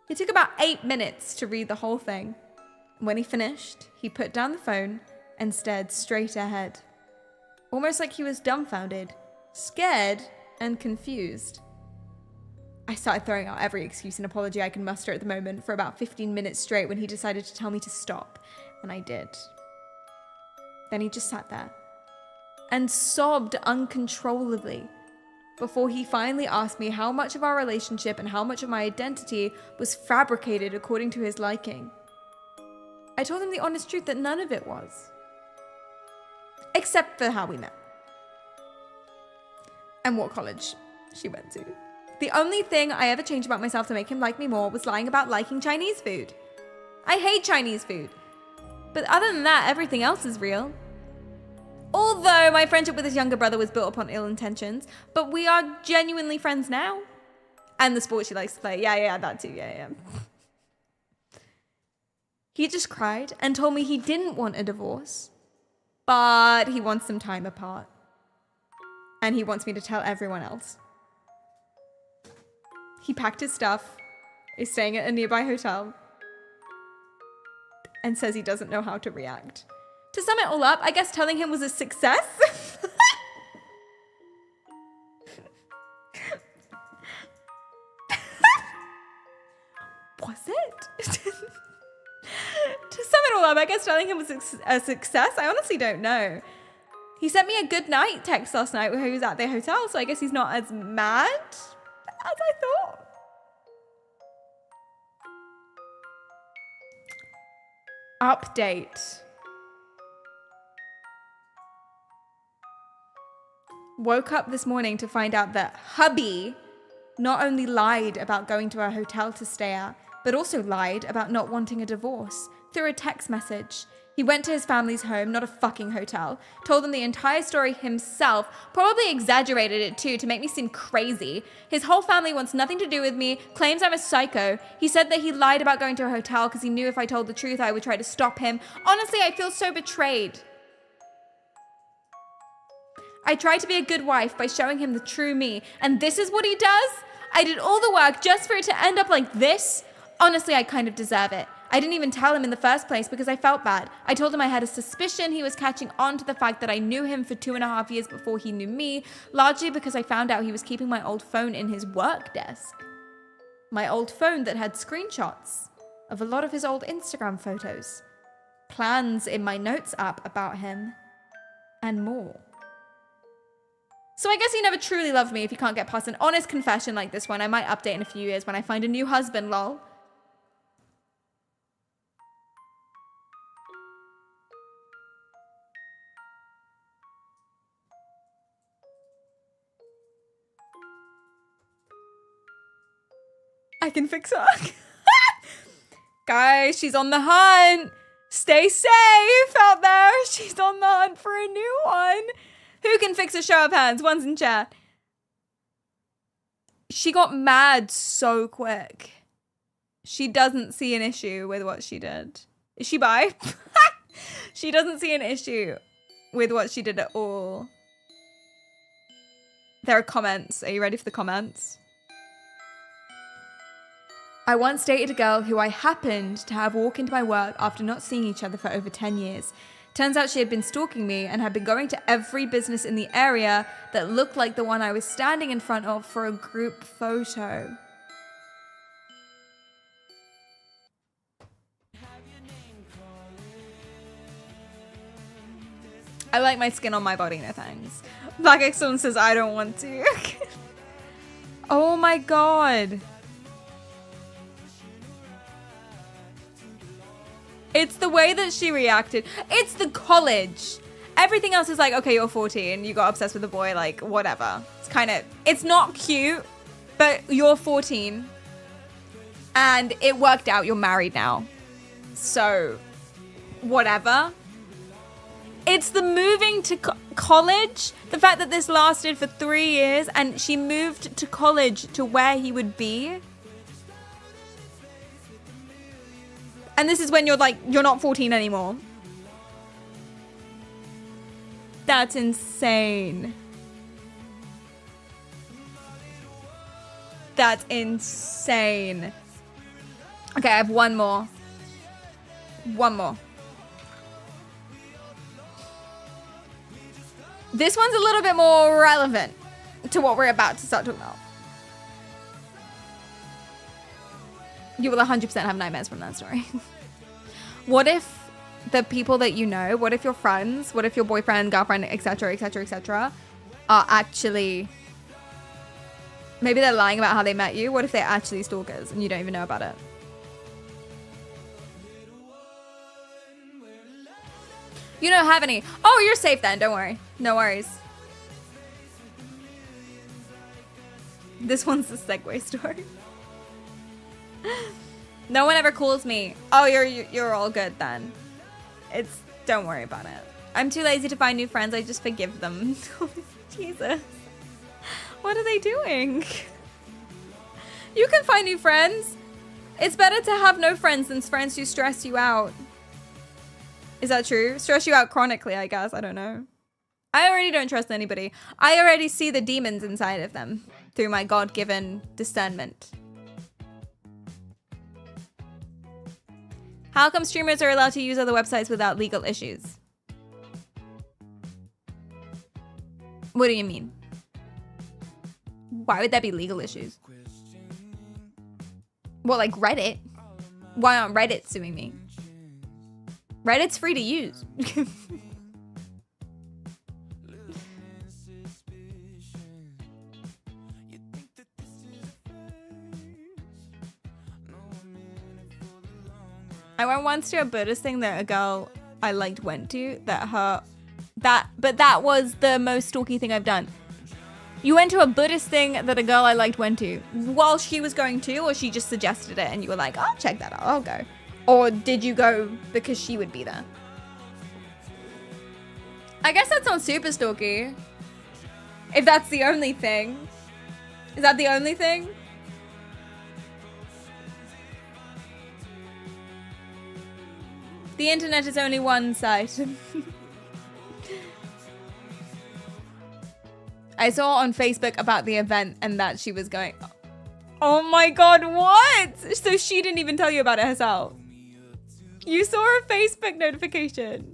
It took about 8 minutes to read the whole thing. When he finished, he put down the phone and stared straight ahead, almost like he was dumbfounded, scared, and confused. I started throwing out every excuse and apology I could muster at the moment for about 15 minutes straight when he decided to tell me to stop, and I did. Then he just sat there and sobbed uncontrollably before he finally asked me how much of our relationship and how much of my identity was fabricated according to his liking. I told him the honest truth that none of it was, except for how we met and what college she went to. The only thing I ever changed about myself to make him like me more was lying about liking Chinese food. I hate Chinese food. But other than that, everything else is real. Although my friendship with his younger brother was built upon ill intentions, but we are genuinely friends now. And the sport she likes to play. Yeah, that too, yeah. He just cried and told me he didn't want a divorce, but he wants some time apart. And he wants me to tell everyone else. He packed his stuff, is staying at a nearby hotel, and says he doesn't know how to react. To sum it all up, I guess telling him was a success. Was it? To sum it all up, I guess telling him was a success. I honestly don't know. He sent me a good night text last night when he was at the hotel, so I guess he's not as mad as I thought. Update. Woke up this morning to find out that hubby not only lied about going to a hotel to stay at, but also lied about not wanting a divorce through a text message. He went to his family's home, not a fucking hotel, told them the entire story himself, probably exaggerated it too to make me seem crazy. His whole family wants nothing to do with me, claims I'm a psycho. He said that he lied about going to a hotel because he knew if I told the truth, I would try to stop him. Honestly, I feel so betrayed. I tried to be a good wife by showing him the true me, and this is what he does? I did all the work just for it to end up like this? Honestly, I kind of deserve it. I didn't even tell him in the first place because I felt bad. I told him I had a suspicion he was catching on to the fact that I knew him for 2.5 years before he knew me, largely because I found out he was keeping my old phone in his work desk. My old phone that had screenshots of a lot of his old Instagram photos, plans in my notes app about him, and more. So I guess he never truly loved me if he can't get past an honest confession like this one. I might update in a few years when I find a new husband, lol. I can fix her. Guys, she's on the hunt. Stay safe out there. She's on the hunt for a new one. Who can fix a show of hands? One's in chat. She got mad so quick. She doesn't see an issue with what she did. Is she bi? She doesn't see an issue with what she did at all. There are comments. Are you ready for the comments? I once dated a girl who I happened to have walk into my work after not seeing each other for over 10 years. Turns out she had been stalking me and had been going to every business in the area that looked like the one I was standing in front of for a group photo. I like my skin on my body, no thanks. Black Excellence says I don't want to. Oh my god. It's the way that she reacted. It's the college. Everything else is like, okay, you're 14. You got obsessed with a boy, like, whatever. It's kind of, it's not cute, but you're 14. And it worked out. You're married now. So, whatever. It's the moving to college. The fact that this lasted for 3 years and she moved to college to where he would be. And this is when you're like, you're not 14 anymore. That's insane. That's insane. Okay, I have one more. One more. This one's a little bit more relevant to what we're about to start talking about. You will 100% have nightmares from that story. What if the people that you know, what if your friends, what if your boyfriend, girlfriend, etc., etc., etc., are actually, maybe they're lying about how they met you. What if they're actually stalkers and you don't even know about it? You don't have any. Oh, you're safe then. Don't worry. No worries. This one's the segue story. No one ever calls me. Oh, you're all good then. It's, don't worry about it. I'm too lazy to find new friends. I just forgive them. Jesus. What are they doing? You can find new friends. It's better to have no friends than friends who stress you out. Is that true? Stress you out chronically, I guess. I don't know. I already don't trust anybody. I already see the demons inside of them through my God-given discernment. How come streamers are allowed to use other websites without legal issues? What do you mean? Why would there be legal issues? Well, like Reddit. Why aren't Reddit suing me? Reddit's free to use. I went once to a Buddhist thing that a girl I liked went to but that was the most stalky thing I've done. You went to a Buddhist thing that a girl I liked went to while she was going to, or she just suggested it and you were like, I'll check that out, I'll go. Or did you go because she would be there? I guess that's not super stalky. If that's the only thing. Is that the only thing? The internet is only one site. I saw on Facebook about the event and that she was going, oh my god, what? So she didn't even tell you about it herself. You saw a Facebook notification.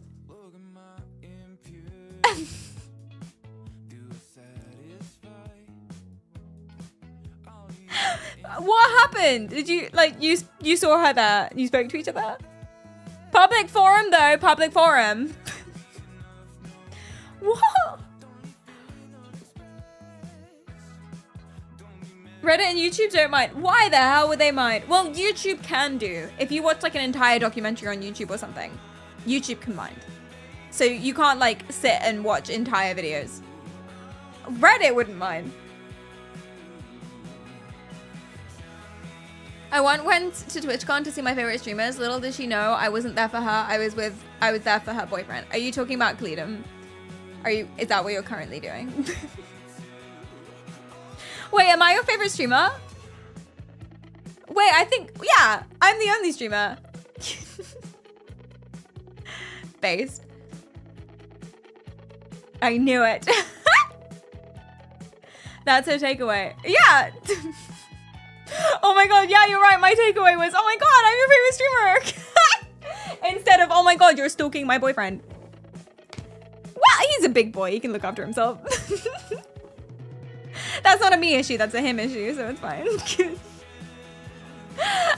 What happened? Did you, like, you saw her there? You spoke to each other? Public forum though, public forum. What? Reddit and YouTube don't mind. Why the hell would they mind? Well, YouTube can do. If you watch like an entire documentary on YouTube or something, YouTube can mind. So you can't like sit and watch entire videos. Reddit wouldn't mind. I once went to TwitchCon to see my favorite streamers. Little did she know I wasn't there for her. I was there for her boyfriend. Are you talking about Cleedum? Is that what you're currently doing? Wait, am I your favorite streamer? Wait, I think, yeah, I'm the only streamer. Based. I knew it. That's her takeaway. Yeah. Oh my god, yeah, you're right. My takeaway was, oh my god, I'm your favorite streamer. Instead of, oh my god, you're stalking my boyfriend. Well, he's a big boy. He can look after himself. That's not a me issue. That's a him issue, so it's fine.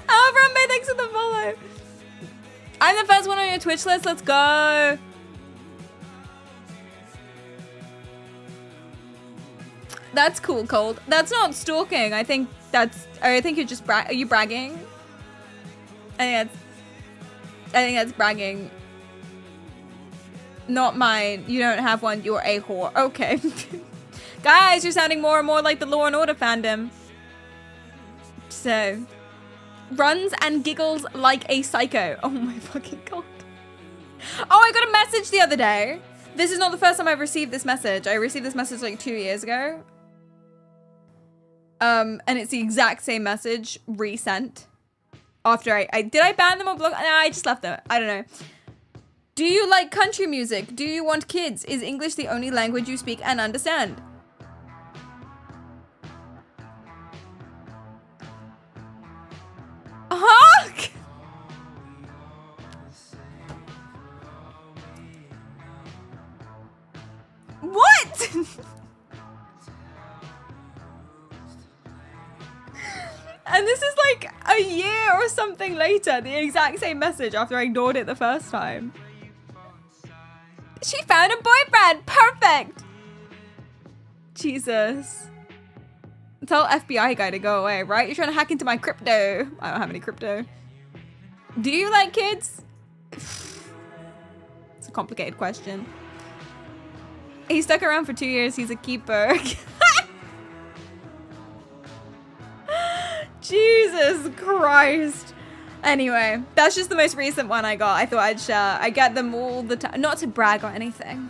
Oh, Brumbe, thanks for the follow. I'm the first one on your Twitch list. Let's go. That's cool, Cold. That's not stalking. I think you're just are you bragging? I think that's bragging. Not mine. You don't have one. You're a whore. Okay. Guys, you're sounding more and more like the Law and Order fandom. So, runs and giggles like a psycho. Oh my fucking god. Oh, I got a message the other day. This is not the first time I've received this message. I received this message like 2 years ago. And it's the exact same message resent. After did I ban them or block? No, I just left them. I don't know. Do you like country music? Do you want kids? Is English the only language you speak and understand? Huh? What? And this is like a year or something later, the exact same message after I ignored it the first time. She found a boyfriend. Perfect. Jesus. Tell FBI guy to go away, right? You're trying to hack into my crypto. I don't have any crypto. Do you like kids? It's a complicated question. He stuck around for 2 years. He's a keeper. Jesus Christ. Anyway, that's just the most recent one I got. I thought I'd share. I get them all the time. Not to brag or anything.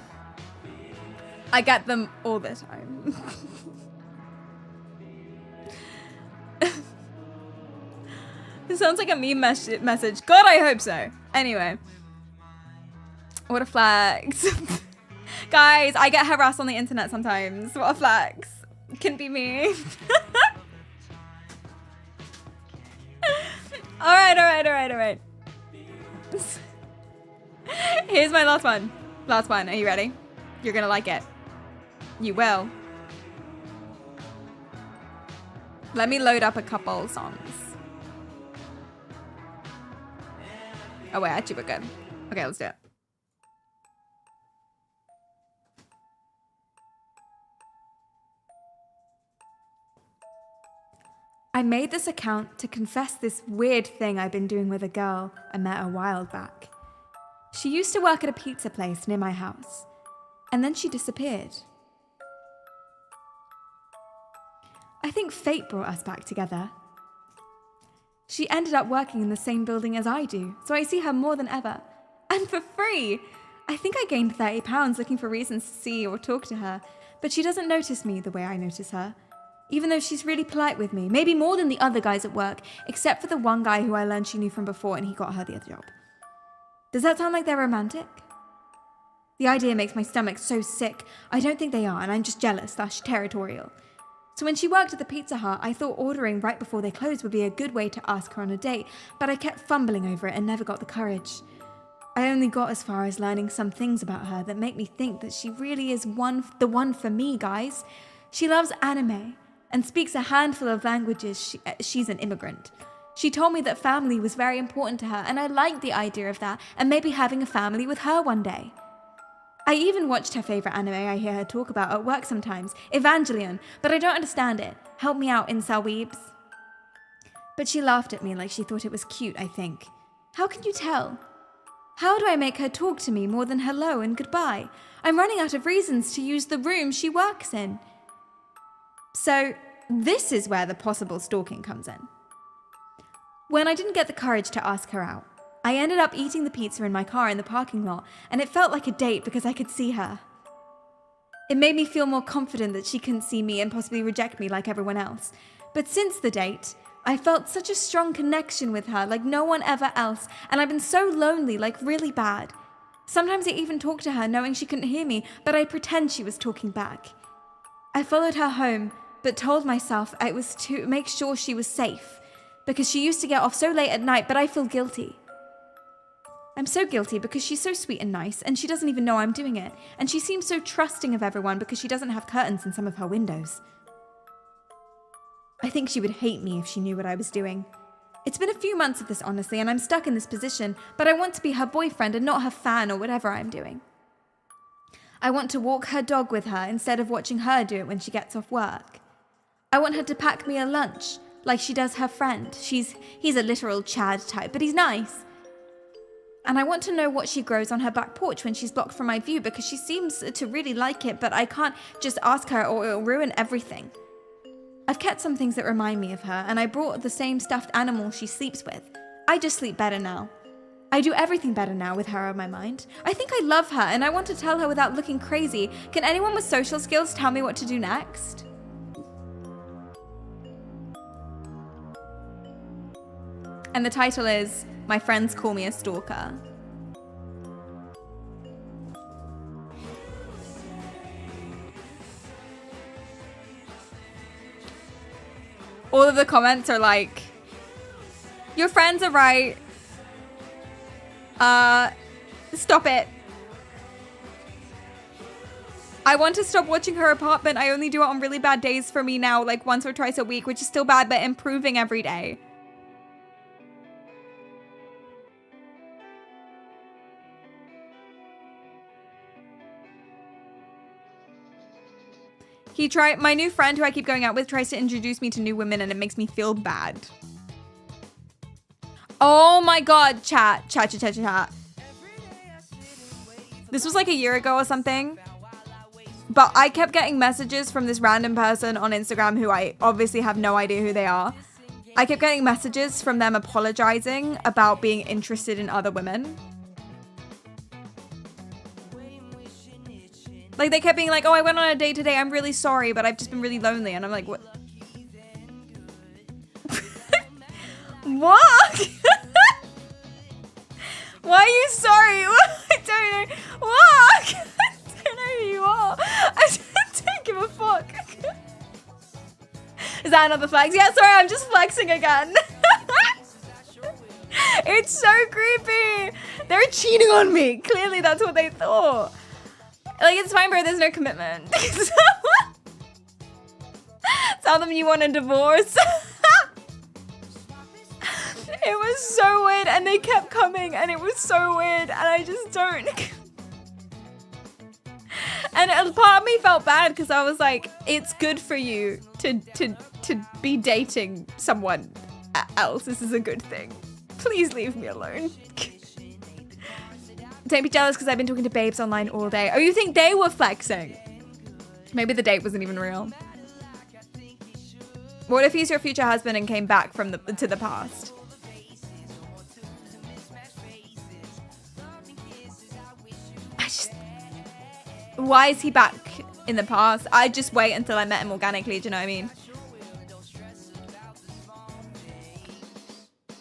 I get them all the time. It sounds like a meme message. God, I hope so. Anyway. What a flex. Guys, I get harassed on the internet sometimes. What a flex. Can be me. Alright. Here's my last one. Last one. Are you ready? You're gonna like it. You will. Let me load up a couple songs. Oh wait, actually we're good. Okay, let's do it. I made this account to confess this weird thing I've been doing with a girl I met a while back. She used to work at a pizza place near my house, and then she disappeared. I think fate brought us back together. She ended up working in the same building as I do, so I see her more than ever. And for free! I think I gained 30 pounds looking for reasons to see or talk to her, but she doesn't notice me the way I notice her. Even though she's really polite with me, maybe more than the other guys at work, except for the one guy who I learned she knew from before and he got her the other job. Does that sound like they're romantic? The idea makes my stomach so sick. I don't think they are, and I'm just jealous / territorial. So when she worked at the Pizza Hut, I thought ordering right before they closed would be a good way to ask her on a date, but I kept fumbling over it and never got the courage. I only got as far as learning some things about her that make me think that she really is the one for me, guys. She loves anime and speaks a handful of languages. She's an immigrant. She told me that family was very important to her, and I liked the idea of that and maybe having a family with her one day. I even watched her favorite anime I hear her talk about at work sometimes, Evangelion, but I don't understand it. Help me out, incel weebs. But she laughed at me like she thought it was cute, I think. How can you tell? How do I make her talk to me more than hello and goodbye? I'm running out of reasons to use the room she works in. So, this is where the possible stalking comes in. When I didn't get the courage to ask her out, I ended up eating the pizza in my car in the parking lot, and it felt like a date because I could see her. It made me feel more confident that she couldn't see me and possibly reject me like everyone else. But since the date, I felt such a strong connection with her like no one ever else, and I've been so lonely, like really bad. Sometimes I even talked to her knowing she couldn't hear me, but I'd pretend she was talking back. I followed her home, but told myself it was to make sure she was safe, because she used to get off so late at night, but I feel guilty. I'm so guilty because she's so sweet and nice, and she doesn't even know I'm doing it, and she seems so trusting of everyone because she doesn't have curtains in some of her windows. I think she would hate me if she knew what I was doing. It's been a few months of this, honestly, and I'm stuck in this position, but I want to be her boyfriend and not her fan or whatever I'm doing. I want to walk her dog with her instead of watching her do it when she gets off work. I want her to pack me a lunch, like she does her friend. He's a literal Chad type, but he's nice. And I want to know what she grows on her back porch when she's blocked from my view because she seems to really like it, but I can't just ask her or it'll ruin everything. I've kept some things that remind me of her, and I brought the same stuffed animal she sleeps with. I just sleep better now. I do everything better now with her on my mind. I think I love her, and I want to tell her without looking crazy. Can anyone with social skills tell me what to do next? And the title is, My Friends Call Me a Stalker. All of the comments are like, your friends are right. Stop it. I want to stop watching her apartment. I only do it on really bad days for me now, like once or twice a week, which is still bad, but improving every day. My new friend who I keep going out with tries to introduce me to new women and it makes me feel bad. Oh my God, chat. This was like a year ago or something. But I kept getting messages from this random person on Instagram who I obviously have no idea who they are. I kept getting messages from them apologizing about being interested in other women. Like, they kept being like, oh, I went on a date today. I'm really sorry, but I've just been really lonely. And I'm like, what? What? Why are you sorry? I don't know. What? I don't know who you are. I don't give a fuck. Is that another flex? Yeah, sorry, I'm just flexing again. It's so creepy. They're cheating on me. Clearly, that's what they thought. Like, it's fine, bro. There's no commitment. Tell them you want a divorce. It was so weird, and they kept coming, and it was so weird, and I just don't. And a part of me felt bad because I was like, it's good for you to be dating someone else. This is a good thing. Please leave me alone. Don't be jealous because I've been talking to babes online all day. Oh, you think they were flexing? Maybe the date wasn't even real. What if he's your future husband and came back from to the past? why is he back in the past? I'd just wait until I met him organically, do you know what I mean?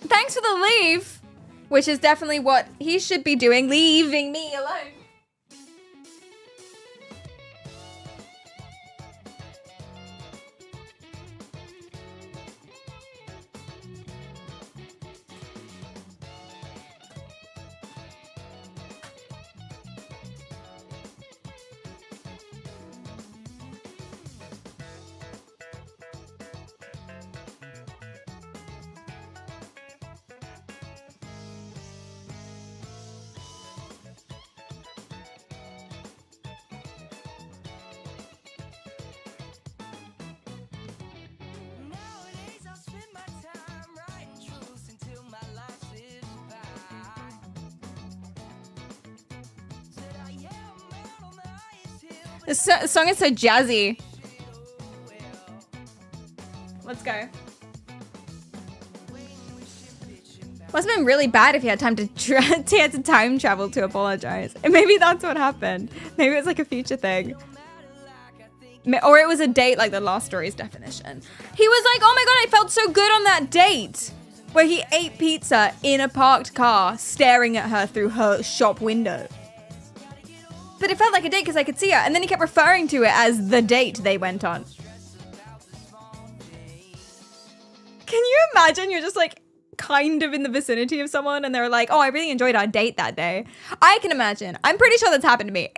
Thanks for the leave, which is definitely what he should be doing, leaving me alone. This song is so jazzy. Let's go. Must have been really bad if he had time to he had to time travel to apologize. And maybe that's what happened. Maybe it's like a future thing. Or it was a date like the Lost Stories definition. He was like, oh my god, I felt so good on that date. Where he ate pizza in a parked car, staring at her through her shop window. But it felt like a date because I could see her. And then he kept referring to it as the date they went on. Can you imagine you're just like kind of in the vicinity of someone and they're like, oh, I really enjoyed our date that day. I can imagine. I'm pretty sure that's happened to me.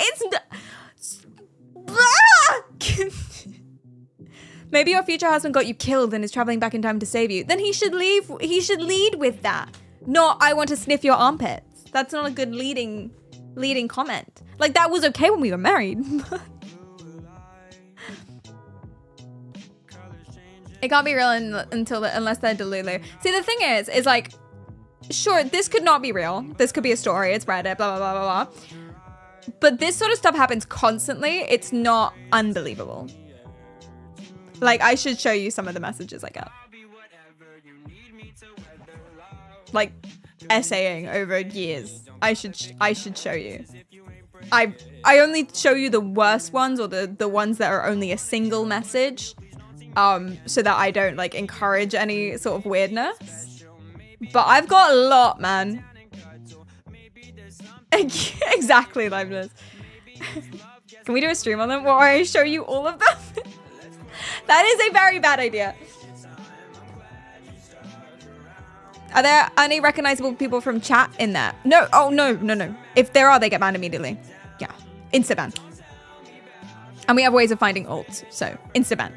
Maybe your future husband got you killed and is traveling back in time to save you. Then he should leave. He should lead with that. Not, I want to sniff your armpits. That's not a good leading comment. Like, that was okay when we were married. It can't be real unless they're Delulu. See, the thing is like, sure, this could not be real. This could be a story. It's Reddit, blah, blah, blah, blah, blah. But this sort of stuff happens constantly. It's not unbelievable. Like, I should show you some of the messages I got. Like, essaying over years. I should show you. I only show you the worst ones or the ones that are only a single message. So that I don't like encourage any sort of weirdness. But I've got a lot, man. Exactly, Liveness. Can we do a stream on them where I show you all of them? That is a very bad idea. Are there any recognizable people from chat in there? No. Oh, no. If there are, they get banned immediately. Yeah. Insta-ban. And we have ways of finding alts. So, insta-ban.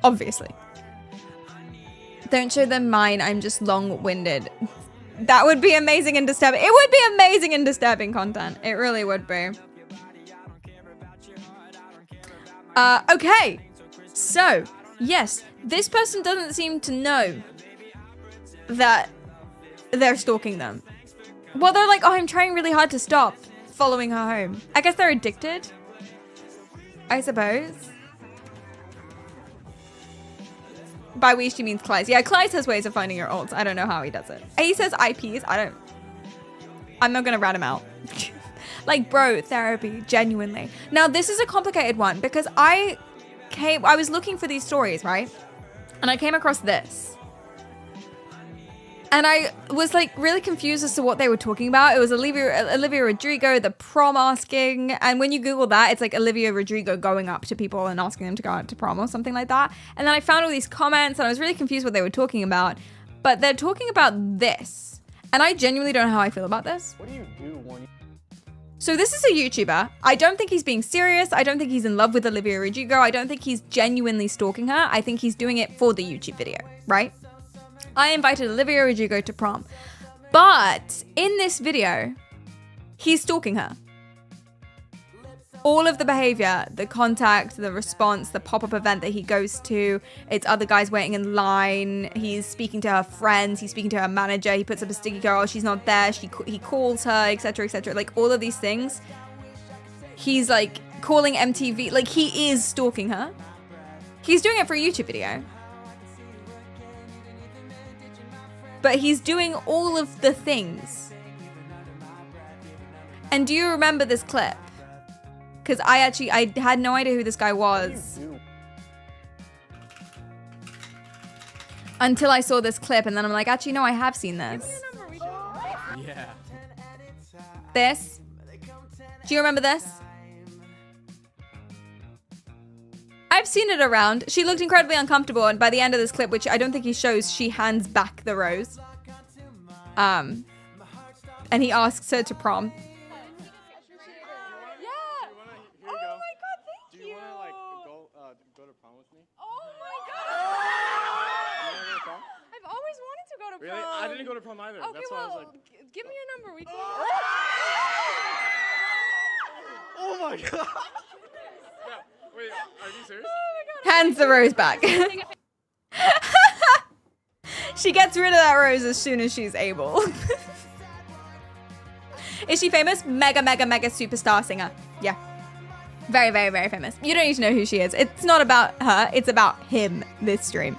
Obviously. Don't show them mine. I'm just long-winded. That would be amazing and disturbing. It would be amazing and disturbing content. It really would be. Okay. So, yes. This person doesn't seem to know that they're stalking them. Well, they're like, oh, I'm trying really hard to stop following her home. I guess they're addicted. I suppose. By we, she means Clyde. Yeah, Clyde has ways of finding your ults. I don't know how he does it. He says IPs. I'm not gonna rat him out. Like, bro, therapy, genuinely. Now, this is a complicated one because I was looking for these stories, right? And I came across this. And I was like really confused as to what they were talking about. It was Olivia Rodrigo, the prom asking. And when you Google that, it's like Olivia Rodrigo going up to people and asking them to go out to prom or something like that. And then I found all these comments and I was really confused what they were talking about. But they're talking about this. And I genuinely don't know how I feel about this. What do you do when So this is a YouTuber. I don't think he's being serious. I don't think he's in love with Olivia Rodrigo. I don't think he's genuinely stalking her. I think he's doing it for the YouTube video, right? I invited Olivia Rodrigo to prom. But in this video, he's stalking her. All of the behavior, the contact, the response, the pop-up event that he goes to, it's other guys waiting in line. He's speaking to her friends. He's speaking to her manager. He puts up a sticky girl. She's not there. He calls her, etc., etc. Like all of these things. He's like calling MTV. Like he is stalking her. He's doing it for a YouTube video. But he's doing all of the things. And do you remember this clip? because I had no idea who this guy was until I saw this clip, and then I'm like, actually, no, I have seen this. Yeah. This? Do you remember this? I've seen it around. She looked incredibly uncomfortable, and by the end of this clip, which I don't think he shows, she hands back the rose. And he asks her to prom. Yeah. Oh my god, thank you. Do you want to like go to prom with me? Oh my god. You want to go to prom? I've always wanted to go to prom. Really? I didn't go to prom either. Okay, That's why I was well, like, give me your number. We can. oh my god. Yeah. Wait, are you serious? Hands the rose back. She gets rid of that rose as soon as she's able. Is she famous? Mega, mega, mega superstar singer. Yeah. Very, very, very famous. You don't need to know who she is. It's not about her. It's about him, this stream.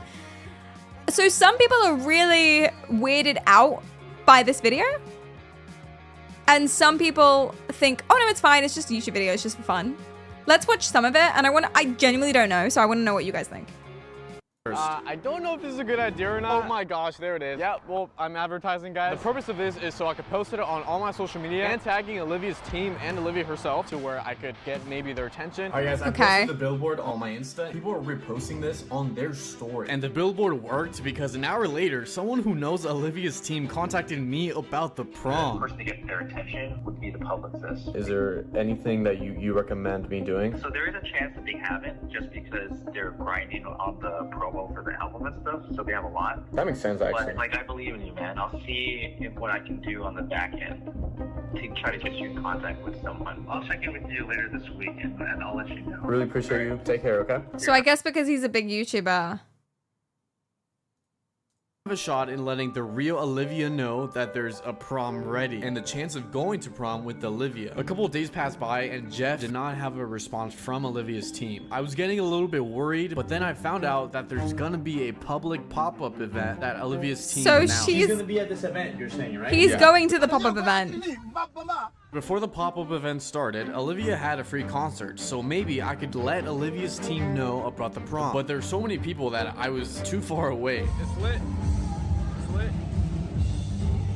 So some people are really weirded out by this video. And some people think, oh no, it's fine. It's just a YouTube video. It's just for fun. Let's watch some of it. And I genuinely don't know. So I want to know what you guys think. I don't know if this is a good idea or not. Oh my gosh, there it is. Yeah, well, I'm advertising, guys. The purpose of this is so I could post it on all my social media and tagging Olivia's team and Olivia herself to where I could get maybe their attention. Alright guys, I Okay. posted the billboard on my Insta. People are reposting this on their story. And the billboard worked because an hour later, someone who knows Olivia's team contacted me about the The prom. person to get their attention would be the publicist. Is there anything that you recommend me doing? So there is a chance that they haven't, just because they're grinding on the promo for the album and stuff, so they have a lot. That makes sense actually. But like, I believe in you, man. I'll see what I can do on the back end to try to get you in contact with someone. I'll check in with you later this week, and I'll let you know. Really appreciate you. Take care, okay? So I guess because he's a big YouTuber. Have a shot in letting the real Olivia know that there's a prom ready and the chance of going to prom with Olivia. A couple of days passed by and Jeff did not have a response from Olivia's team. I was getting a little bit worried, but then I found out that there's gonna be a public pop-up event that Olivia's team So announced. she's gonna be at this event, you're saying, right? he's going to the pop-up event. Before the pop-up event started, Olivia had a free concert, so maybe I could let Olivia's team know about the prom. But there's so many people that I was too far away. It's lit. It's lit.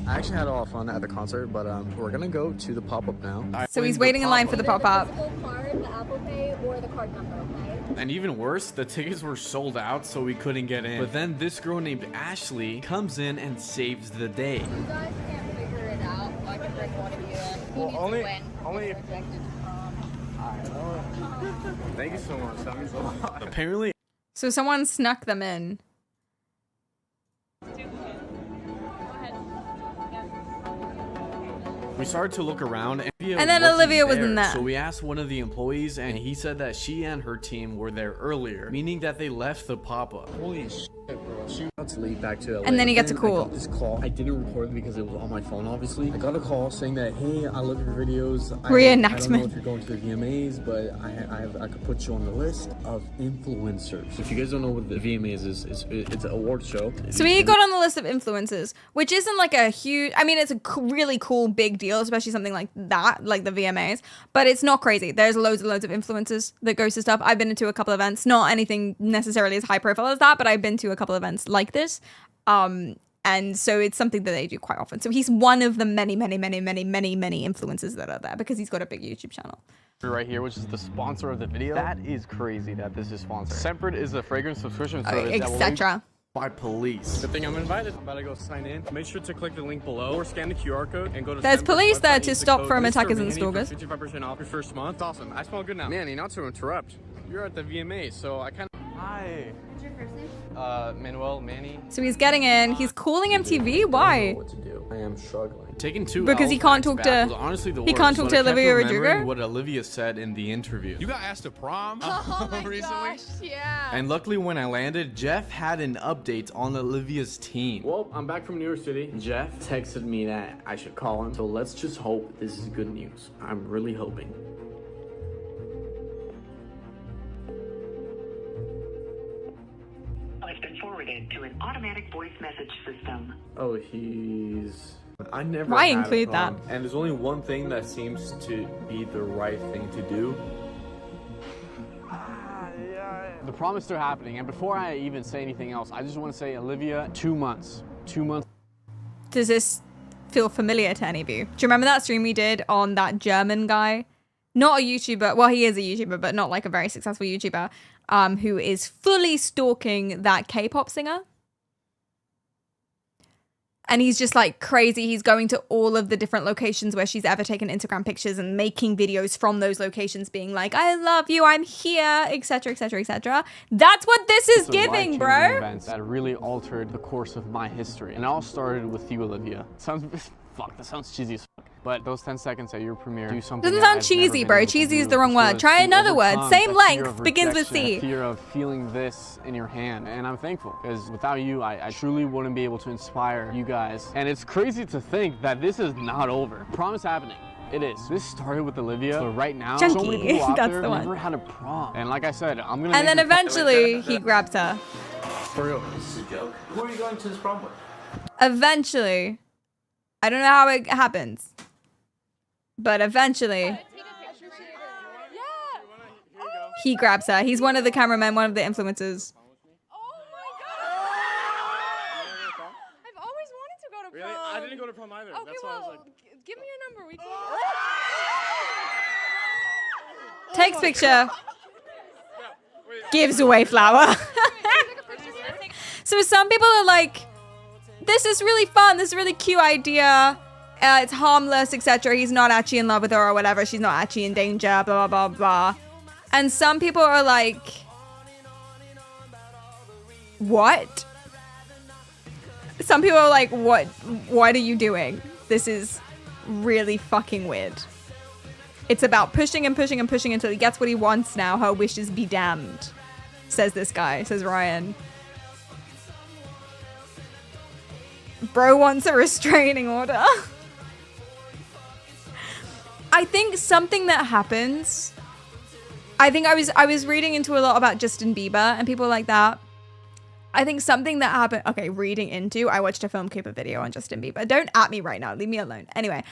I actually had a lot of fun at the concert, but we're gonna go to the pop-up now. So he's waiting in line for the pop-up. Card, the Apple Pay, or the card number, okay? And even worse, the tickets were sold out, so we couldn't get in. But then this girl named Ashley comes in and saves the day. You guys can't figure it out. I can bring one of you in. Who needs only- to win? only- You're rejected to prom. Thank you so much. That means a lot. Apparently, So someone snuck them in. we started to look around, and then Olivia wasn't there. So we asked one of the employees, and he said that she and her team were there earlier, meaning that they left the pop-up. Holy shit, bro. She about to leave back to LA. And then he gets a I call. got this call. I didn't record it because it was on my phone, obviously. I got a call saying that, hey, I love your videos. I don't Reenactment. know if you're going to the VMAs, but I could put you on the list of influencers. If you guys don't know what the VMAs is, it's an award show. So he got on the list of influencers, which isn't like a huge, I mean, it's a really cool big deal, especially something like that, like the VMAs, but it's not crazy. There's loads and loads of influencers that goes to stuff. I've been to a couple events, not anything necessarily as high profile as that, but I've been to a couple events like this. And so it's something that they do quite often. So he's one of the many, many, many, many, many, many influencers that are there because he's got a big YouTube channel. Right here, which is the sponsor of the video. That is crazy that this is sponsored. Sempered is a fragrance subscription service that will link Etc. By police. Good thing I'm invited. I'm about to go sign in. Make sure to click the link below or scan the QR code and go to There's Semper's police there website. to Use the stop code from Mr. attackers and Manny stalkers. for 55% off your first month. It's awesome. I smell good now. Manny, not to interrupt. You're at the VMA, so I kind of... Hi. What's your first name? Manuel, Manny. So he's getting in. He's calling MTV. Why? What to do. I am struggling. Taking 2 Because he hours can't back talk back to- was honestly the he worst, can't talk but to I kept Olivia remembering Rodrigo? what Olivia said in the interview. You got asked to prom Oh my recently? gosh, yeah. And luckily when I landed, Jeff had an update on Olivia's team. Well, I'm back from New York City. Jeff texted me that I should call him, so let's just hope this is good news. I'm really hoping. It's been forwarded to an automatic voice message system. Oh, he's... I never Why had a include prom, that? And there's only one thing that seems to be the right thing to do, The prom is still happening, and before I even say anything else, I just want to say, Olivia, 2 months. 2 months. Does this feel familiar to any of you? Do you remember that stream we did on that German guy? Not a YouTuber, well, he is a YouTuber, but not like a very successful YouTuber, who is fully stalking that K-pop singer. And he's just like crazy. He's going to all of the different locations where she's ever taken Instagram pictures and making videos from those locations being like, I love you, I'm here, etc, etc, etc. That's what this is giving, bro. Events that really altered the course of my history. And it all started with you, Olivia. Sounds, fuck, that sounds cheesy as fuck. But those 10 seconds at your premiere do something. Doesn't sound cheesy, bro. Cheesy is the wrong word. Try another word. Same length, begins with C. Fear of feeling this in your hand. And I'm thankful, because without you, I truly wouldn't be able to inspire you guys. And it's crazy to think that this is not over. Prom is happening. It is. This started with Olivia, but right now, so many people out there never had a prom. And like I said, I'm gonna. And then eventually, he grabs her. For real. This is a joke. Who are you going to this prom with? Eventually, I don't know how it happens, but eventually, he grabs her. He's one of the cameramen, one of the influencers. I've always wanted to go to prom. Really? I didn't go to prom either. Okay, That's why I was like. Give me your number. We can. Takes picture. Gives away flower. So some people are like, this is really fun. This is a really cute idea. It's harmless, etc. He's not actually in love with her or whatever. She's not actually in danger, blah, blah, blah, blah. And some people are like, what? Some people are like, what are you doing? This is really fucking weird. It's about pushing and pushing and pushing until he gets what he wants now. Her wishes be damned, says this guy, says Ryan. Bro wants a restraining order. I think something that happens, I think I was reading into a lot about Justin Bieber and people like that. I think something that happened, okay, reading into, I watched a film Cooper video on Justin Bieber. Don't at me right now, leave me alone. Anyway,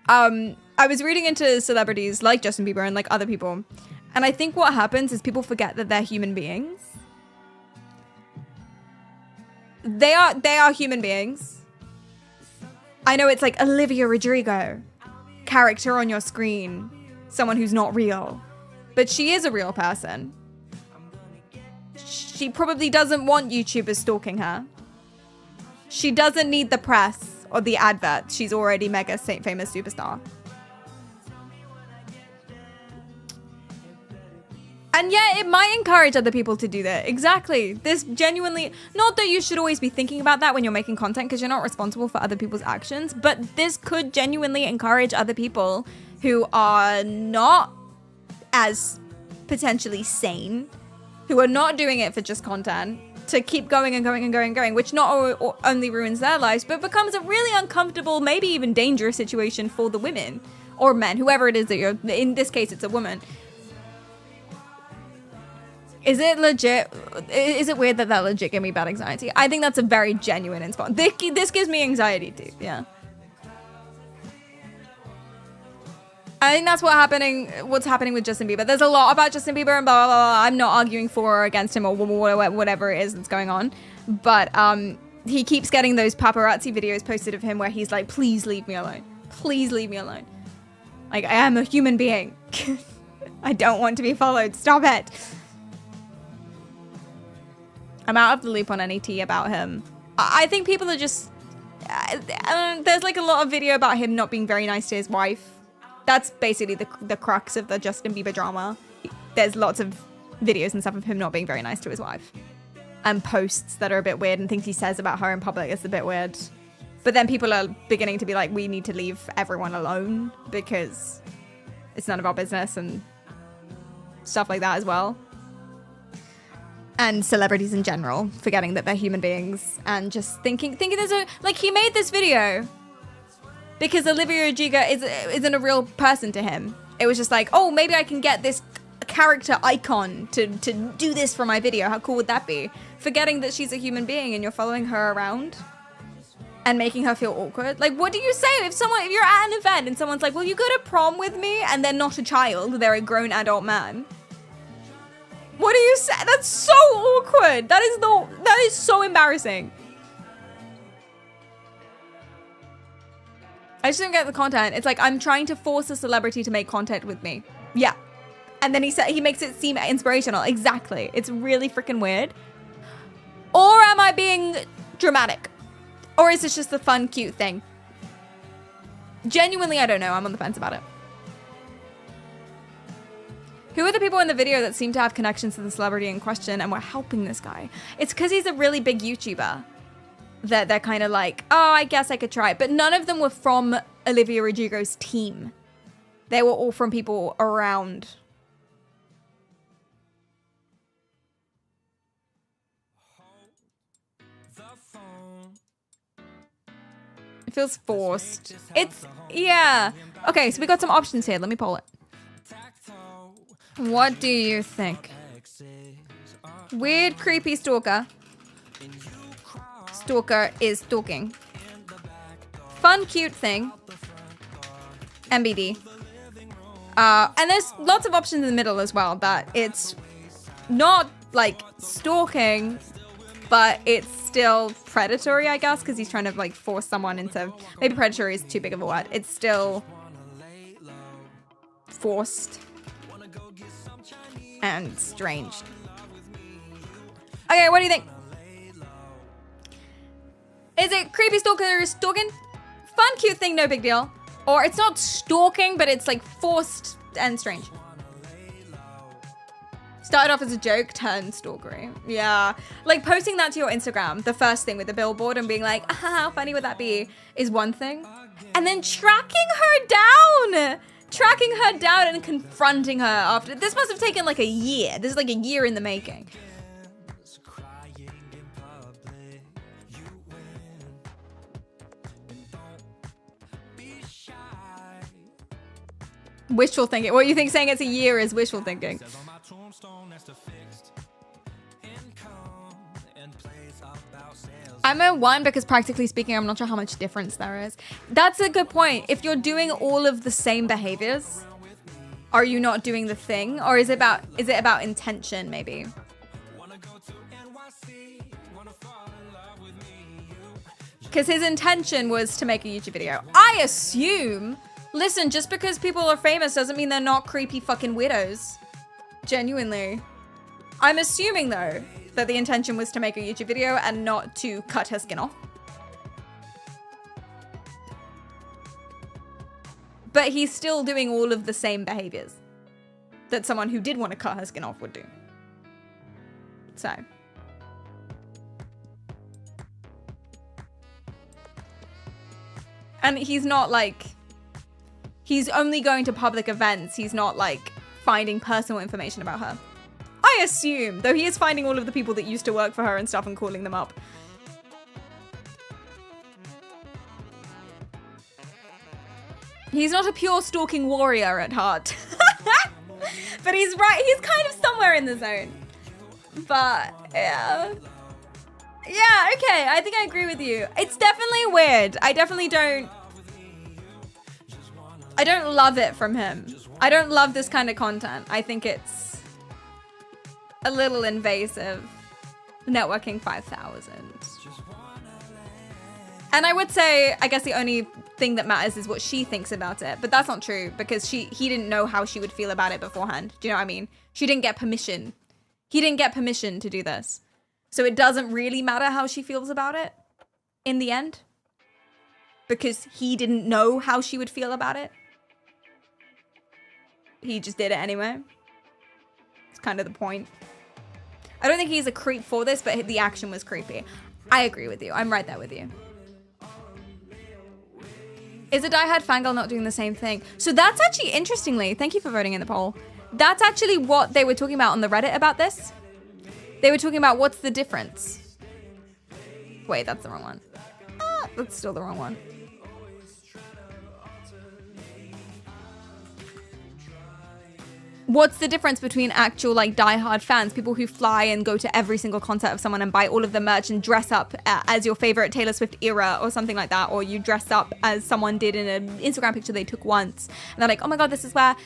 I was reading into celebrities like Justin Bieber and like other people. And I think what happens is people forget that they're human beings. They are human beings. I know it's like Olivia Rodrigo, character on your screen, someone who's not real, but she is a real person. She probably doesn't want YouTubers stalking her. She doesn't need the press or the advert. She's already mega famous superstar. And yeah, it might encourage other people to do that. Exactly. This genuinely, not that you should always be thinking about that when you're making content because you're not responsible for other people's actions, but this could genuinely encourage other people who are not as potentially sane, who are not doing it for just content, to keep going and going and going and going, which not only ruins their lives, but becomes a really uncomfortable, maybe even dangerous situation for the women or men, whoever it is that you're, in this case, it's a woman. Is it legit? Is it weird that legit gave me bad anxiety? I think that's a very genuine response. This gives me anxiety too, yeah. I think that's what's happening with Justin Bieber. There's a lot about Justin Bieber and blah, blah, blah. I'm not arguing for or against him or whatever it is that's going on. But he keeps getting those paparazzi videos posted of him where he's like, please leave me alone. Please leave me alone. Like, I am a human being. I don't want to be followed. Stop it. I'm out of the loop on any tea about him. I think people are just... there's like a lot of video about him not being very nice to his wife. That's basically the crux of the Justin Bieber drama. There's lots of videos and stuff of him not being very nice to his wife. And posts that are a bit weird and things he says about her in public is a bit weird. But then people are beginning to be like, we need to leave everyone alone because it's none of our business and stuff like that as well. And celebrities in general, forgetting that they're human beings and just thinking there's a, like, he made this video because Olivia Rodrigo isn't a real person to him. It was just like, oh, maybe I can get this character icon to do this for my video. How cool would that be? Forgetting that she's a human being and you're following her around and making her feel awkward. Like, what do you say if you're at an event and someone's like, will you go to prom with me? And they're not a child, they're a grown adult man. What do you say? That's so awkward. That is so embarrassing. I just don't get the content. It's like, I'm trying to force a celebrity to make content with me. Yeah. And then he makes it seem inspirational. Exactly. It's really freaking weird. Or am I being dramatic? Or is this just the fun, cute thing? Genuinely, I don't know. I'm on the fence about it. Who are the people in the video that seem to have connections to the celebrity in question and were helping this guy? It's because he's a really big YouTuber that they're kind of like, oh, I guess I could try. But none of them were from Olivia Rodrigo's team. They were all from people around. It feels forced. It's, yeah. Okay, so we got some options here. Let me poll it. What do you think? Weird, creepy stalker. Stalker is stalking. Fun, cute thing. MBD. And there's lots of options in the middle as well, that it's not like stalking, but it's still predatory, I guess, because he's trying to like force someone into, maybe predatory is too big of a word. It's still forced and strange. Okay, what do you think? Is it creepy stalker stalking? Fun, cute thing, no big deal. Or it's not stalking, but it's like forced and strange. Started off as a joke, turned stalkery. Yeah. Like posting that to your Instagram, the first thing with the billboard and being like, how funny would that be, is one thing. And then tracking her down! Tracking her down and confronting her after. This must have taken like a year. This is like a year in the making. Wishful thinking. What you think saying it's a year is wishful thinking? I'm a 1 because practically speaking, I'm not sure how much difference there is. That's a good point. If you're doing all of the same behaviors, are you not doing the thing? Or is it about intention maybe? Because his intention was to make a YouTube video. I assume, listen, just because people are famous doesn't mean they're not creepy fucking weirdos. Genuinely. I'm assuming though, that the intention was to make a YouTube video and not to cut her skin off. But he's still doing all of the same behaviors that someone who did want to cut her skin off would do. So. And he's not like, he's only going to public events. He's not like finding personal information about her. I assume, though he is finding all of the people that used to work for her and stuff and calling them up. He's not a pure stalking warrior at heart. But he's right, he's kind of somewhere in the zone. But, yeah. Yeah, okay, I think I agree with you. It's definitely weird. I don't love it from him. I don't love this kind of content. I think it's a little invasive. Networking 5,000. And I would say, I guess the only thing that matters is what she thinks about it. But that's not true because he didn't know how she would feel about it beforehand. Do you know what I mean? She didn't get permission. He didn't get permission to do this. So it doesn't really matter how she feels about it in the end. Because he didn't know how she would feel about it. He just did it anyway. It's kind of the point. I don't think he's a creep for this, but the action was creepy. I agree with you. I'm right there with you. Is a diehard fangirl not doing the same thing? So that's actually, interestingly, thank you for voting in the poll. That's actually what they were talking about on the Reddit about this. They were talking about what's the difference. Wait, that's the wrong one. That's still the wrong one. What's the difference between actual like diehard fans, people who fly and go to every single concert of someone and buy all of the merch and dress up as your favorite Taylor Swift era or something like that, or you dress up as someone did in an Instagram picture they took once and they're like, oh my god, this is where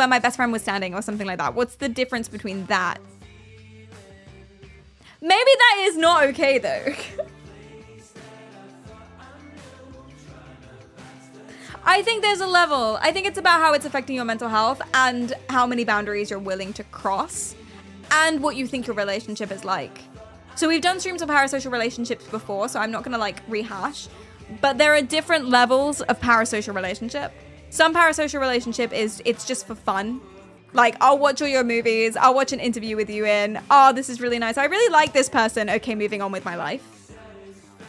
my best friend was standing or something like that. What's the difference between that Maybe that is not okay though. I think there's a level. I think it's about how it's affecting your mental health and how many boundaries you're willing to cross and what you think your relationship is like. So we've done streams on parasocial relationships before, so I'm not gonna like rehash, but there are different levels of parasocial relationship. Some parasocial relationship it's just for fun. Like, I'll watch all your movies, I'll watch an interview with you in, oh, this is really nice, I really like this person, okay, moving on with my life.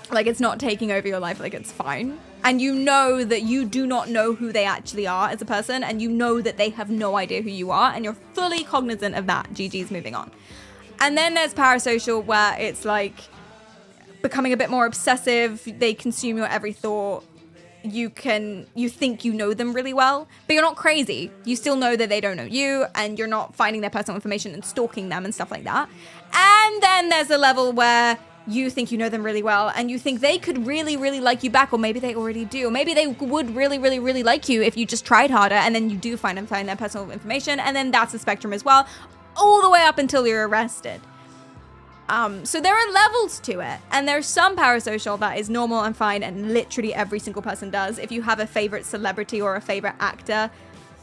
Like, it's not taking over your life, like, it's fine. And you know that you do not know who they actually are as a person, and you know that they have no idea who you are, and you're fully cognizant of that. GG's, moving on. And then there's parasocial, where it's like becoming a bit more obsessive, they consume your every thought. You think you know them really well, but you're not crazy. You still know that they don't know you, and you're not finding their personal information and stalking them and stuff like that. And then there's a level where you think you know them really well, and you think they could really, really like you back, or maybe they already do. Maybe they would really, really, really like you if you just tried harder, and then you do find their personal information, and then that's a spectrum as well, all the way up until you're arrested. So there are levels to it, and there's some parasocial that is normal and fine, and literally every single person does. If you have a favorite celebrity or a favorite actor,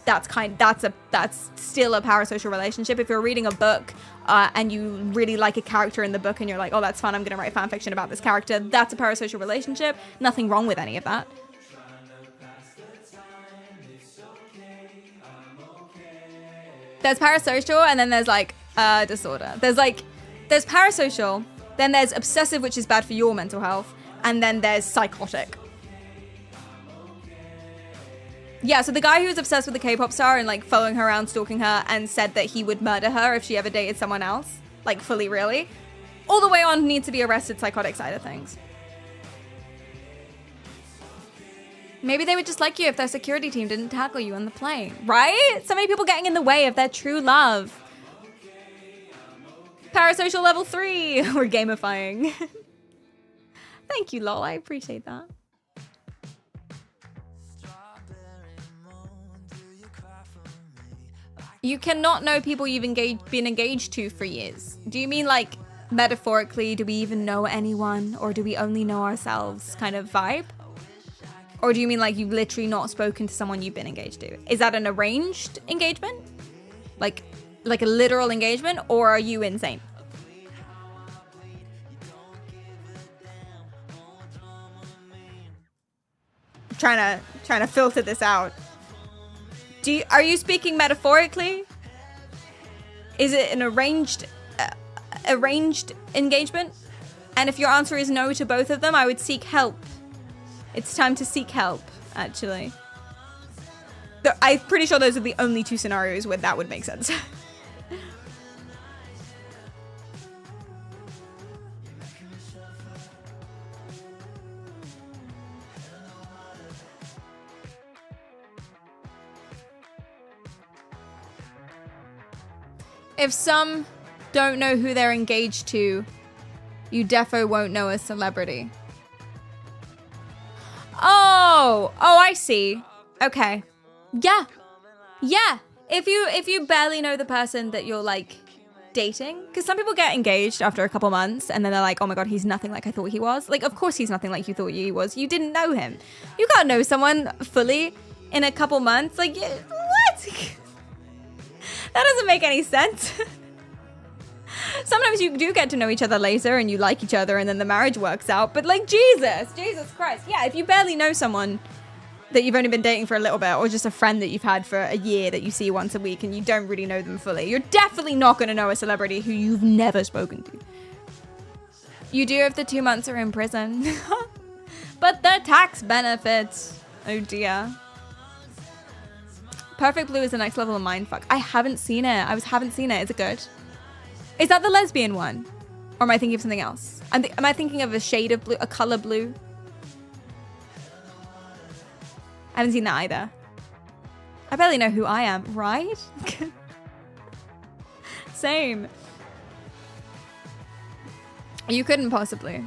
that's still a parasocial relationship. If you're reading a book and you really like a character in the book, and you're like, oh, that's fun, I'm gonna write fan fiction about this character, that's a parasocial relationship. Nothing wrong with any of that. There's parasocial, and then there's like disorder. There's parasocial, then there's obsessive, which is bad for your mental health, and then there's psychotic. Yeah, so the guy who was obsessed with the K-pop star and like following her around, stalking her, and said that he would murder her if she ever dated someone else, like fully really, all the way on needs to be arrested, psychotic side of things. Maybe they would just like you if their security team didn't tackle you on the plane, right? So many people getting in the way of their true love. Parasocial level 3, we're gamifying. Thank you, lol, I appreciate that. You cannot know people you've been engaged to for years. Do you mean like metaphorically, do we even know anyone, or do we only know ourselves kind of vibe? Or do you mean like you've literally not spoken to someone you've been engaged to? Is that an arranged engagement? Like a literal engagement, or are you insane? Trying to filter this out. Are you speaking metaphorically? Is it an arranged engagement? And if your answer is no to both of them, I would seek help. It's time to seek help, actually. I'm pretty sure those are the only two scenarios where that would make sense. If some don't know who they're engaged to, you defo won't know a celebrity. Oh, I see. Okay. Yeah. If you barely know the person that you're like dating, because some people get engaged after a couple months and then they're like, oh my god, he's nothing like I thought he was. Like, of course he's nothing like you thought he was. You didn't know him. You can't know someone fully in a couple months. Like, what? That doesn't make any sense. Sometimes you do get to know each other later and you like each other and then the marriage works out. But like, Jesus Christ. Yeah, if you barely know someone that you've only been dating for a little bit, or just a friend that you've had for a year that you see once a week and you don't really know them fully, you're definitely not going to know a celebrity who you've never spoken to. You do if the 2 months are in prison. But the tax benefits. Oh dear. Perfect Blue is the next level of mindfuck. I haven't seen it. Haven't seen it. Is it good? Is that the lesbian one? Or am I thinking of something else? Am I thinking of a shade of blue, a color blue? I haven't seen that either. I barely know who I am, right? Same. You couldn't possibly.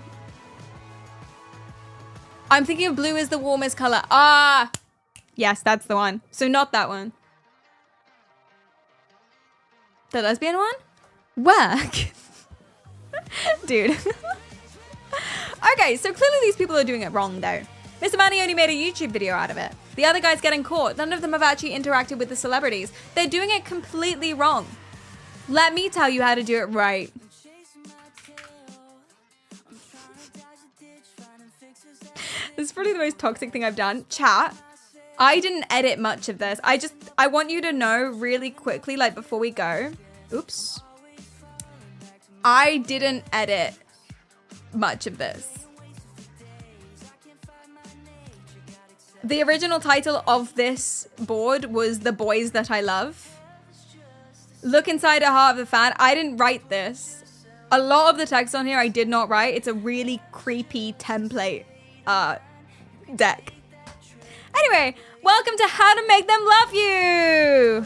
I'm thinking of blue as the warmest color. Ah! Yes, that's the one. So not that one. The lesbian one? Work. Dude. Okay, so clearly these people are doing it wrong though. Mr. Manny only made a YouTube video out of it. The other guy's getting caught. None of them have actually interacted with the celebrities. They're doing it completely wrong. Let me tell you how to do it right. This is probably the most toxic thing I've done. Chat, I didn't edit much of this. I want you to know really quickly, like before we go. Oops. I didn't edit much of this. The original title of this board was The Boys That I Love. Look inside a heart of a fan. I didn't write this. A lot of the text on here I did not write. It's a really creepy template deck. Anyway, welcome to How to Make Them Love You.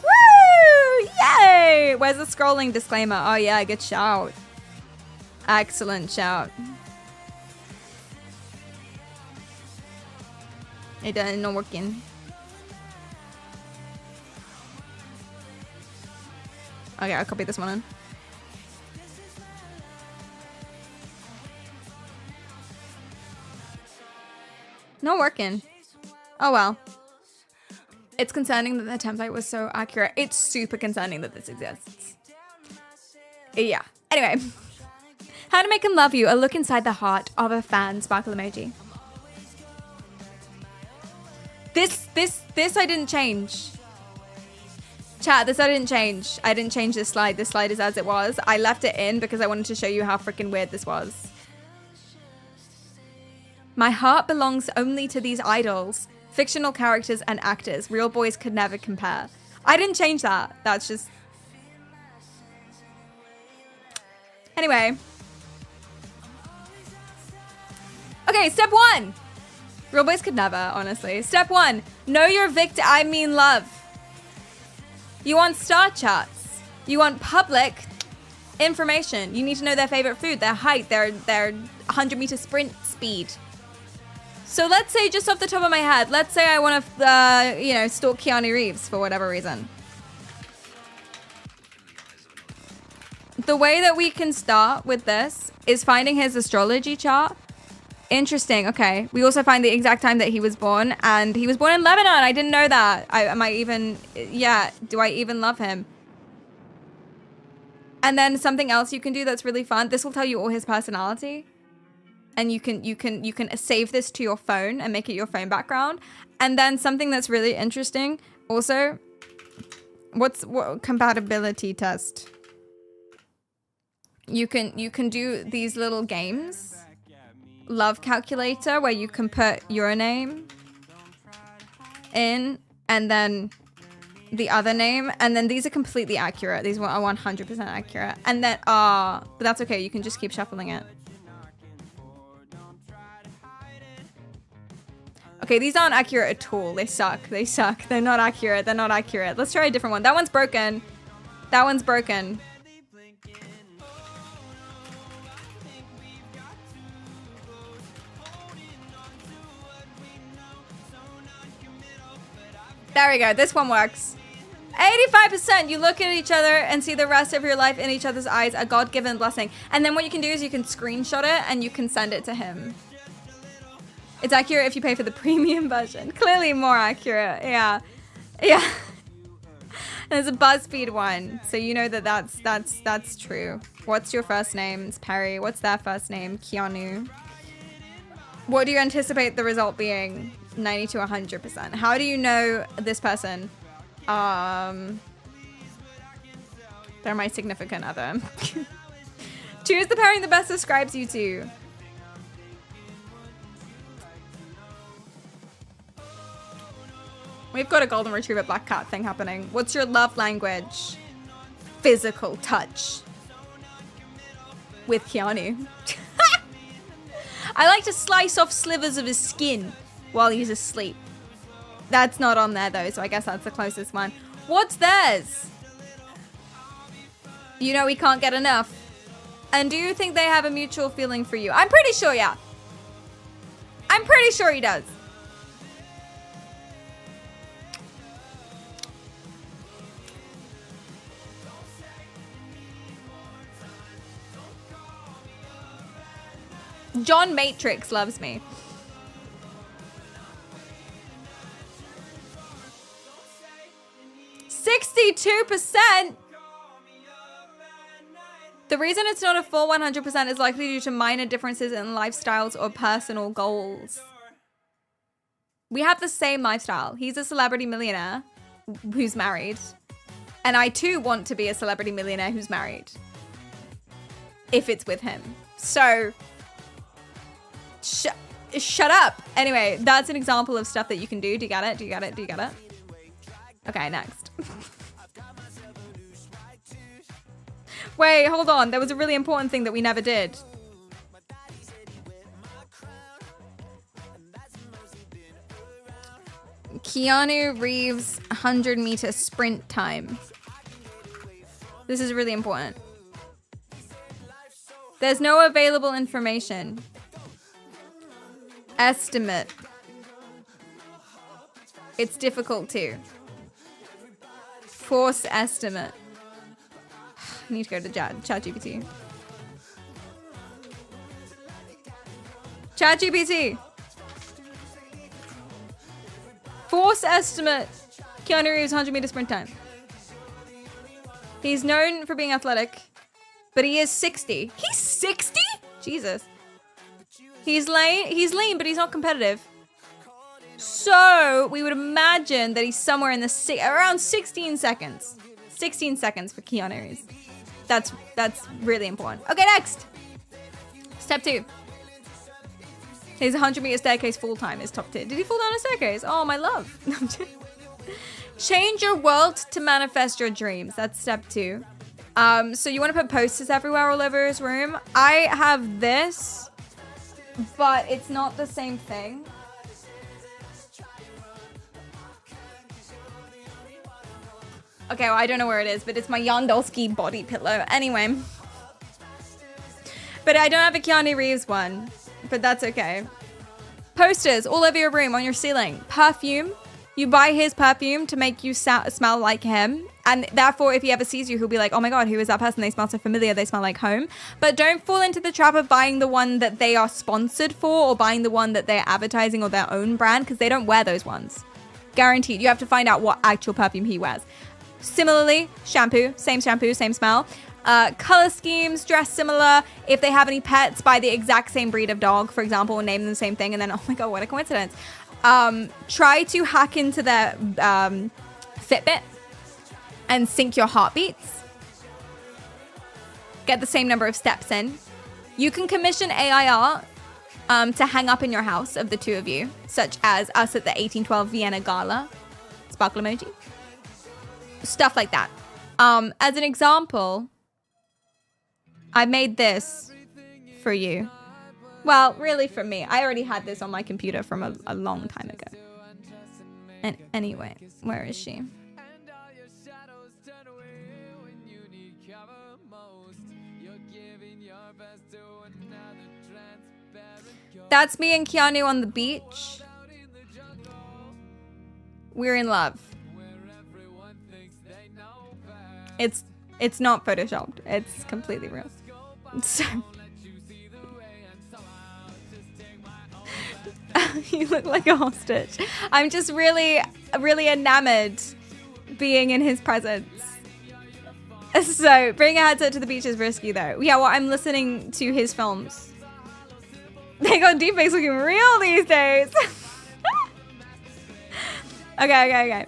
Woo! Yay! Where's the scrolling disclaimer? Oh yeah, good shout. Excellent shout. It doesn't not working. Okay, I'll copy this one in. Not working. Oh well. It's concerning that the template was so accurate. It's super concerning that this exists. Yeah. Anyway. How to Make Him Love You. A look inside the heart of a fan. Sparkle emoji. This I didn't change. Chat, this I didn't change. I didn't change this slide. This slide is as it was. I left it in because I wanted to show you how freaking weird this was. My heart belongs only to these idols. Fictional characters and actors. Real boys could never compare. I didn't change that. That's just... Anyway. Okay, step 1. Real boys could never, honestly. Step 1. Know your victim. I mean love. You want star charts. You want public information. You need to know their favorite food, their height, their 100-meter sprint speed. So let's say, just off the top of my head, let's say I want to, stalk Keanu Reeves for whatever reason. The way that we can start with this is finding his astrology chart. Interesting. Okay. We also find the exact time that he was born, and he was born in Lebanon. I didn't know that. Do I even love him? And then something else you can do that's really fun. This will tell you all his personality. And you can save this to your phone and make it your phone background. And then something that's really interesting also, what compatibility test? You can do these little games. Love calculator, where you can put your name in and then the other name, and then these are completely accurate. These are 100% accurate. And then but that's okay, you can just keep shuffling it. Okay, these aren't accurate at all. They suck. They're not accurate. Let's try a different one. That one's broken. There we go. This one works. 85%. You look at each other and see the rest of your life in each other's eyes. A God-given blessing. And then what you can do is you can screenshot it and you can send it to him. It's accurate if you pay for the premium version. Clearly more accurate. Yeah. There's a BuzzFeed one, so you know that's true. What's your first name? It's Perry. What's their first name? Keanu. What do you anticipate the result being? 90 to 100%. How do you know this person? They're my significant other. Choose the pairing that best describes you two. We've got a golden retriever black cat thing happening. What's your love language? Physical touch. With Keanu. I like to slice off slivers of his skin while he's asleep. That's not on there though, so I guess that's the closest one. What's theirs? You know he can't get enough. And do you think they have a mutual feeling for you? I'm pretty sure, yeah. I'm pretty sure he does. John Matrix loves me. %62%. The reason it's not a full 100% is likely due to minor differences in lifestyles or personal goals. We have the same lifestyle. He's a celebrity millionaire who's married. And I too want to be a celebrity millionaire who's married. If it's with him. So, shut up. Anyway, that's an example of stuff that you can do. Do you get it? Do you get it? Do you get it? Okay, next. Wait, hold on. There was a really important thing that we never did. Keanu Reeves 100-meter sprint time. This is really important. There's no available information. Estimate. It's difficult too. Force estimate. I need to go to ChatGPT. ChatGPT. Force estimate. Keanu Reeves 100-meter sprint time. He's known for being athletic, but he is 60. He's 60? Jesus. He's lean, but he's not competitive. So we would imagine that he's somewhere in the around 16 seconds. 16 seconds for Keanu Reeves. That's really important. Okay, next. Step 2. His 100-meter staircase fall time is top tier. Did he fall down a staircase? Oh, my love. Change your world to manifest your dreams. That's step 2. So you want to put posters everywhere all over his room. I have this, but it's not the same thing. Okay, well, I don't know where it is, but it's my Yondolski body pillow. Anyway. But I don't have a Keanu Reeves one, but that's okay. Posters all over your room, on your ceiling. Perfume. You buy his perfume to make you smell like him. And therefore, if he ever sees you, he'll be like, oh my God, who is that person? They smell so familiar. They smell like home. But don't fall into the trap of buying the one that they are sponsored for or buying the one that they're advertising or their own brand, because they don't wear those ones. Guaranteed. You have to find out what actual perfume he wears. Similarly, shampoo, same smell. Color schemes, dress similar. If they have any pets, buy the exact same breed of dog, for example, and name them the same thing. And then, oh my God, what a coincidence. Try to hack into their Fitbit and sync your heartbeats. Get the same number of steps in. You can commission AI art to hang up in your house of the two of you, such as us at the 1812 Vienna Gala. Sparkle emoji. Stuff like that. As an example, I made this for you. Well, really for me. I already had this on my computer from a long time ago. And anyway, where is she? That's me and Keanu on the beach. We're in love. It's not photoshopped. It's completely real. So you look like a hostage. I'm just really enamored being in his presence. So bringing a headset to the beach is risky though. Yeah, well, I'm listening to his films. They got deepfakes looking real these days. Okay.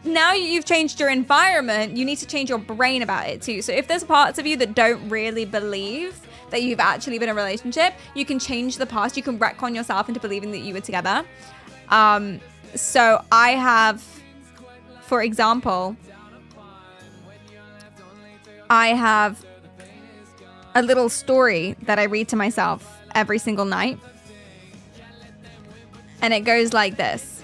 Now you've changed your environment, you need to change your brain about it too. So if there's parts of you that don't really believe that you've actually been in a relationship, you can change the past. You can retcon yourself into believing that you were together. So I have, for example, I have a little story that I read to myself every single night. And it goes like this.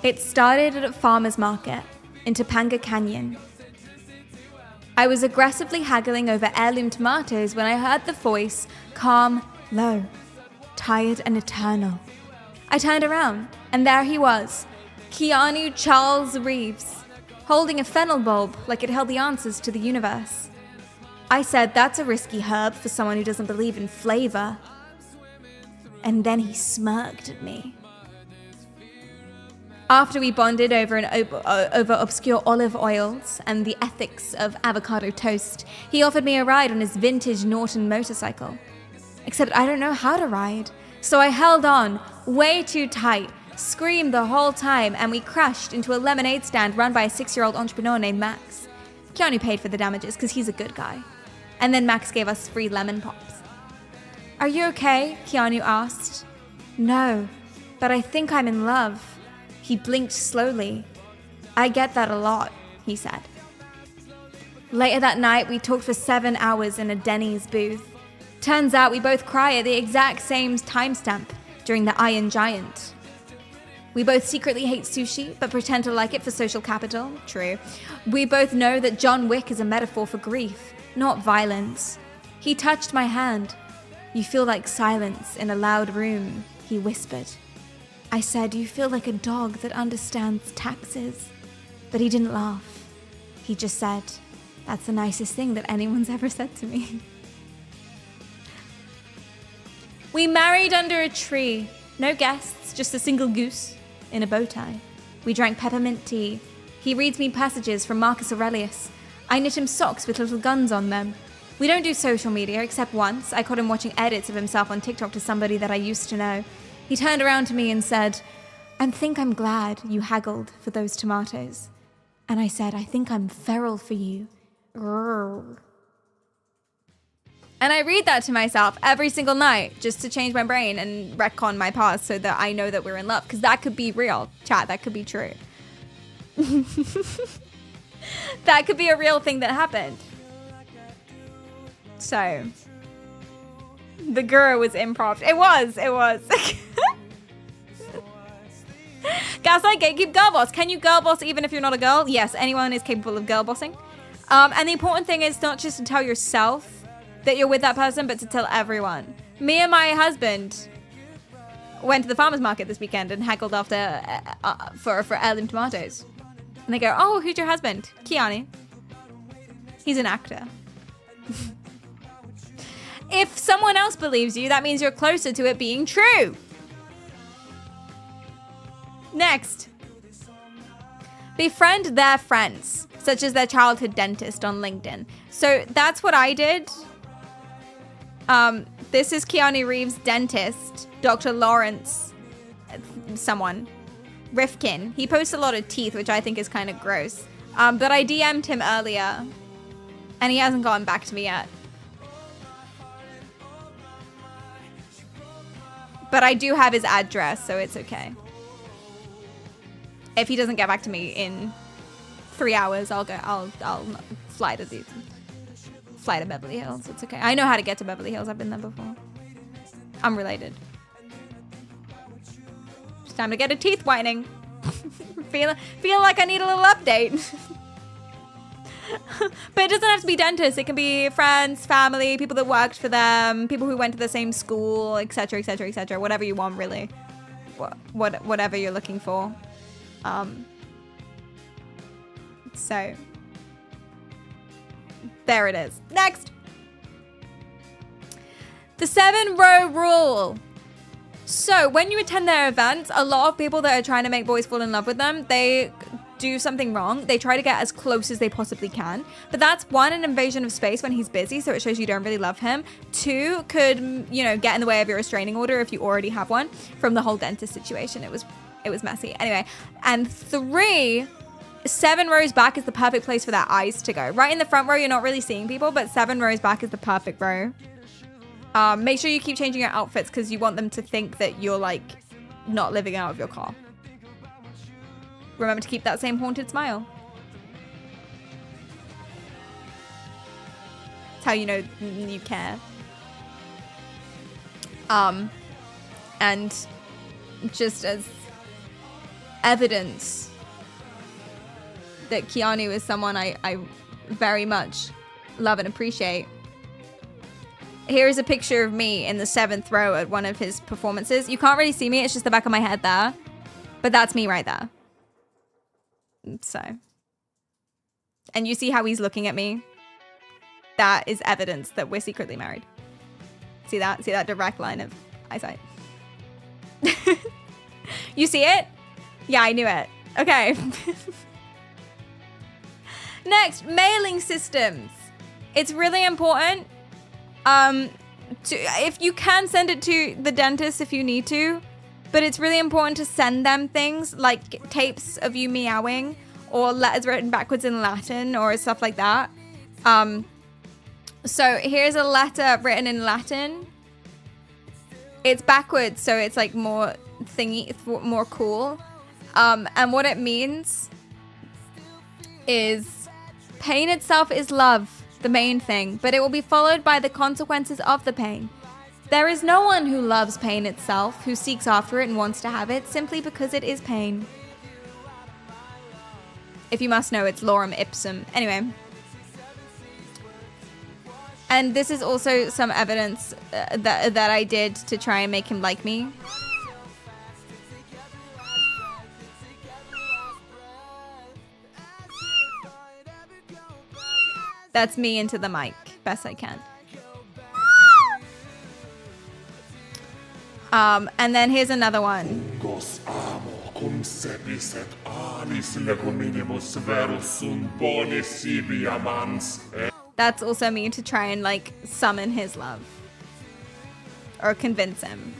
It started at a farmer's market in Topanga Canyon. I was aggressively haggling over heirloom tomatoes when I heard the voice, calm, low, tired and eternal. I turned around, and there he was, Keanu Charles Reeves, holding a fennel bulb like it held the answers to the universe. I said, that's a risky herb for someone who doesn't believe in flavor. And then he smirked at me. After we bonded over over obscure olive oils and the ethics of avocado toast, he offered me a ride on his vintage Norton motorcycle. Except I don't know how to ride, so I held on way too tight, screamed the whole time, and we crashed into a lemonade stand run by a 6-year-old entrepreneur named Max. Keanu paid for the damages because he's a good guy. And then Max gave us free lemon pops. Are you okay? Keanu asked. No, but I think I'm in love. He blinked slowly. I get that a lot, he said. Later that night, we talked for 7 hours in a Denny's booth. Turns out we both cry at the exact same timestamp during the Iron Giant. We both secretly hate sushi, but pretend to like it for social capital. True. We both know that John Wick is a metaphor for grief, not violence. He touched my hand. You feel like silence in a loud room, he whispered. I said, you feel like a dog that understands taxes. But he didn't laugh. He just said, that's the nicest thing that anyone's ever said to me. We married under a tree. No guests, just a single goose in a bow tie. We drank peppermint tea. He reads me passages from Marcus Aurelius. I knit him socks with little guns on them. We don't do social media, except once. I caught him watching edits of himself on TikTok to somebody that I used to know. He turned around to me and said, I think I'm glad you haggled for those tomatoes. And I said, I think I'm feral for you. Grrr. And I read that to myself every single night just to change my brain and retcon my past so that I know that we're in love. Because that could be real, chat. That could be true. That could be a real thing that happened. So, the guru was improv. It was. Gaslight, gatekeep, girl boss. Can you girl boss even if you're not a girl? Yes, anyone is capable of girl bossing. And the important thing is not just to tell yourself that you're with that person, but to tell everyone. Me and my husband went to the farmer's market this weekend and haggled after for heirloom tomatoes. And they go, oh, who's your husband? Keanu. He's an actor. If someone else believes you, that means you're closer to it being true. Next. Befriend their friends, such as their childhood dentist on LinkedIn. So that's what I did. This is Keanu Reeves' dentist, Dr. Lawrence, someone, Rifkin. He posts a lot of teeth, which I think is kind of gross. But I DM'd him earlier, and he hasn't gotten back to me yet. But I do have his address, so it's okay. If he doesn't get back to me in 3 hours, I'll fly to Beverly Hills. It's okay. I know how to get to Beverly Hills. I've been there before. I'm related. It's time to get a teeth whitening. feel like I need a little update. But it doesn't have to be dentists. It can be friends, family, people that worked for them, people who went to the same school, etc., etc., etc. Whatever you want, really. Whatever you're looking for. So there it is. Next. The 7-row rule. So when you attend their events, a lot of people that are trying to make boys fall in love with them, they do something wrong. They try to get as close as they possibly can. But that's one, an invasion of space when he's busy, so it shows you don't really love him. 2, could, you know, get in the way of your restraining order if you already have one from the whole dentist situation. It was messy. Anyway, and 3, 7 rows back is the perfect place for their eyes to go. Right in the front row, you're not really seeing people, but 7 rows back is the perfect row. Make sure you keep changing your outfits because you want them to think that you're like not living out of your car. Remember to keep that same haunted smile. It's how you know you care. And just as evidence that Keanu is someone I very much love and appreciate. Here's a picture of me in the 7th row at one of his performances. You can't really see me, it's just the back of my head there. But that's me right there. So, and you see how he's looking at me, that is evidence that we're secretly married. See that? See that direct line of eyesight? You see it? Yeah, I knew it. Okay. Next, mailing systems. It's really important. If you can send it to the dentist if you need to, but it's really important to send them things like tapes of you meowing or letters written backwards in Latin or stuff like that. So here's a letter written in Latin. It's backwards, so it's like more thingy, more cool. And what it means is pain itself is love, the main thing, but it will be followed by the consequences of the pain. There is no one who loves pain itself, who seeks after it and wants to have it, simply because it is pain. If you must know, it's lorem ipsum. Anyway. And this is also some evidence that I did to try and make him like me. That's me into the mic, best I can. And then here's another one. That's also me to try and like summon his love. Or convince him.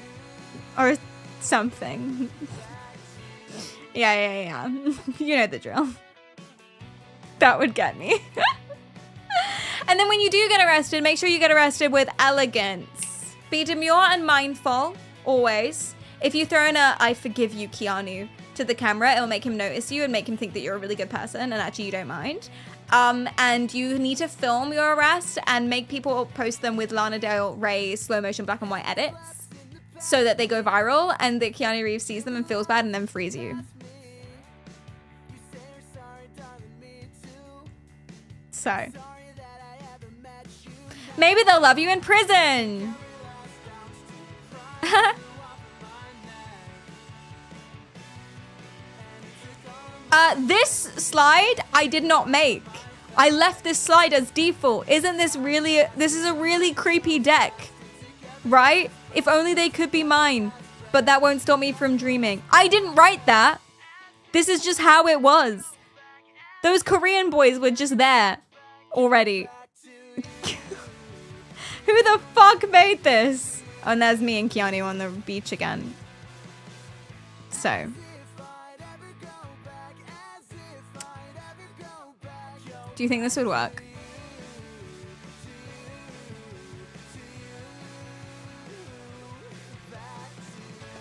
Or something. Yeah. You know the drill. That would get me. And then when you do get arrested, make sure you get arrested with elegance. Be demure and mindful, always. If you throw in a "I forgive you, Keanu" to the camera, it'll make him notice you and make him think that you're a really good person and actually you don't mind. And you need to film your arrest and make people post them with Lana Del Rey slow motion black and white edits so that they go viral and that Keanu Reeves sees them and feels bad and then frees you. So maybe they'll love you in prison. This slide I did not make. I left this slide as default. Isn't this really, this is a really creepy deck, right? If only they could be mine, but that won't stop me from dreaming. I didn't write that. This is just how it was. Those Korean boys were just there already. Who the fuck made this? Oh, and there's me and Keanu on the beach again. So. Do you think this would work?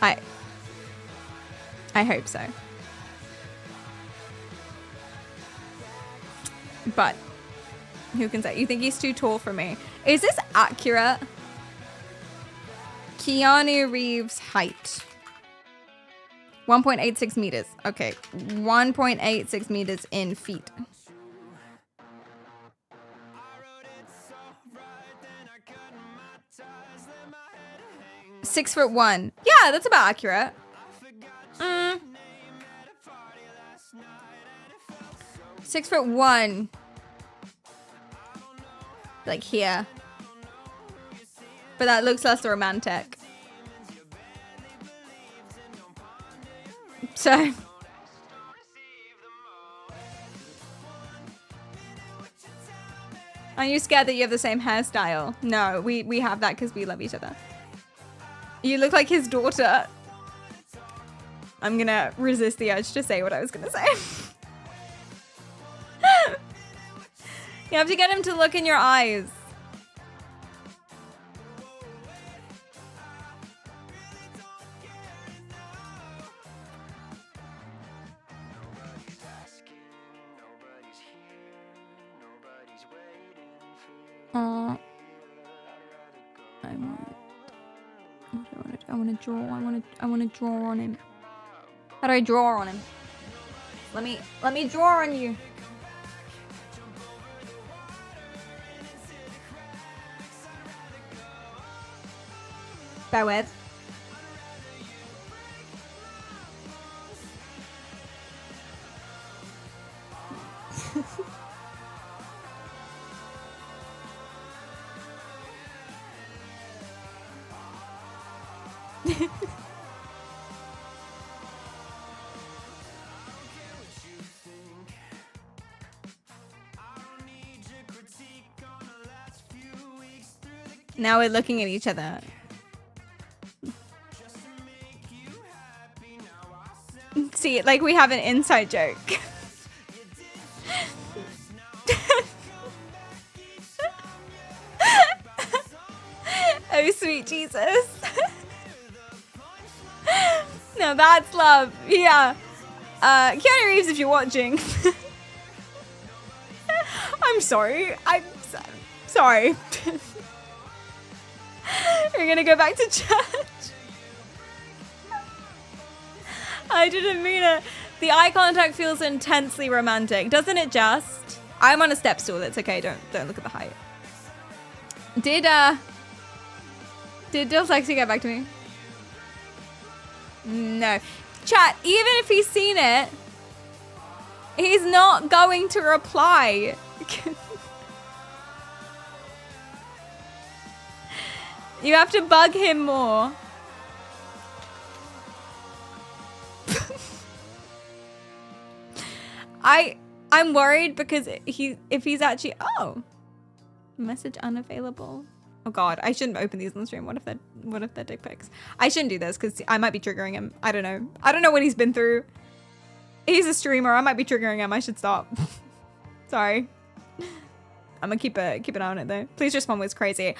I hope so. But who can say? You think he's too tall for me? Is this accurate? Keanu Reeves' height. 1.86 meters. Okay. 1.86 meters in feet. 6'1". Yeah, that's about accurate. 6'1". Like here. But that looks less romantic. So. Are you scared that you have the same hairstyle? No, we have that because we love each other. You look like his daughter. I'm gonna resist the urge to say what I was gonna say. You have to get him to look in your eyes. I want to draw. I want to draw on him. How do I draw on him? Let me draw on you. Bear with. Now we're looking at each other. See, like we have an inside joke. Oh, sweet Jesus. No, that's love. Yeah. Keanu Reeves, if you're watching. I'm sorry. I'm sorry. We're gonna go back to church. I didn't mean it. The eye contact feels intensely romantic, doesn't it? Just. I'm on a step stool. It's okay. Don't look at the height. Did Dill Sexy get back to me? No. Chat. Even if he's seen it, he's not going to reply. You have to bug him more. I'm worried because if he's actually message unavailable. Oh god, I shouldn't open these on the stream. What if they're dick pics? I shouldn't do this because I might be triggering him. I don't know. I don't know what he's been through. He's a streamer. I might be triggering him. I should stop. Sorry. I'm gonna keep an eye on it though. Please respond was crazy.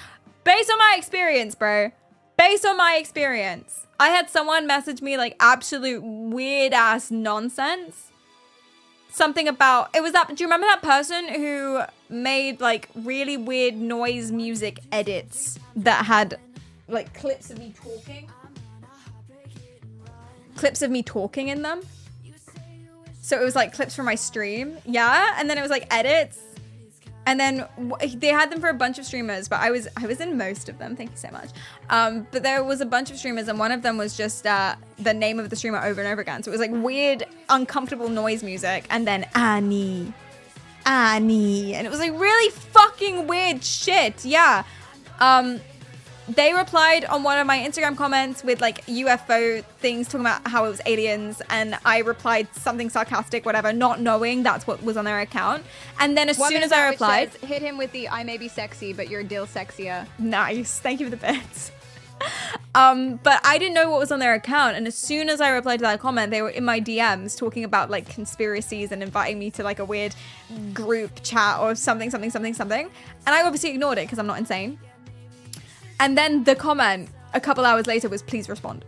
Based on my experience, bro. Based on my experience. I had someone message me like absolute weird ass nonsense. Something about, it was that, do you remember that person who made like really weird noise music edits that had like clips of me talking? Clips of me talking in them? So it was like clips from my stream, yeah? And then it was like edits. And then they had them for a bunch of streamers, but I was in most of them. Thank you so much. But there was a bunch of streamers, and one of them was just the name of the streamer over and over again. So it was like weird, uncomfortable noise music, and then Annie, and it was like really fucking weird shit. Yeah. They replied on one of my Instagram comments with like UFO things talking about how it was aliens, and I replied something sarcastic, whatever, not knowing that's what was on their account. And then as soon as I replied, hit him with the "I may be sexy, but you're Dill Sexia." Nice, thank you for the bits. But I didn't know what was on their account, and as soon as I replied to that comment, they were in my DMs talking about like conspiracies and inviting me to like a weird group chat or something, and I obviously ignored it because I'm not insane. And then the comment a couple hours later was, please respond.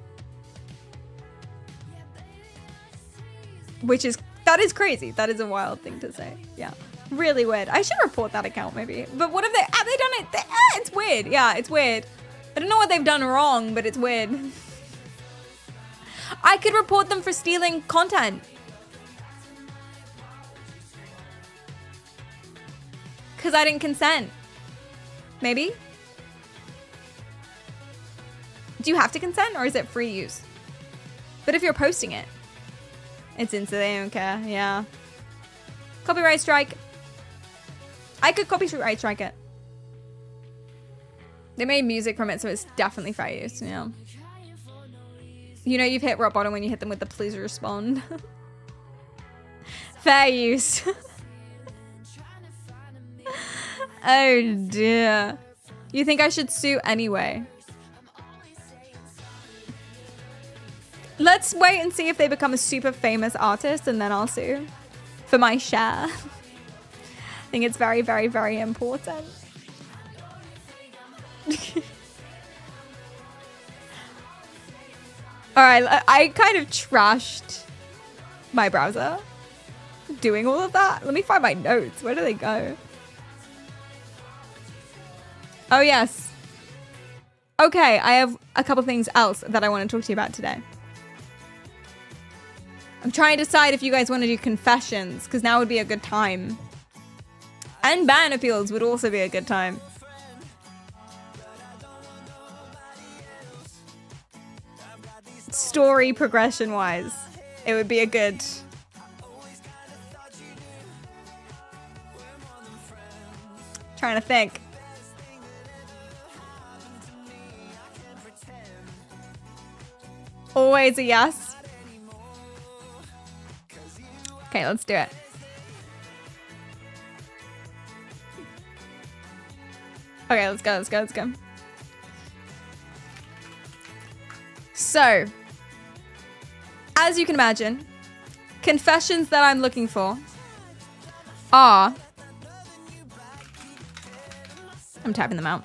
That is crazy. That is a wild thing to say. Yeah. Really weird. I should report that account maybe. But what have they done it? It's weird. Yeah, it's weird. I don't know what they've done wrong, but it's weird. I could report them for stealing content. Because I didn't consent. Maybe? Do you have to consent or is it free use? But if you're posting it, it's instant, they don't care, yeah. Copyright strike. I could copyright strike it. They made music from it, so it's definitely fair use, yeah. You know you've hit rock bottom when you hit them with the please respond. Fair use. Oh dear. You think I should sue anyway? Let's wait and see if they become a super famous artist and then I'll sue for my share. I think it's very, very, very important. Alright, I kind of trashed my browser doing all of that. Let me find my notes. Where do they go? Oh, yes. Okay, I have a couple things else that I want to talk to you about today. I'm trying to decide if you guys want to do confessions, because now would be a good time. And ban appeals would also be a good time. Story progression wise, it would be a good... Trying to think. Always a yes. Okay, let's do it. Okay, let's go, let's go, let's go. So, as you can imagine, confessions that I'm looking for are... I'm typing them out.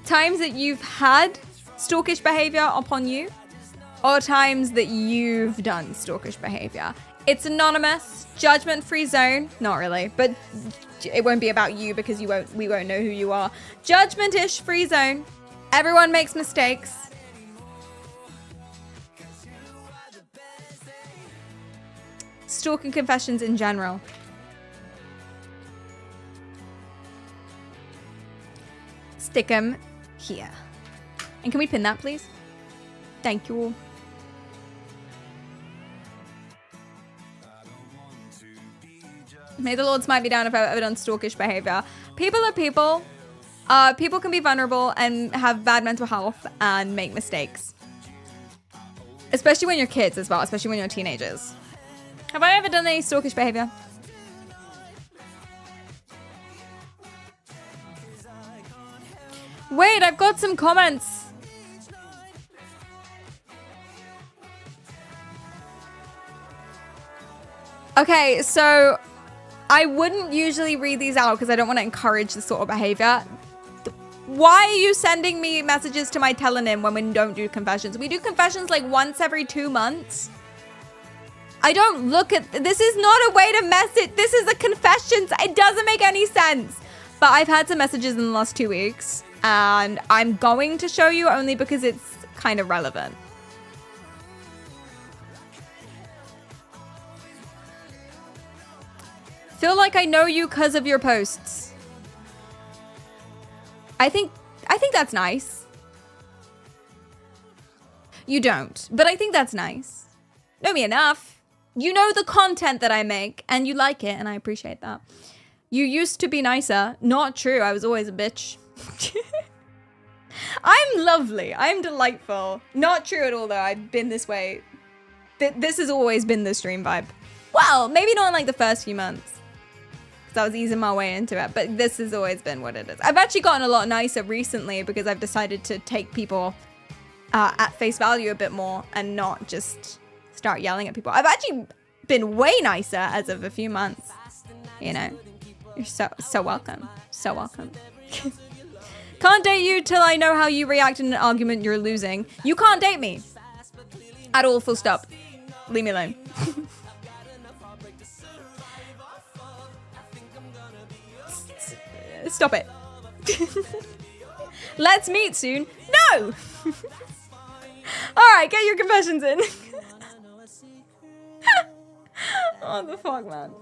Times that you've had stalkish behavior upon you, or times that you've done stalkish behavior. It's anonymous, judgment-free zone. Not really, but it won't be about you because we won't know who you are. Judgment-ish free zone. Everyone makes mistakes. Stalking confessions in general. Stick them here. And can we pin that, please? Thank you. May the Lord smite me down if I've ever done stalkish behavior. People are people. People can be vulnerable and have bad mental health and make mistakes. Especially when you're kids as well, especially when you're teenagers. Have I ever done any stalkish behavior? Wait, I've got some comments. Okay, so I wouldn't usually read these out because I don't want to encourage this sort of behavior. Why are you sending me messages to my telenym when we don't do confessions? We do confessions like once every 2 months. I don't look at... This is not a way to message. This is a confessions. It doesn't make any sense. But I've had some messages in the last 2 weeks. And I'm going to show you only because it's kind of relevant. Feel like I know you because of your posts. I think that's nice. You don't, but I think that's nice. Know me enough. You know the content that I make and you like it and I appreciate that. You used to be nicer. Not true. I was always a bitch. I'm lovely. I'm delightful. Not true at all though. I've been this way. This has always been the stream vibe. Well, maybe not in like the first few months. I was easing my way into it, but this has always been what it is. I've actually gotten a lot nicer recently because I've decided to take people at face value a bit more and not just start yelling at people. I've actually been way nicer as of a few months. You know, you're so welcome. So welcome. Can't date you till I know how you react in an argument you're losing. You can't date me. At all, full stop. Leave me alone. Stop it. Let's meet soon. No! Alright, get your confessions in. What the fuck, man?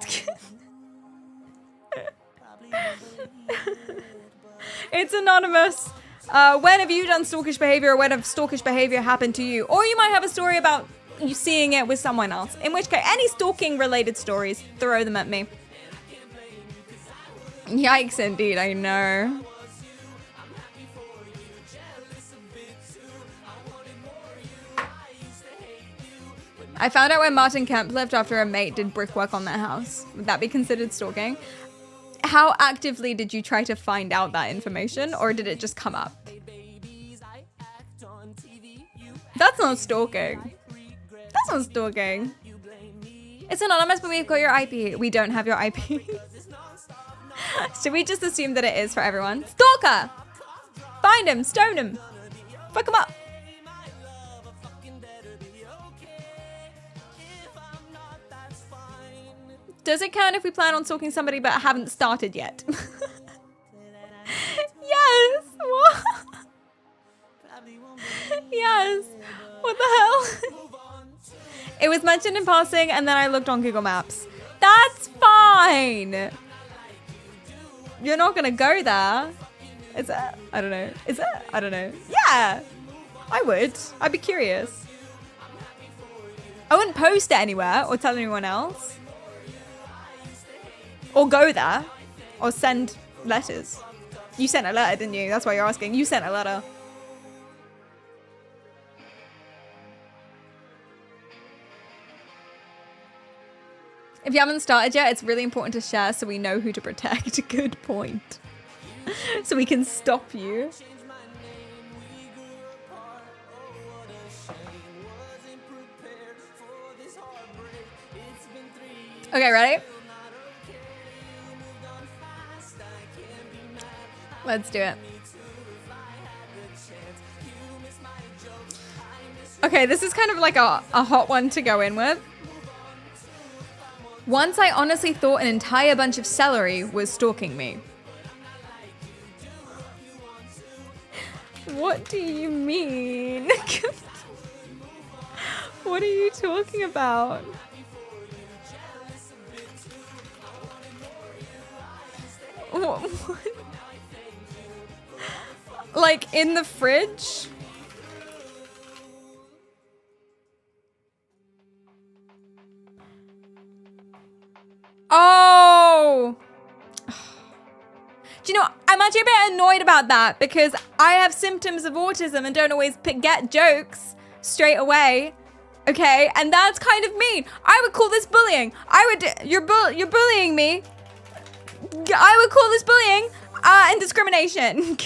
It's anonymous. When have you done stalkish behavior, or when have stalkish behavior happened to you? Or you might have a story about you seeing it with someone else. In which case, any stalking related stories, throw them at me. Yikes, indeed, I know. I found out where Martin Kemp lived after a mate did brickwork on their house. Would that be considered stalking? How actively did you try to find out that information, or did it just come up? That's not stalking. That's not stalking. It's anonymous, but we've got your IP. We don't have your IP. Should we just assume that it is for everyone? Stalker! Find him, stone him, fuck him up. Does it count if we plan on stalking somebody but haven't started yet? Yes! What? Yes. What the hell? It was mentioned in passing and then I looked on Google Maps. That's fine. You're not gonna go there. Is it? I don't know. Is it? I don't know. Yeah, I would. I'd be curious. I wouldn't post it anywhere or tell anyone else. Or go there. Or send letters. You sent a letter, didn't you? That's why you're asking. You sent a letter. If you haven't started yet, it's really important to share so we know who to protect. Good point. So we can stop you. Okay, ready? Let's do it. Okay, this is kind of like a hot one to go in with. Once I honestly thought an entire bunch of celery was stalking me. What do you mean? What are you talking about? What? Like in the fridge? Oh! Do you know, I'm actually a bit annoyed about that because I have symptoms of autism and don't always get jokes straight away. Okay, and that's kind of mean. I would call this bullying. You're bullying me. I would call this bullying and discrimination.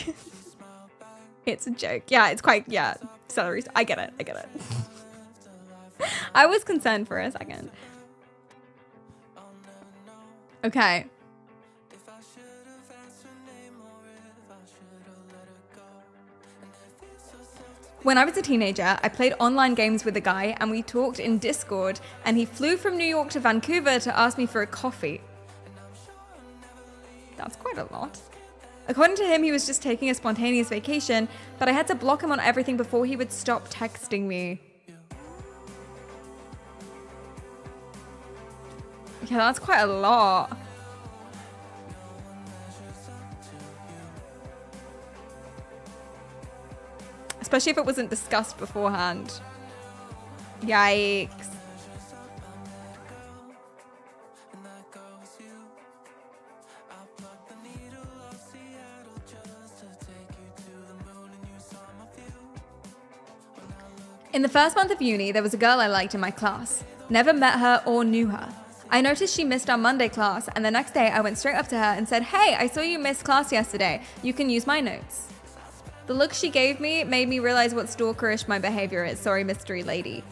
It's a joke. Yeah, it's quite, yeah, celery. I get it. I was concerned for a second. Okay. When I was a teenager, I played online games with a guy and we talked in Discord and he flew from New York to Vancouver to ask me for a coffee. That's quite a lot. According to him, he was just taking a spontaneous vacation, but I had to block him on everything before he would stop texting me. Yeah, that's quite a lot. Especially if it wasn't discussed beforehand. Yikes. In the first month of uni, there was a girl I liked in my class. Never met her or knew her. I noticed she missed our Monday class, and the next day I went straight up to her and said, "Hey, I saw you missed class yesterday. You can use my notes." The look she gave me made me realize what stalkerish my behavior is. Sorry, mystery lady.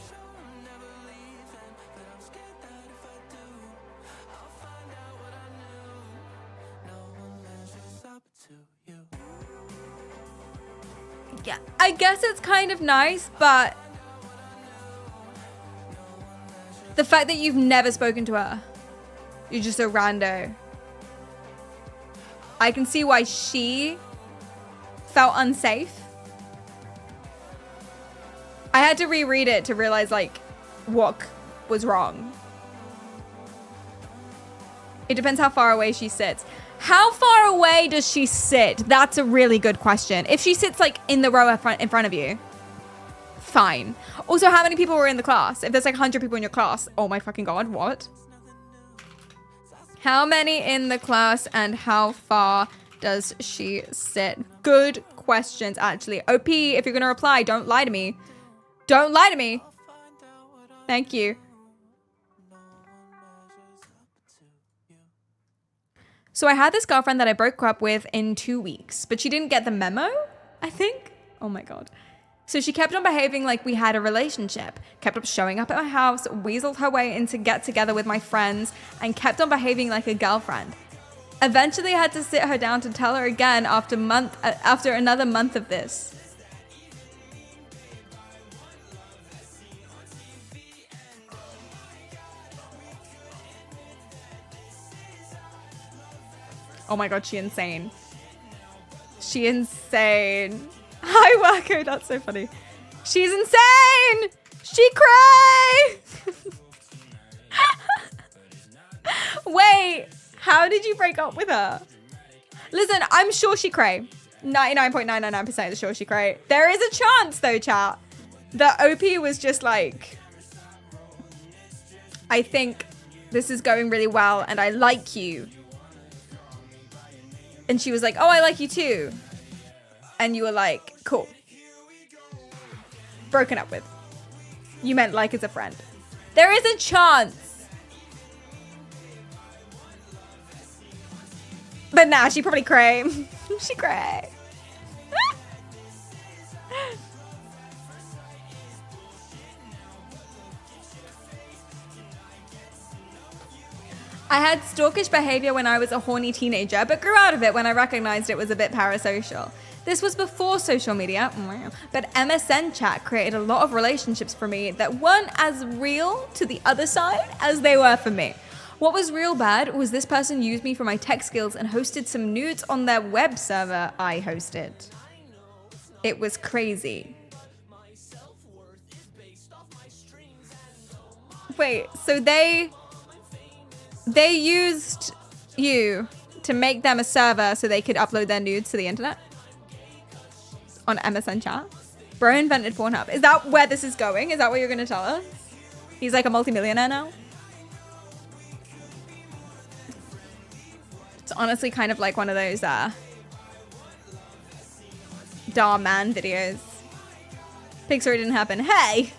Yeah, I guess it's kind of nice, but the fact that you've never spoken to her, you're just a rando. I can see why she felt unsafe. I had to reread it to realize like what was wrong. It depends how far away she sits. How far away does she sit? That's a really good question. If she sits like in the row in front of you, fine. Also, how many people were in the class? If there's like 100 people in your class, oh my fucking god, what? How many in the class and how far does she sit? Good questions, actually. OP, if you're gonna reply, don't lie to me. Don't lie to me. Thank you. So I had this girlfriend that I broke up with in 2 weeks, but she didn't get the memo, I think. Oh my god. So she kept on behaving like we had a relationship, kept up showing up at my house, weaseled her way into get together with my friends, and kept on behaving like a girlfriend. Eventually I had to sit her down to tell her again after another month of this. Oh my god, she insane. She insane. Hi, Wacko, that's so funny. She's insane! She cray! Wait, how did you break up with her? Listen, I'm sure she cray. 99.999% sure she cray. There is a chance though, chat, that OP was just like, I think this is going really well and I like you. And she was like, oh, I like you too. And you were like, cool. Broken up with. You meant like as a friend. There is a chance. But nah, she probably cray. She cray. I had stalkish behavior when I was a horny teenager, but grew out of it when I recognized it was a bit parasocial. This was before social media, but MSN chat created a lot of relationships for me that weren't as real to the other side as they were for me. What was real bad was this person used me for my tech skills and hosted some nudes on their web server I hosted. It was crazy. Wait, so they used you to make them a server so they could upload their nudes to the internet? On MSN chat? Bro invented Pornhub. Is that where this is going? Is that what you're going to tell us? He's like a multimillionaire now? It's honestly kind of like one of those Dar Man videos. Pixar didn't happen. Hey!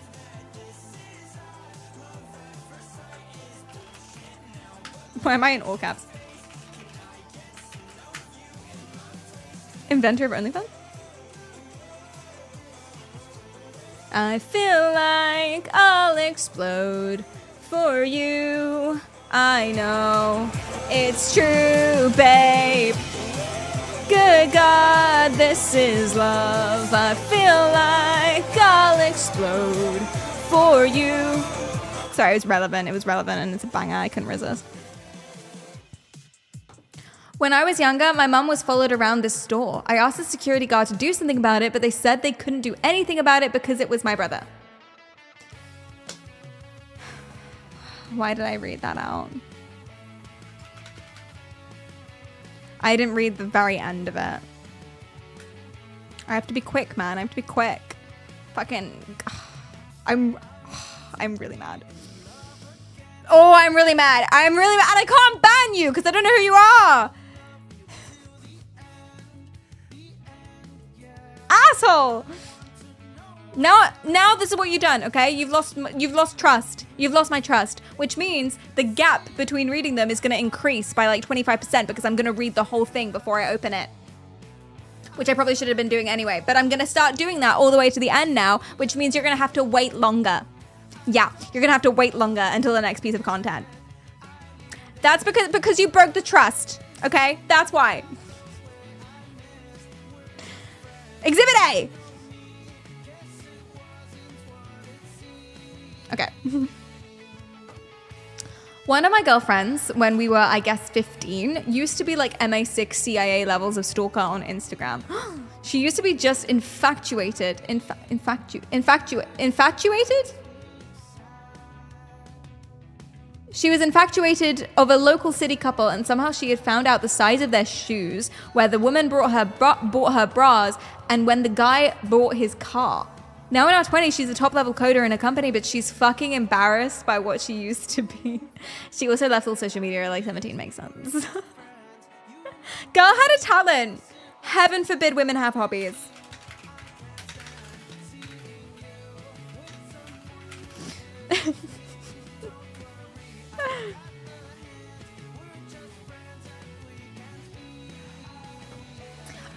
Why am I in all caps? Inventor of OnlyFans? I feel like I'll explode for you. I know it's true, babe. Good God, this is love. I feel like I'll explode for you. Sorry, it was relevant. It was relevant and it's a banger. I couldn't resist. When I was younger, my mum was followed around this store. I asked the security guard to do something about it, but they said they couldn't do anything about it because it was my brother. Why did I read that out? I didn't read the very end of it. I have to be quick, man. I have to be quick. Fucking... I'm really mad. Oh, I'm really mad. I'm really mad. And I can't ban you because I don't know who you are. Asshole. Now this is what you've done, okay? You've lost trust. You've lost my trust, which means the gap between reading them is going to increase by like 25% because I'm going to read the whole thing before I open it. Which I probably should have been doing anyway, but I'm going to start doing that all the way to the end now, which means you're going to have to wait longer. Yeah, you're going to have to wait longer until the next piece of content. That's because you broke the trust, okay? That's why. Exhibit A. Okay. One of my girlfriends, when we were, I guess, 15, used to be like MI6 CIA levels of stalker on Instagram. She used to be just infatuated? She was infatuated of a local city couple, and somehow she had found out the size of their shoes, where the woman bought her bras, and when the guy bought his car. Now in her 20s, she's a top-level coder in a company, but she's fucking embarrassed by what she used to be. She also left all social media at like 17, makes sense. Girl had a talent. Heaven forbid women have hobbies.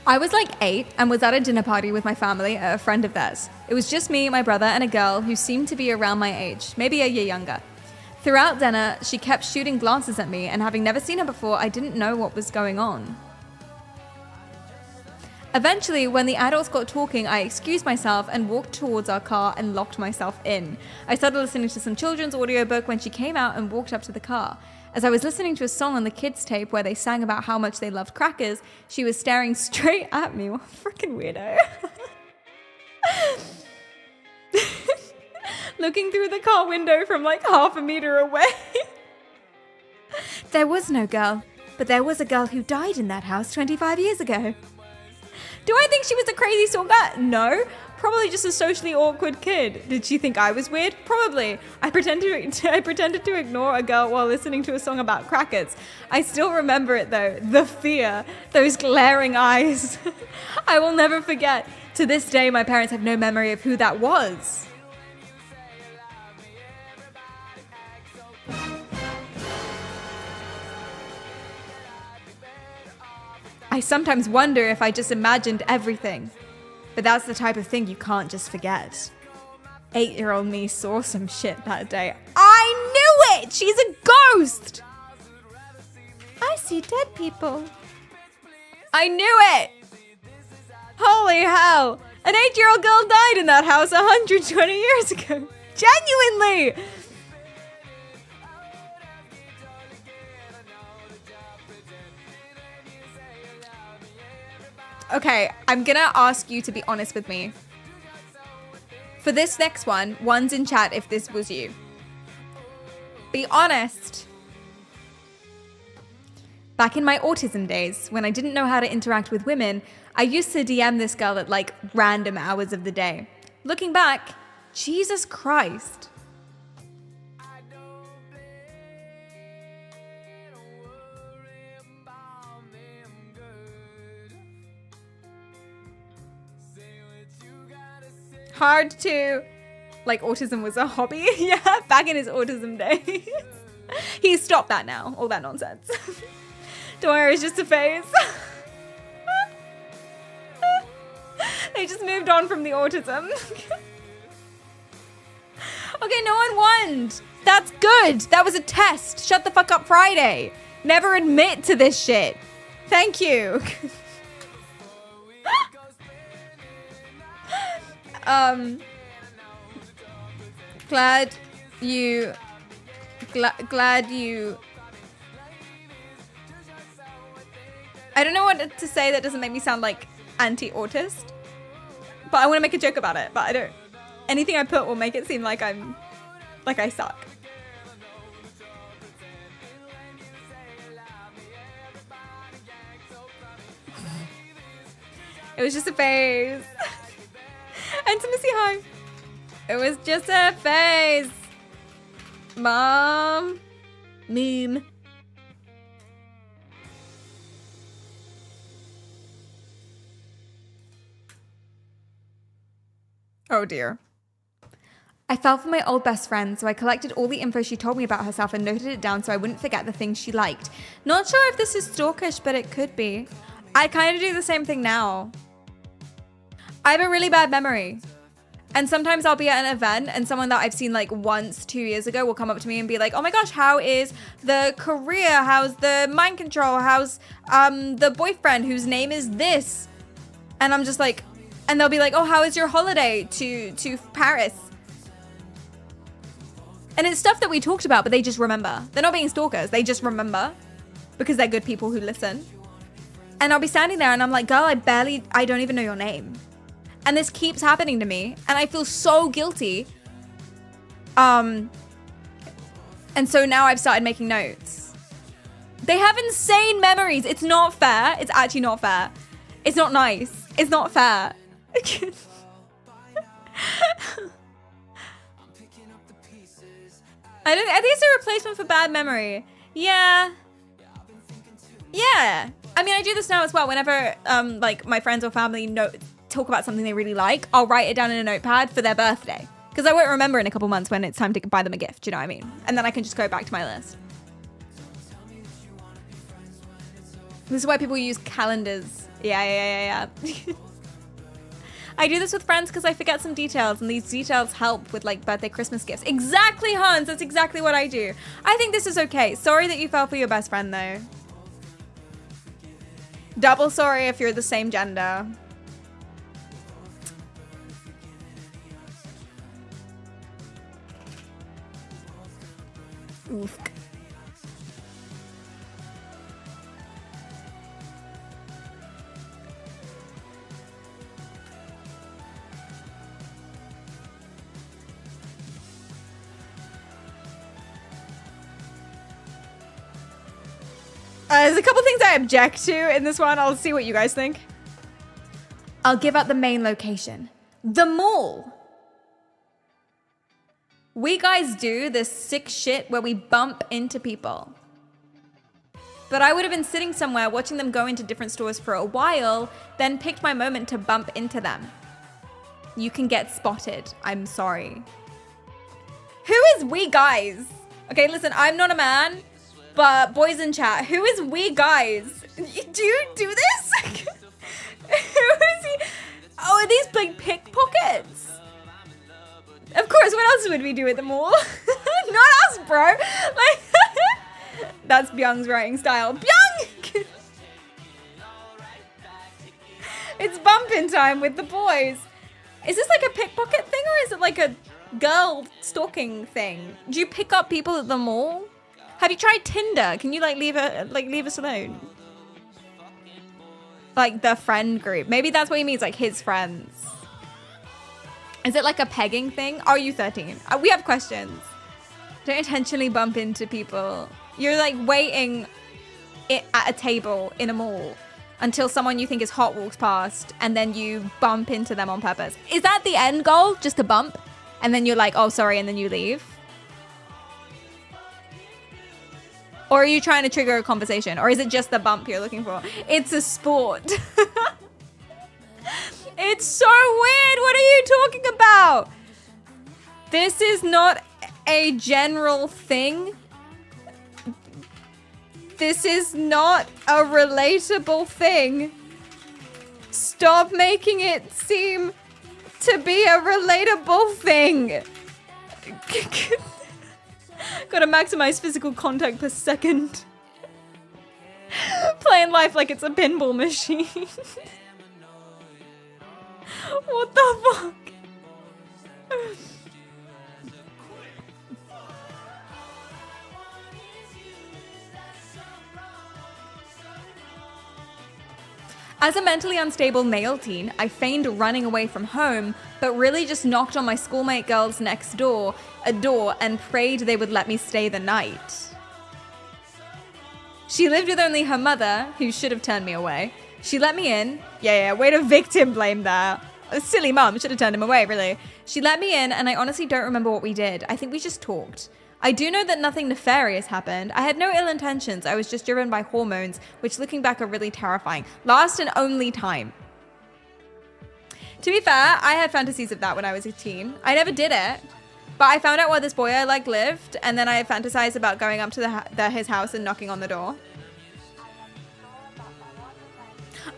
I was like 8 and was at a dinner party with my family at a friend of theirs. It was just me, my brother, and a girl who seemed to be around my age, maybe a year younger. Throughout dinner, she kept shooting glances at me, and having never seen her before, I didn't know what was going on. Eventually, when the adults got talking, I excused myself and walked towards our car and locked myself in. I started listening to some children's audiobook when she came out and walked up to the car. As I was listening to a song on the kids' tape where they sang about how much they loved crackers, she was staring straight at me. What a freaking weirdo. Looking through the car window from like half a meter away. There was no girl, but there was a girl who died in that house 25 years ago. Do I think she was a crazy stalker? No. Probably just a socially awkward kid. Did she think I was weird? Probably. I pretended to ignore a girl while listening to a song about crackers. I still remember it though. The fear. Those glaring eyes. I will never forget. To this day, my parents have no memory of who that was. I sometimes wonder if I just imagined everything. But that's the type of thing you can't just forget. 8-year-old me saw some shit that day. I knew it! She's a ghost! I see dead people. I knew it! Holy hell! An 8-year-old girl died in that house 120 years ago. Genuinely! Okay, I'm gonna ask you to be honest with me. For this next one, one's in chat if this was you. Be honest. Back in my autism days, when I didn't know how to interact with women, I used to DM this girl at like random hours of the day. Looking back, Jesus Christ. Hard to, like autism was a hobby. Yeah, back in his autism days. He stopped that now, all that nonsense. Don't worry, it's just a phase. They just moved on from the autism. Okay, no one won. That's good. That was a test. Shut the fuck up, Friday. Never admit to this shit. Thank you. Glad you I don't know what to say that doesn't make me sound like anti-autist, but I want to make a joke about it, but I don't. Anything I put will make it seem like I suck. It was just a phase. Intimacy high. It was just a phase. Mom. Meme. Oh dear. I fell for my old best friend, so I collected all the info she told me about herself and noted it down so I wouldn't forget the things she liked. Not sure if this is stalkish, but it could be. I kind of do the same thing now. I have a really bad memory. And sometimes I'll be at an event and someone that I've seen like once 2 years ago will come up to me and be like, oh my gosh, how is the career? How's the mind control? How's the boyfriend whose name is this? And I'm just like, and they'll be like, oh, how is your holiday to Paris? And it's stuff that we talked about, but they just remember. They're not being stalkers. They just remember because they're good people who listen. And I'll be standing there and I'm like, girl, I don't even know your name. And this keeps happening to me and I feel so guilty. And so now I've started making notes. They have insane memories. It's not fair. It's actually not fair. It's not nice. It's not fair. I think it's a replacement for bad memory. Yeah. Yeah. I mean, I do this now as well. Whenever like my friends or family talk about something they really like, I'll write it down in a notepad for their birthday. Because I won't remember in a couple months when it's time to buy them a gift, do you know what I mean? And then I can just go back to my list. This is why people use calendars. Yeah. I do this with friends because I forget some details and these details help with like birthday, Christmas gifts. Exactly, Hans. That's exactly what I do. I think this is okay. Sorry that you fell for your best friend though. Double sorry if you're the same gender. Oof. There's a couple things I object to in this one. I'll see what you guys think. I'll give out the main location. The mall. We guys do this sick shit where we bump into people. But I would have been sitting somewhere watching them go into different stores for a while, then picked my moment to bump into them. You can get spotted. I'm sorry. Who is we guys? Okay, listen, I'm not a man, but boys in chat, who is we guys? Do you do this? Who is he? Oh, are these like pickpockets? Of course, what else would we do at the mall? Not us, bro. Like, that's Byung's writing style. Byung! It's bumping time with the boys. Is this like a pickpocket thing or is it like a girl stalking thing? Do you pick up people at the mall? Have you tried Tinder? Can you like leave us alone? Like the friend group. Maybe that's what he means, like his friends. Is it like a pegging thing? Are you 13? We have questions. Don't intentionally bump into people. You're like waiting at a table in a mall until someone you think is hot walks past and then you bump into them on purpose. Is that the end goal? Just a bump? And then you're like, oh, sorry, and then you leave? Or are you trying to trigger a conversation? Or is it just the bump you're looking for? It's a sport. It's so weird. What are you talking about? This is not a general thing. This is not a relatable thing. Stop making it seem to be a relatable thing. Gotta maximize physical contact per second. Playing life like it's a pinball machine. What the fuck? As a mentally unstable male teen, I feigned running away from home, but really just knocked on my schoolmate girls next door and prayed they would let me stay the night. She lived with only her mother, who should have turned me away. She let me in. Yeah, way to victim blame there. A silly mum, should have turned him away, really. She let me in, and I honestly don't remember what we did. I think we just talked. I do know that nothing nefarious happened. I had no ill intentions. I was just driven by hormones, which looking back are really terrifying. Last and only time. To be fair, I had fantasies of that when I was a teen. I never did it, but I found out where this boy I liked lived, and then I fantasized about going up to his house and knocking on the door.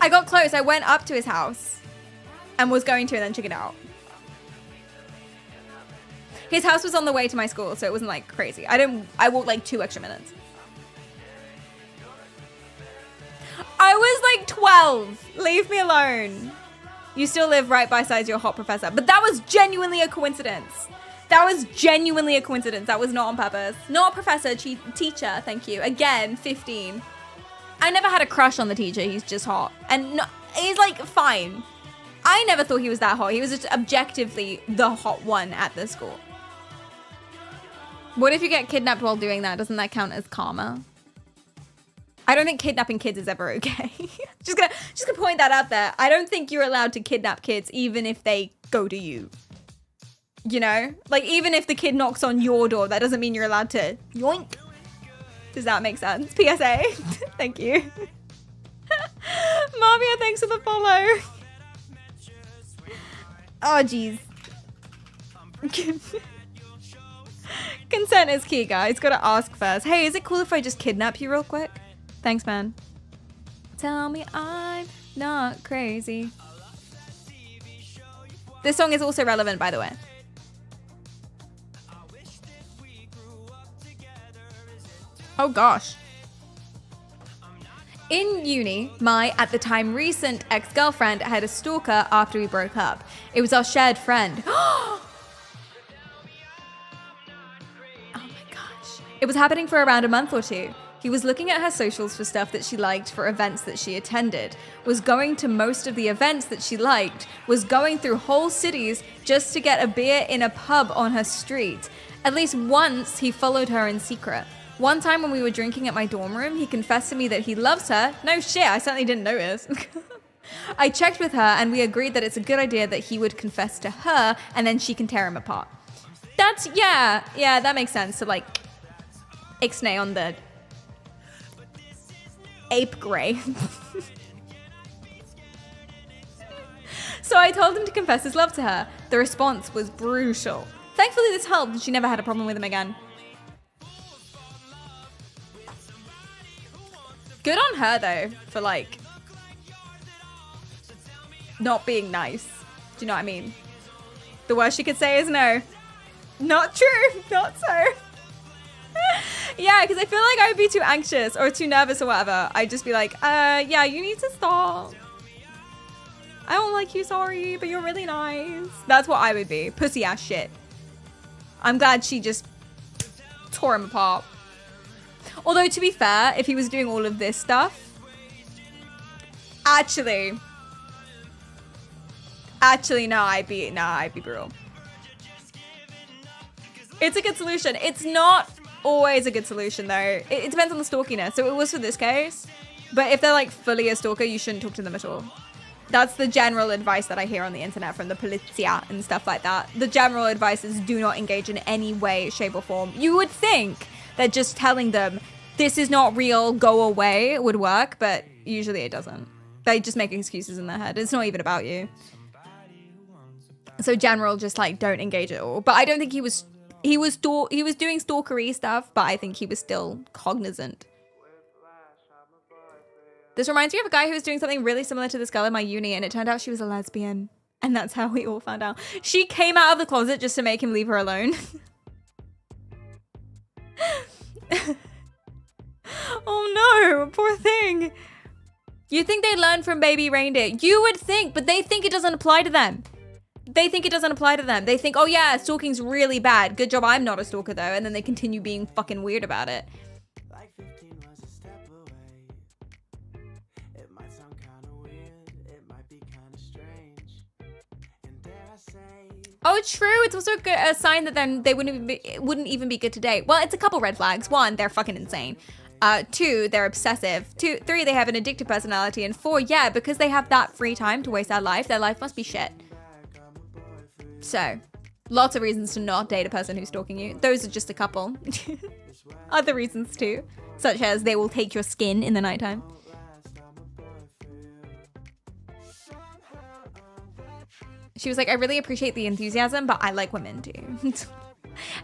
I got close. I went up to his house and was going to and then chickened out. His house was on the way to my school, so it wasn't like crazy. I walked like 2 extra minutes. I was like 12. Leave me alone. You still live right beside your hot professor. But that was genuinely a coincidence. That was genuinely a coincidence. That was not on purpose. Not professor, teacher, thank you. Again, 15. I never had a crush on the teacher. He's just hot. And no, he's like fine. I never thought he was that hot. He was just objectively the hot one at the school. What if you get kidnapped while doing that? Doesn't that count as karma? I don't think kidnapping kids is ever okay. just gonna point that out there. I don't think you're allowed to kidnap kids even if they go to you. You know? Like even if the kid knocks on your door, that doesn't mean you're allowed to yoink. Does that make sense? PSA. Thank you. Mavia, thanks for the follow. Oh, jeez. Consent is key, guys. Gotta ask first. Hey, is it cool if I just kidnap you real quick? Thanks, man. Tell me I'm not crazy. This song is also relevant, by the way. Oh, gosh. In uni, my, at the time, recent ex-girlfriend had a stalker after we broke up. It was our shared friend. Oh my gosh. It was happening for around a month or two. He was looking at her socials for stuff that she liked for events that she attended, was going to most of the events that she liked, was going through whole cities just to get a beer in a pub on her street. At least once, he followed her in secret. One time when we were drinking at my dorm room, he confessed to me that he loves her. No shit, I certainly didn't notice. I checked with her and we agreed that it's a good idea that he would confess to her and then she can tear him apart. That's, yeah, that makes sense. So like, ixnay on the ape gray. So I told him to confess his love to her. The response was brutal. Thankfully this helped and she never had a problem with him again. Good on her though, for like, not being nice. Do you know what I mean? The worst she could say is no. Not true, not so. Yeah, because I feel like I would be too anxious or too nervous or whatever. I'd just be like, yeah, you need to stop. I don't like you, sorry, but you're really nice. That's what I would be. Pussy ass shit. I'm glad she just tore him apart. Although, to be fair, if he was doing all of this stuff, actually, no, I'd be brutal. It's a good solution. It's not always a good solution, though. It depends on the stalkiness. So it was for this case. But if they're, like, fully a stalker, you shouldn't talk to them at all. That's the general advice that I hear on the internet from the polizia and stuff like that. The general advice is do not engage in any way, shape, or form. You would think that just telling them, this is not real, go away, would work, but usually it doesn't. They just make excuses in their head. It's not even about you. So general, just like, don't engage at all. But I don't think he was doing stalkery stuff, but I think he was still cognizant. This reminds me of a guy who was doing something really similar to this girl in my uni, and it turned out she was a lesbian. And that's how we all found out. She came out of the closet just to make him leave her alone. Oh no, poor thing. You think they learned from baby reindeer? You would think, but they think it doesn't apply to them. They think it doesn't apply to them. They think, oh yeah, stalking's really bad. Good job I'm not a stalker though. And then they continue being fucking weird about it. Oh, true. It's also a sign that then they wouldn't even be good to date. Well, it's a couple red flags. 1, they're fucking insane. 2, they're obsessive. 3, they have an addictive personality. And 4, yeah, because they have that free time to waste their life must be shit. So, lots of reasons to not date a person who's stalking you. Those are just a couple. Other reasons too, such as they will take your skin in the nighttime. She was like, I really appreciate the enthusiasm, but I like women too.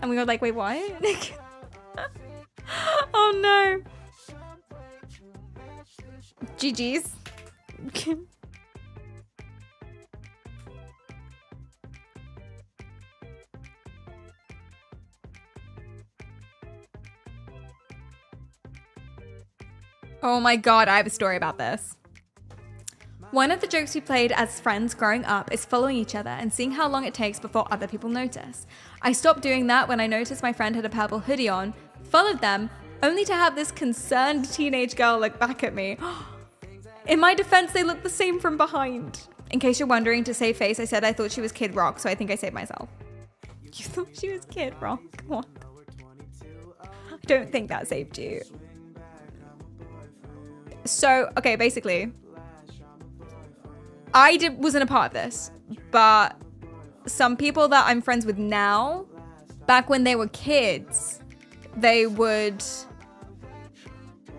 And we were like, wait, what? Oh no. GG's. Oh my god, I have a story about this. One of the jokes we played as friends growing up is following each other and seeing how long it takes before other people notice. I stopped doing that when I noticed my friend had a purple hoodie on, followed them, only to have this concerned teenage girl look back at me. In my defense, they looked the same from behind. In case you're wondering, to save face, I said I thought she was Kid Rock, so I think I saved myself. You thought she was Kid Rock? Come on. I don't think that saved you. So, okay, basically, I wasn't a part of this, but some people that I'm friends with now, back when they were kids, they would,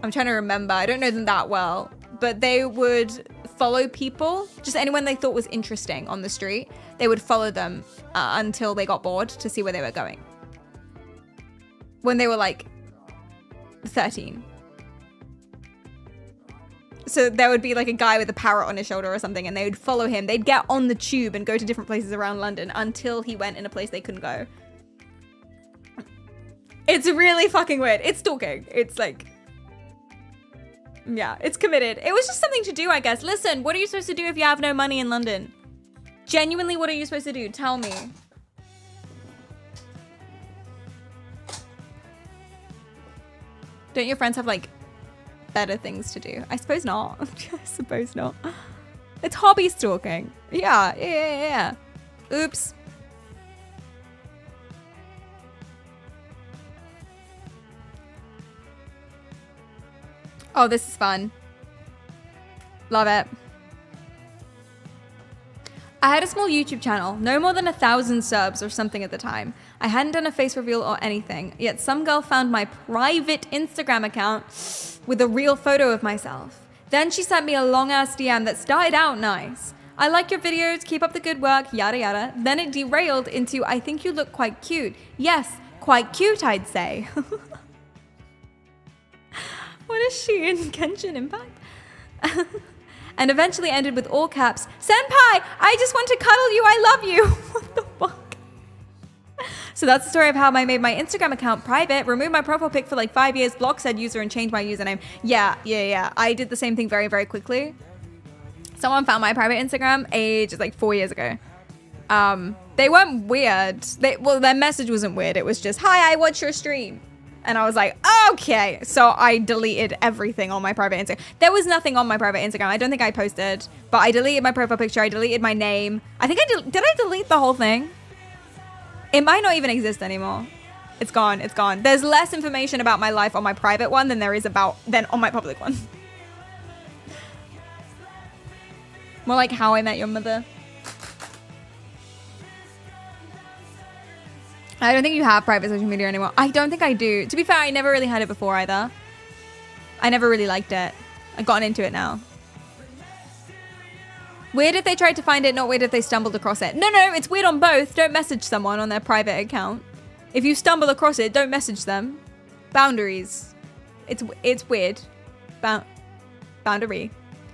I'm trying to remember, I don't know them that well, but they would follow people, just anyone they thought was interesting on the street, they would follow them until they got bored to see where they were going. When they were like 13. So there would be like a guy with a parrot on his shoulder or something, and they would follow him. They'd get on the tube and go to different places around London until he went in a place they couldn't go. It's really fucking weird. It's stalking. It's like, yeah, it's committed. It was just something to do, I guess. Listen, what are you supposed to do if you have no money in London? Genuinely, what are you supposed to do? Tell me. Don't your friends have like better things to do? I suppose not. I suppose not. It's hobby stalking. Yeah. Oops. Oh, this is fun. Love it. I had a small YouTube channel, no more than 1,000 subs or something at the time. I hadn't done a face reveal or anything, yet some girl found my private Instagram account with a real photo of myself. Then she sent me a long-ass DM that started out nice. I like your videos, keep up the good work, yada yada. Then it derailed into, I think you look quite cute. Yes, quite cute, I'd say. What is she in Genshin Impact? And eventually ended with all caps, Senpai, I just want to cuddle you, I love you. What the fuck? So that's the story of how I made my Instagram account private, removed my profile pic for like 5 years, blocked said user, and changed my username. Yeah. I did the same thing very, very quickly. Someone found my private Instagram like 4 years ago. They weren't weird. Their message wasn't weird. It was just, hi, I watch your stream. And I was like, okay. So I deleted everything on my private Instagram. There was nothing on my private Instagram. I don't think I posted, but I deleted my profile picture. I deleted my name. I think did I delete the whole thing? It might not even exist anymore. It's gone. It's gone. There's less information about my life on my private one than there is than on my public one. More like How I Met Your Mother. I don't think you have private social media anymore. I don't think I do. To be fair, I never really had it before either. I never really liked it. I've gotten into it now. Weird if they tried to find it, not weird if they stumbled across it. No, it's weird on both. Don't message someone on their private account. If you stumble across it, don't message them. Boundaries. It's weird. Boundary.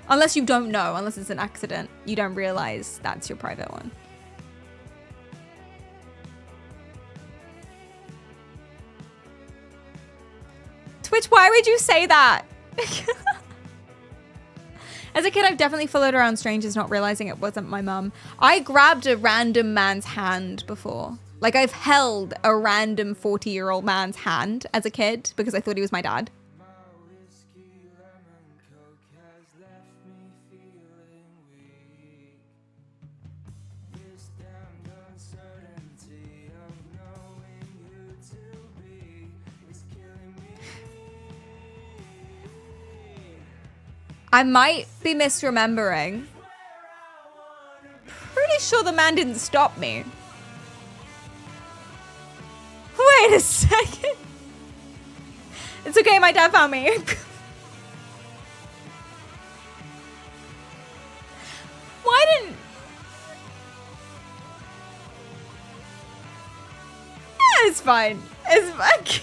Unless you don't know, unless it's an accident. You don't realize that's your private one. Twitch, why would you say that? As a kid, I've definitely followed around strangers, not realizing it wasn't my mum. I grabbed a random man's hand before. Like, I've held a random 40-year-old man's hand as a kid because I thought he was my dad. I might be misremembering. Pretty sure the man didn't stop me. Wait a second. It's okay, my dad found me. Why didn't... Yeah, it's fine. It's fine.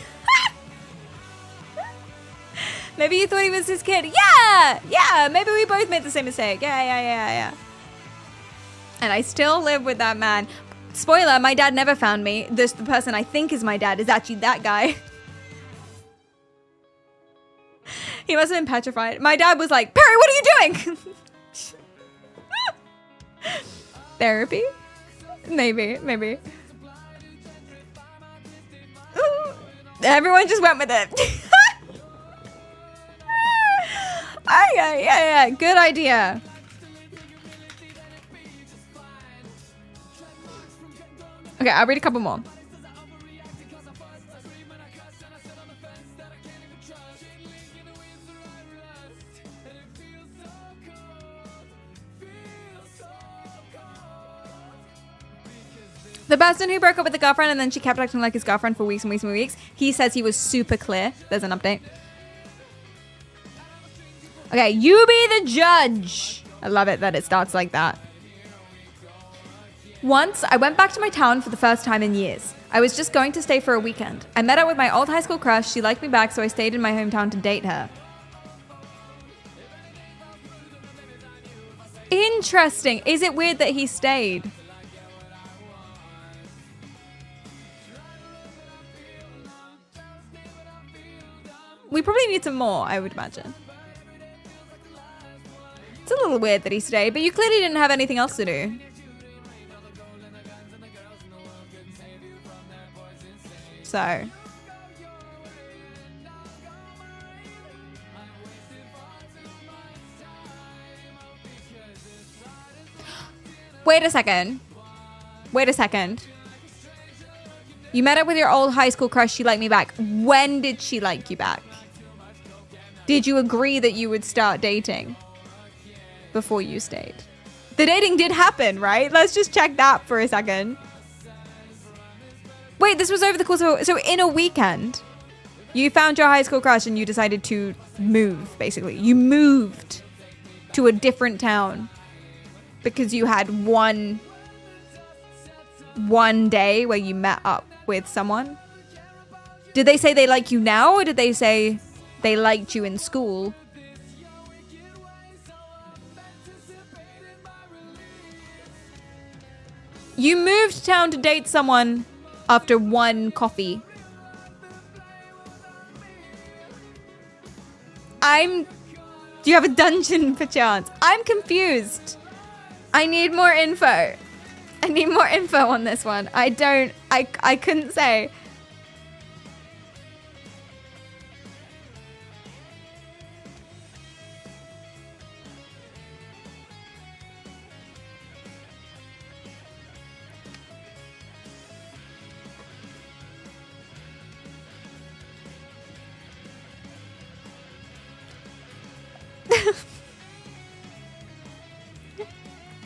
Maybe you thought he was his kid. Yeah, maybe we both made the same mistake. Yeah. And I still live with that man. Spoiler, my dad never found me. The person I think is my dad is actually that guy. He must have been petrified. My dad was like, Perry, what are you doing? Therapy? Maybe. Ooh, everyone just went with it. Yeah, good idea. Okay, I'll read a couple more. The person who broke up with the girlfriend and then she kept acting like his girlfriend for weeks and weeks and weeks. He says he was super clear. There's an update. Okay, you be the judge. I love it that it starts like that. Once, I went back to my town for the first time in years. I was just going to stay for a weekend. I met up with my old high school crush. She liked me back, so I stayed in my hometown to date her. Interesting. Is it weird that he stayed? We probably need some more, I would imagine. It's a little weird that he stayed, but you clearly didn't have anything else to do. So. Wait a second. You met up with your old high school crush. She liked me back. When did she like you back? Did you agree that you would start dating before you stayed? The dating did happen, right? Let's just check that for a second. Wait, this was over the course of... So in a weekend, you found your high school crush and you decided to move, basically. You moved to a different town because you had one day where you met up with someone. Did they say they like you now, or did they say they liked you in school? You moved town to date someone after one coffee. Do you have a dungeon perchance? I'm confused. I need more info. I need more info on this one. I couldn't say.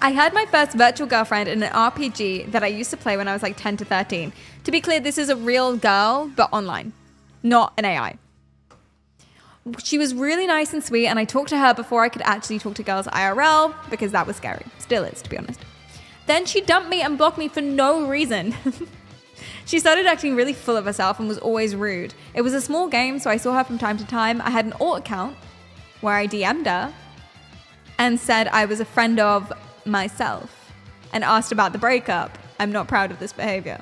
I had my first virtual girlfriend in an RPG that I used to play when I was like 10 to 13. To be clear, this is a real girl, but online, not an AI. She was really nice and sweet, and I talked to her before I could actually talk to girls IRL because that was scary. Still is, to be honest. Then she dumped me and blocked me for no reason. She started acting really full of herself and was always rude. It was a small game, so I saw her from time to time. I had an alt account where I DM'd her and said I was a friend of myself and asked about the breakup. I'm not proud of this behavior.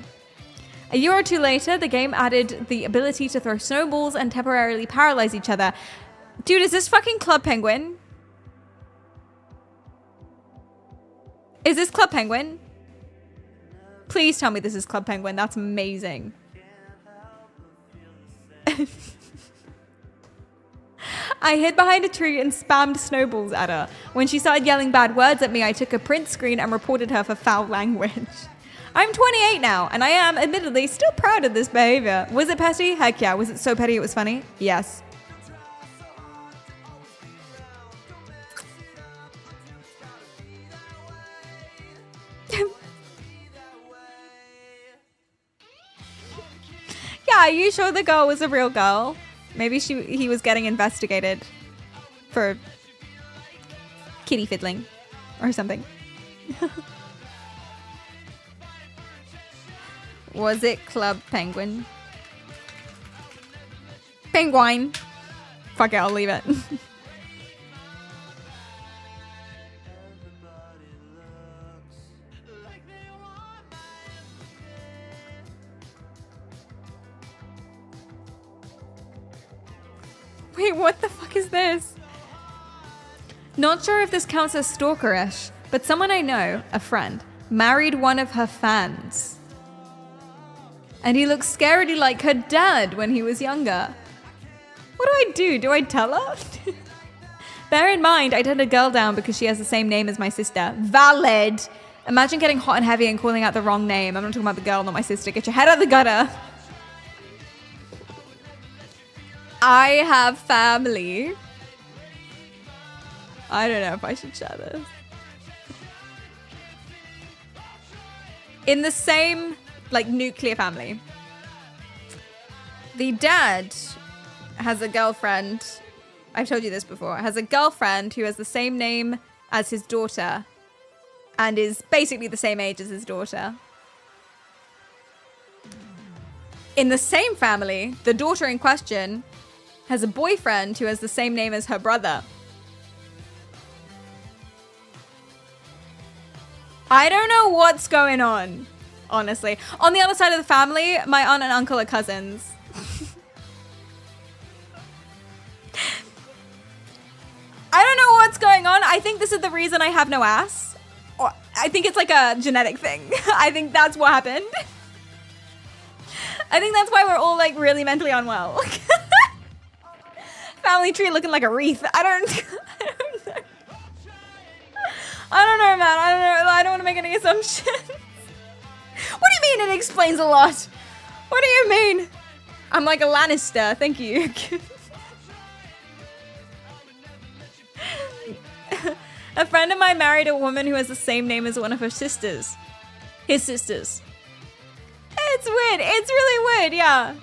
A year or two later, the game added the ability to throw snowballs and temporarily paralyze each other. Dude, is this fucking Club Penguin? Is this Club Penguin? Please tell me this is Club Penguin. That's amazing. I hid behind a tree and spammed snowballs at her. When she started yelling bad words at me, I took a print screen and reported her for foul language. I'm 28 now, and I am, admittedly, still proud of this behavior. Was it petty? Heck yeah. Was it so petty it was funny? Yes. Yeah, are you sure the girl was a real girl? Maybe he was getting investigated for kitty fiddling or something. Was it Club Penguin? Penguin. Fuck it, I'll leave it. Wait, what the fuck is this? Not sure if this counts as stalkerish, but someone I know, a friend, married one of her fans. And he looks scarily like her dad when he was younger. What do I do? Do I tell her? Bear in mind, I turned a girl down because she has the same name as my sister. Valid. Imagine getting hot and heavy and calling out the wrong name. I'm not talking about the girl, not my sister. Get your head out of the gutter. I have family. I don't know if I should share this. In the same, like, nuclear family, the dad has a girlfriend. I've told you this before. Has a girlfriend who has the same name as his daughter and is basically the same age as his daughter. In the same family, the daughter in question has a boyfriend who has the same name as her brother. I don't know what's going on, honestly. On the other side of the family, my aunt and uncle are cousins. I don't know what's going on. I think this is the reason I have no ass. Or I think it's like a genetic thing. I think that's what happened. I think that's why we're all like really mentally unwell. Family tree looking like a wreath. I don't know. I don't know, man. I don't know. I don't want to make any assumptions. What do you mean it explains a lot? What do you mean? I'm like a Lannister. Thank you. A friend of mine married a woman who has the same name as one of her sisters. His sisters. It's weird. It's really weird, yeah.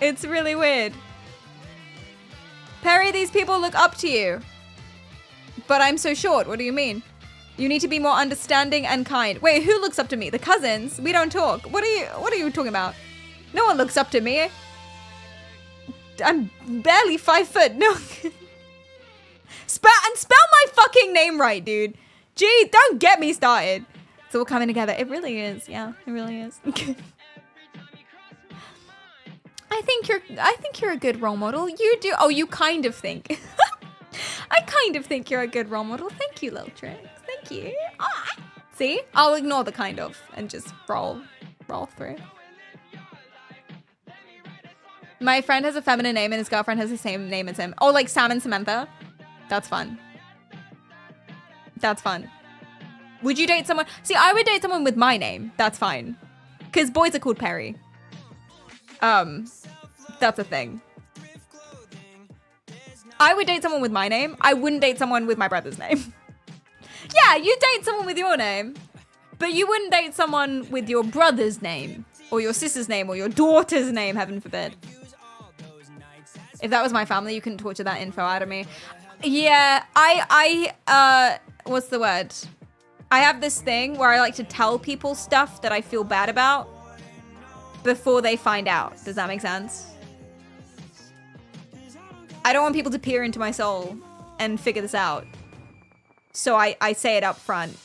It's really weird. Perry, these people look up to you. But I'm so short. What do you mean? You need to be more understanding and kind. Wait, who looks up to me? The cousins? We don't talk. What are you talking about? No one looks up to me. I'm barely 5 foot. No. Spell my fucking name right, dude. Gee, don't get me started. It's all coming together. It really is. Yeah, it really is. I think you're a good role model. You do. Oh, you kind of think. I kind of think you're a good role model. Thank you, Lil Trix. Thank you. Ah. See? I'll ignore the kind of and just roll through. My friend has a feminine name and his girlfriend has the same name as him. Oh, like Sam and Samantha? That's fun. That's fun. Would you date someone? See, I would date someone with my name. That's fine. Because boys are called Perry. That's a thing. I would date someone with my name. I wouldn't date someone with my brother's name. Yeah, you date someone with your name. But you wouldn't date someone with your brother's name. Or your sister's name. Or your daughter's name, heaven forbid. If that was my family, you couldn't torture that info out of me. Yeah, what's the word? I have this thing where I like to tell people stuff that I feel bad about before they find out. Does that make sense? I don't want people to peer into my soul and figure this out. So I say it up front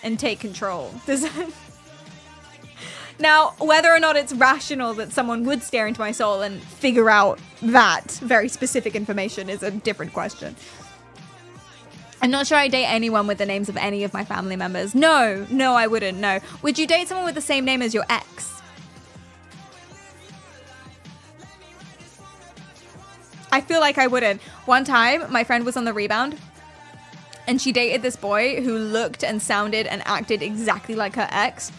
and take control. Does that... Now, whether or not it's rational that someone would stare into my soul and figure out that very specific information is a different question. I'm not sure I date anyone with the names of any of my family members. No, I wouldn't, no. Would you date someone with the same name as your ex? I feel like I wouldn't. One time, my friend was on the rebound and she dated this boy who looked and sounded and acted exactly like her ex.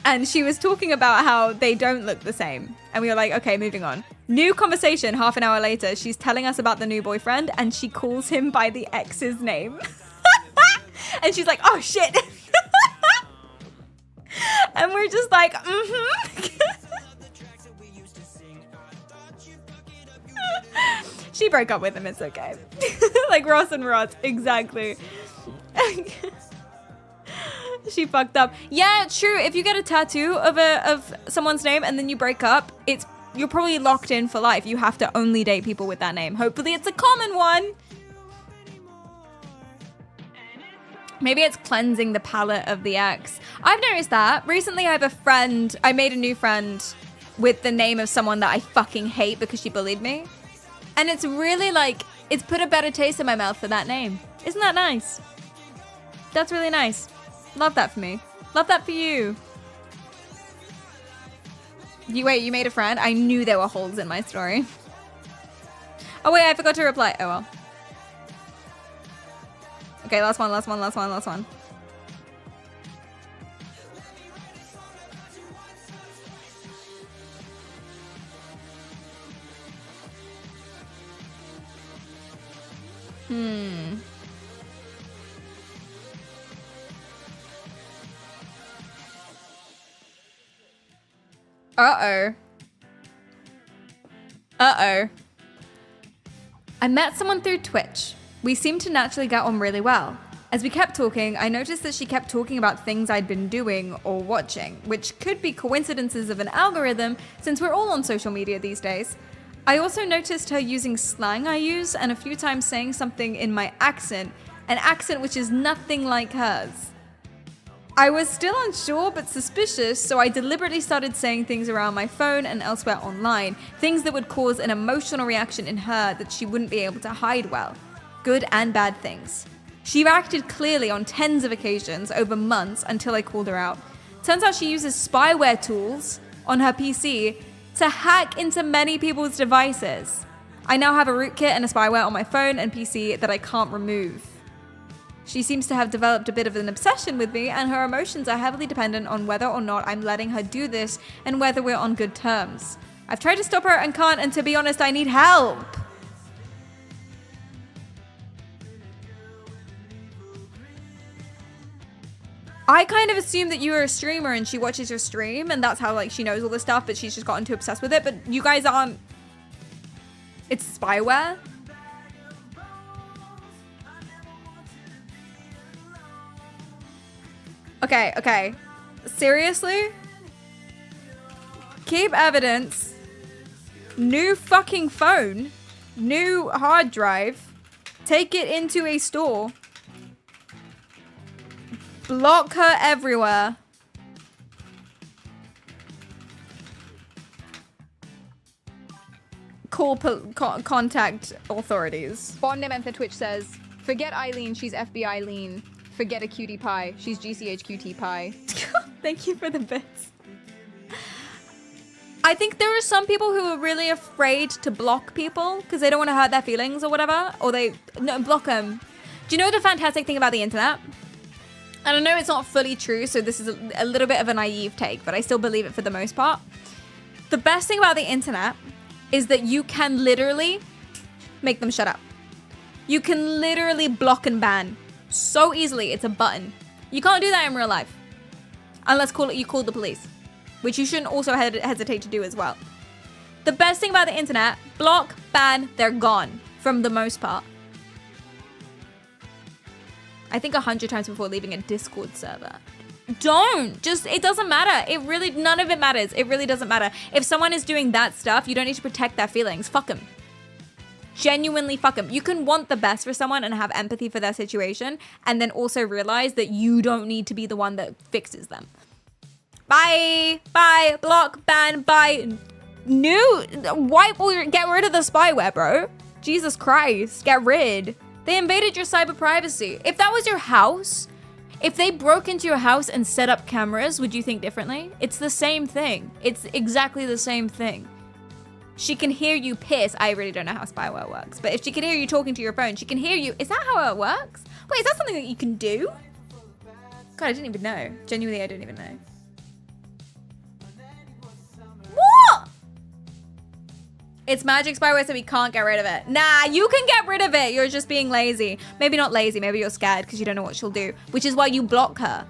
And she was talking about how they don't look the same. And we were like, okay, moving on. New conversation, half an hour later. She's telling us about the new boyfriend and she calls him by the ex's name. And she's like, oh shit. And we're just like, She broke up with him, it's okay. Like Ross and Ross, exactly. She fucked up. Yeah, true. If you get a tattoo of someone's name and then you break up, you're probably locked in for life. You have to only date people with that name. Hopefully it's a common one. Maybe it's cleansing the palate of the ex. I've noticed that. Recently I made a new friend with the name of someone that I fucking hate because she bullied me. And it's really like, it's put a better taste in my mouth for that name. Isn't that nice? That's really nice. Love that for me. Love that for you. You made a friend? I knew there were holes in my story. Oh wait, I forgot to reply. Oh well. Okay, last one. Uh-oh. I met someone through Twitch. We seemed to naturally get on really well. As we kept talking, I noticed that she kept talking about things I'd been doing or watching, which could be coincidences of an algorithm since we're all on social media these days. I also noticed her using slang I use and a few times saying something in my accent, an accent which is nothing like hers. I was still unsure but suspicious, so I deliberately started saying things around my phone and elsewhere online, things that would cause an emotional reaction in her that she wouldn't be able to hide well. Good and bad things. She reacted clearly on tens of occasions over months until I called her out. Turns out she uses spyware tools on her PC to hack into many people's devices. I now have a rootkit and a spyware on my phone and PC that I can't remove. She seems to have developed a bit of an obsession with me, and her emotions are heavily dependent on whether or not I'm letting her do this and whether we're on good terms. I've tried to stop her and can't, and to be honest, I need help. I kind of assume that you are a streamer and she watches your stream and that's how like she knows all this stuff, but she's just gotten too obsessed with it. But you guys aren't. It's spyware. Okay, okay. Seriously? Keep evidence. New fucking phone. New hard drive. Take it into a store. Block her everywhere. Call contact authorities. Bottom name Enter Twitch says, forget Eileen, she's FBI Eileen. Forget a cutie pie, she's GCH cutie pie. Thank you for the bits. I think there are some people who are really afraid to block people because they don't want to hurt their feelings or whatever, or no, block them. Do you know the fantastic thing about the internet? And I know it's not fully true, so this is a little bit of a naive take, but I still believe it for the most part. The best thing about the internet is that you can literally make them shut up. You can literally block and ban so easily. It's a button. You can't do that in real life. Unless you call the police, which you shouldn't also hesitate to do as well. The best thing about the internet, block, ban, they're gone from the most part. I think 100 times before leaving a Discord server. Don't. Just, it doesn't matter. None of it matters. It really doesn't matter. If someone is doing that stuff, you don't need to protect their feelings. Fuck them. Genuinely fuck them. You can want the best for someone and have empathy for their situation and then also realize that you don't need to be the one that fixes them. Bye. Bye. Block, ban, bye. Wipe or get rid of the spyware, bro. Jesus Christ. Get rid. They invaded your cyber privacy. If that was your house, if they broke into your house and set up cameras, would you think differently? It's the same thing. It's exactly the same thing. She can hear you piss. I really don't know how spyware works, but if she can hear you talking to your phone, she can hear you. Is that how it works? Wait, is that something that you can do? God, I didn't even know. Genuinely, I didn't even know. What? It's magic spyware, so we can't get rid of it. Nah, you can get rid of it. You're just being lazy. Maybe not lazy. Maybe you're scared because you don't know what she'll do, which is why you block her.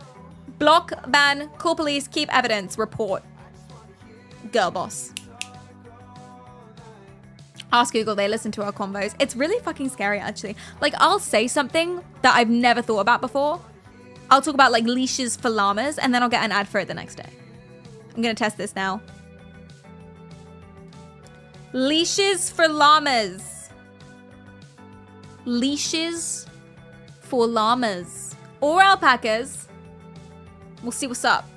Block, ban, call police, keep evidence, report. Girl boss. Ask Google, they listen to our convos. It's really fucking scary, actually. Like, I'll say something that I've never thought about before. I'll talk about, like, leashes for llamas, and then I'll get an ad for it the next day. I'm gonna test this now. Leashes for llamas. Leashes for llamas. Or alpacas. We'll see what's up.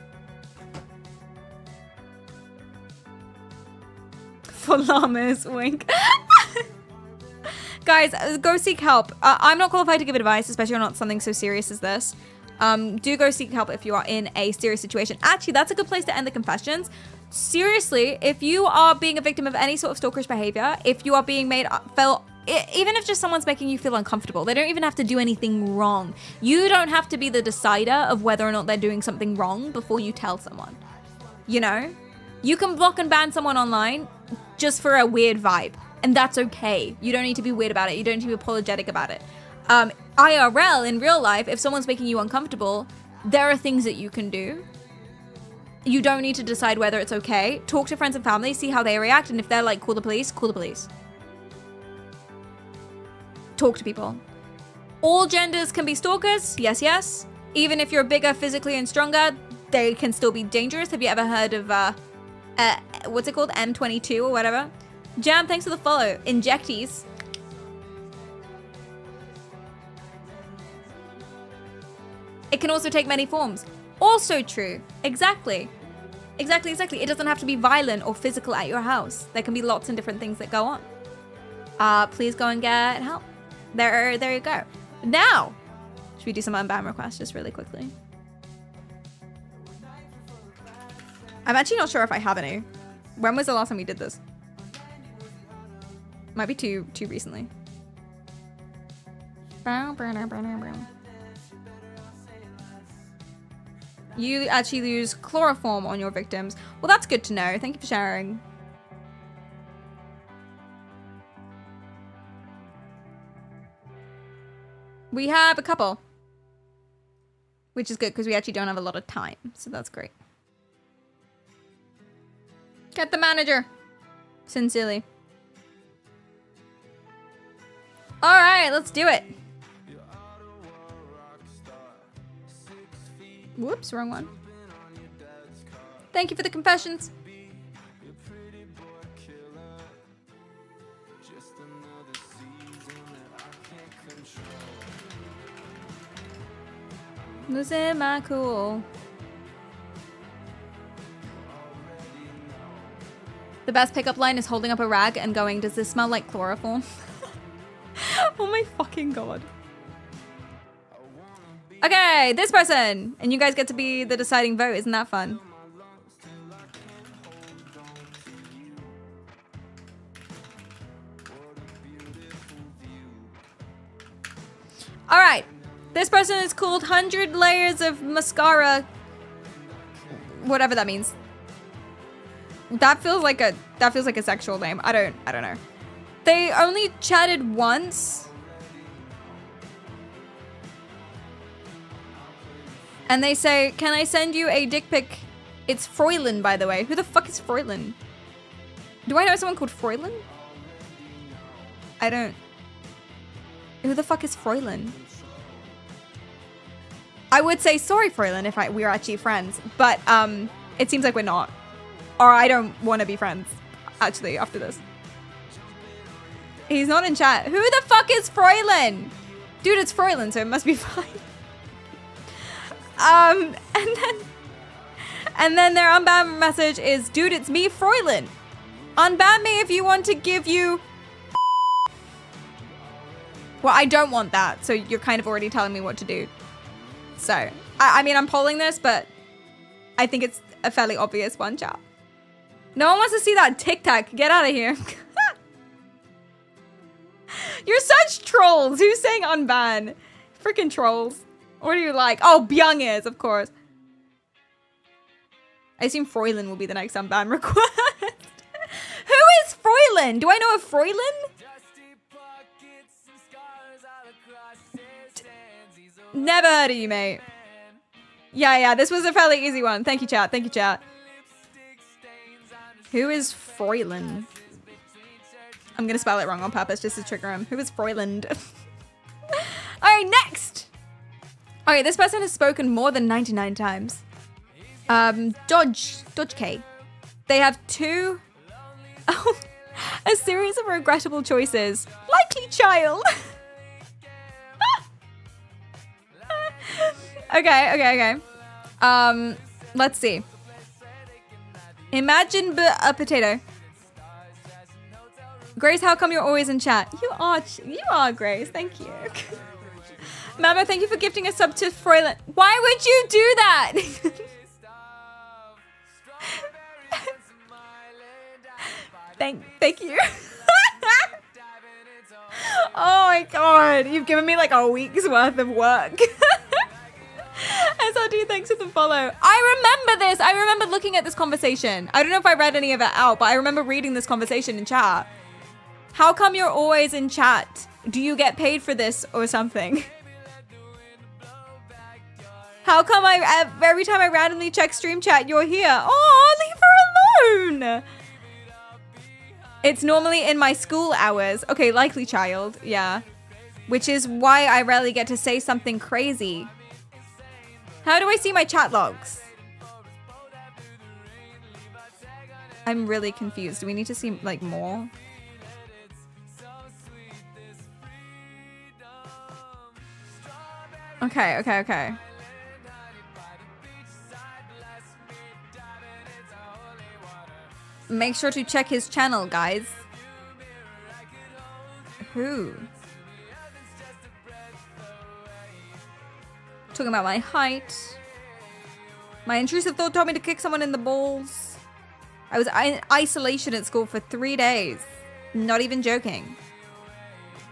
For llamas, wink. Guys, go seek help. I'm not qualified to give advice, especially on not something so serious as this. Do go seek help if you are in a serious situation. Actually, that's a good place to end the confessions. Seriously, if you are being a victim of any sort of stalkerish behavior, if you are being made even if just someone's making you feel uncomfortable, they don't even have to do anything wrong. You don't have to be the decider of whether or not they're doing something wrong before you tell someone. You know? You can block and ban someone online just for a weird vibe, and that's okay. You don't need to be weird about it. You don't need to be apologetic about it. IRL, in real life, if someone's making you uncomfortable, there are things that you can do. You don't need to decide whether it's okay. Talk to friends and family, see how they react, and if they're like, call the police, call the police. Talk to people. All genders can be stalkers, yes, yes. Even if you're bigger physically and stronger, they can still be dangerous. Have you ever heard of, what's it called? M22 or whatever? Jam, thanks for the follow. Injectees. It can also take many forms. Also true. Exactly. Exactly. It doesn't have to be violent or physical at your house. There can be lots of different things that go on. Please go and get help. There you go. Now, should we do some unban requests just really quickly? I'm actually not sure if I have any. When was the last time we did this? Might be too recently. You actually use chloroform on your victims. Well, that's good to know. Thank you for sharing. We have a couple. which is good because we actually don't have a lot of time. So that's great. Get the manager. Sincerely. All right, let's do it. Whoops, wrong one. Thank you for the confessions. Losing my cool. The best pickup line is holding up a rag and going, "Does this smell like chloroform?" Oh my fucking god. Okay, this person. And you guys get to be the deciding vote. Isn't that fun? All right. This person is called 100 Layers of Mascara. Whatever that means. That feels like a sexual name. I don't know. They only chatted once. And they say, "Can I send you a dick pic?" It's Froylan, by the way. Who the fuck is Froylan? Do I know someone called Froylan? I don't. Who the fuck is Froylan? I would say sorry, Froylan, if we were actually friends. But it seems like we're not. Or I don't want to be friends, actually, after this. He's not in chat. Who the fuck is Froylan? Dude, it's Froylan, so it must be fine. And then their unban message is, "Dude, it's me, Froylan. Unban me if you want to give you..." Well, I don't want that, so you're kind of already telling me what to do. So, I mean, I'm polling this, but I think it's a fairly obvious one, chat. No one wants to see that Tic Tac. Get out of here. You're such trolls. Who's saying unban? Freaking trolls. What do you like? Oh, Byung is, of course. I assume Froylan will be the next unban request. Who is Froylan? Do I know a Froylan? Never heard of you, mate. Yeah, this was a fairly easy one. Thank you, chat. Thank you, chat. Who is Froylan? I'm gonna spell it wrong on purpose just to trigger him. Who is Froyland? Alright, next! Okay, this person has spoken more than 99 times. Dodge K. They have two... Oh, a series of regrettable choices. Likely child. Okay. Let's see. Imagine a potato. Grace, how come you're always in chat? You are, Grace. Thank you. Mama, thank you for gifting a sub to Froylan. Why would you do that? Thank you. Oh my god, you've given me like a week's worth of work. SRD, thanks for the follow. I remember this. I remember looking at this conversation. I don't know if I read any of it out, but I remember reading this conversation in chat. How come you're always in chat? Do you get paid for this or something? How come every time I randomly check stream chat, you're here? Oh, leave her alone. It's normally in my school hours. Okay, likely child. Yeah. Which is why I rarely get to say something crazy. How do I see my chat logs? I'm really confused. Do we need to see like more? Okay. Make sure to check his channel, guys. Who? Talking about my height. My intrusive thought told me to kick someone in the balls. I was in isolation at school for 3 days. Not even joking.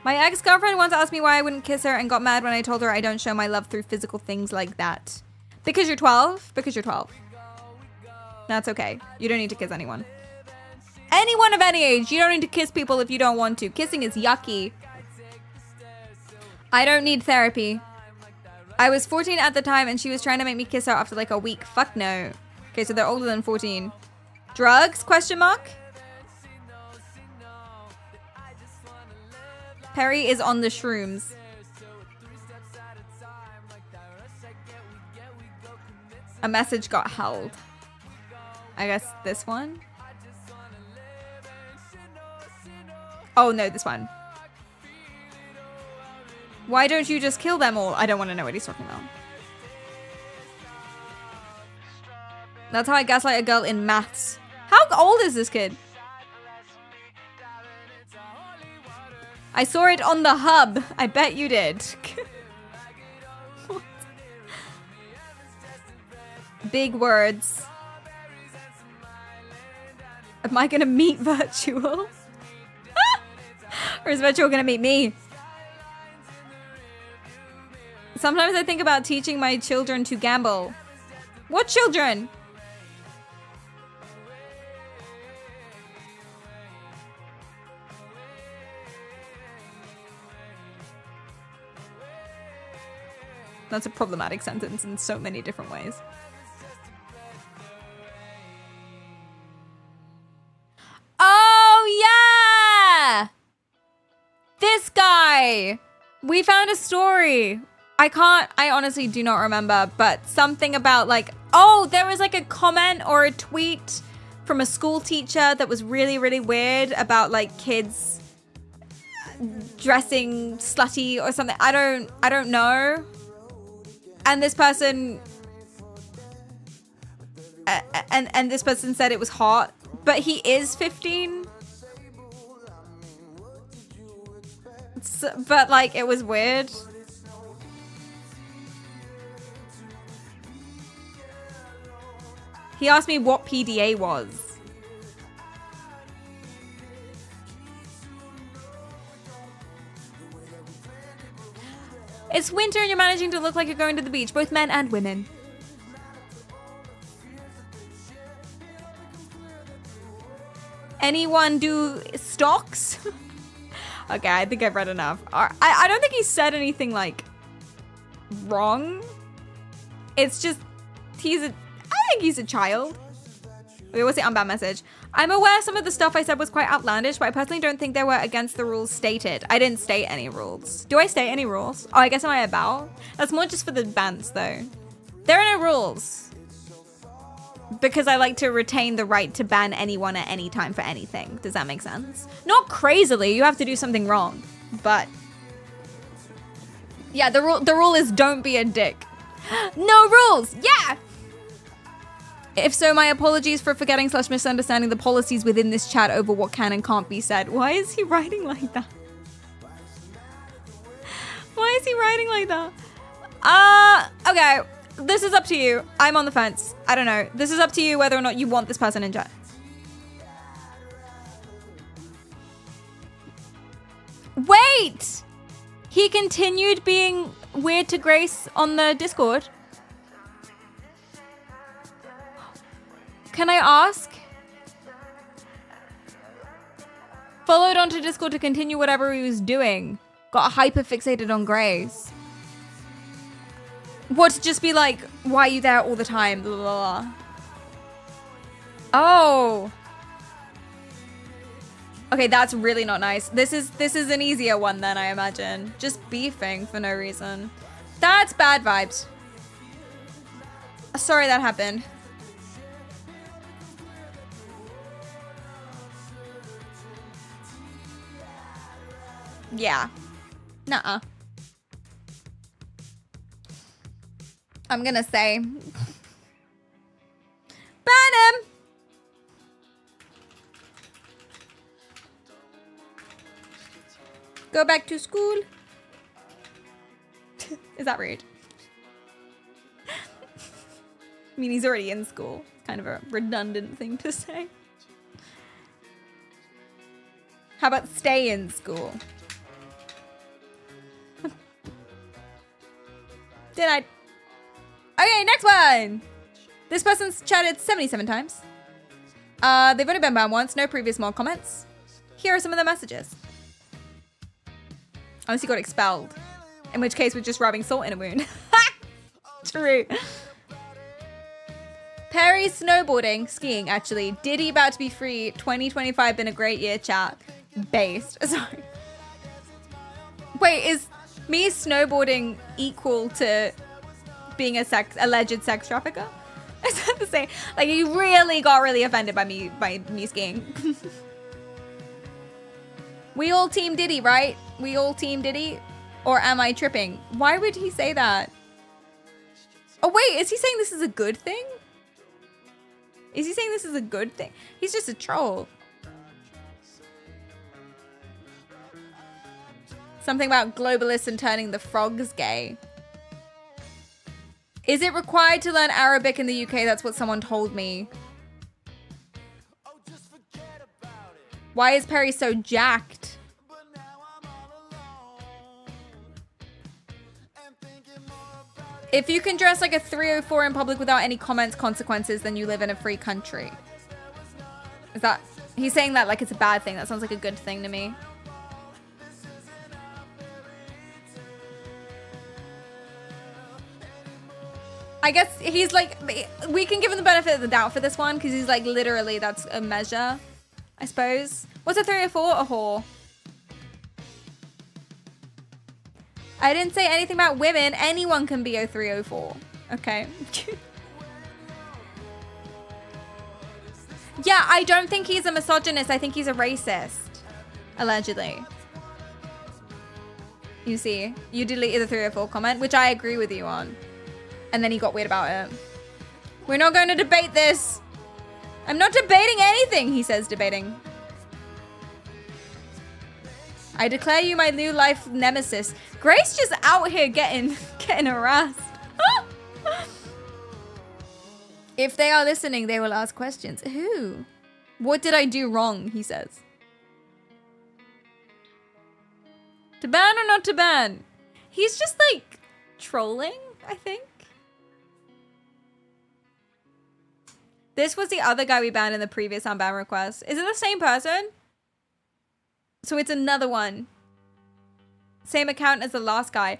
My ex-girlfriend once asked me why I wouldn't kiss her and got mad when I told her I don't show my love through physical things like that. Because you're 12? Because you're 12. That's okay. You don't need to kiss anyone. Anyone of any age, you don't need to kiss people if you don't want to. Kissing is yucky. I don't need therapy. I was 14 at the time and she was trying to make me kiss her after like a week. Fuck no. Okay, so they're older than 14. Drugs? Question mark? Perry is on the shrooms. A message got held. I guess this one? Oh no, this one. Why don't you just kill them all? I don't want to know what he's talking about. That's how I gaslight a girl in maths. How old is this kid? I saw it on the hub. I bet you did. What? Big words. Am I gonna meet Virtual? Or is Virtual gonna meet me? Sometimes I think about teaching my children to gamble. What children? That's a problematic sentence in so many different ways. Oh, yeah! This guy! We found a story. I honestly do not remember, but something about like, oh, there was like a comment or a tweet from a school teacher that was really, really weird about like kids dressing slutty or something. I don't know. And this person, and this person said it was hot, but he is 15. So, but like, it was weird. He asked me what PDA was. It's winter and you're managing to look like you're going to the beach, both men and women. Anyone do stocks? Okay, I think I've read enough. I don't think he said anything like wrong. It's just I think he's a child. Okay, what's the UNBAN message? I'm aware some of the stuff I said was quite outlandish, but I personally don't think they were against the rules stated. I didn't state any rules. Do I state any rules? Oh, I guess am I about? That's more just for the bans though. There are no rules. Because I like to retain the right to ban anyone at any time for anything. Does that make sense? Not crazily, you have to do something wrong. But yeah, the rule is don't be a dick. No rules! Yeah! If so, my apologies for forgetting / misunderstanding the policies within this chat over what can and can't be said. Why is he writing like that? Why is he writing like that? Okay. This is up to you. I'm on the fence. I don't know. This is up to you whether or not you want this person in chat. Wait! He continued being weird to Grace on the Discord. Can I ask? Followed onto Discord to continue whatever he was doing. Got hyper fixated on Grace. What, to just be like, why are you there all the time? Blah, blah, blah. Oh. Okay, that's really not nice. This is an easier one then, I imagine. Just beefing for no reason. That's bad vibes. Sorry that happened. Yeah. Nuh-uh. I'm gonna say ban him. Go back to school. Is that rude? I mean, he's already in school. Kind of a redundant thing to say. How about stay in school? Did I? Okay, next one. This person's chatted 77 times. They've only been banned once. No previous mod comments. Here are some of the messages. Unless he got expelled. In which case, we're just rubbing salt in a wound. True. Perry snowboarding, skiing actually. Diddy about to be free. 2025 been a great year, chat. Based. Sorry. Wait, is me snowboarding equal to being a alleged sex trafficker? Is that the same? Like, you really got really offended by me skiing. We all team Diddy, right? We all team Diddy? Or am I tripping? Why would he say that? Oh wait, is he saying this is a good thing? Is he saying this is a good thing? He's just a troll. Something about globalists and turning the frogs gay. Is it required to learn Arabic in the UK? That's what someone told me. Why is Perry so jacked? If you can dress like a 304 in public without any consequences, then you live in a free country. Is that... He's saying that like it's a bad thing. That sounds like a good thing to me. I guess he's like... We can give him the benefit of the doubt for this one, because he's like, literally, that's a measure, I suppose. What's a 304? A whore. I didn't say anything about women. Anyone can be a 304. Okay. Yeah, I don't think he's a misogynist. I think he's a racist. Allegedly. You see, you deleted the 304 comment, which I agree with you on. And then he got weird about it. We're not going to debate this. I'm not debating anything, he says, debating. I declare you my new life nemesis. Grace just out here getting harassed. If they are listening, they will ask questions. Who? What did I do wrong, he says. To ban or not to ban? He's just like trolling, I think. This was the other guy we banned in the previous unban request. Is it the same person? So it's another one. Same account as the last guy.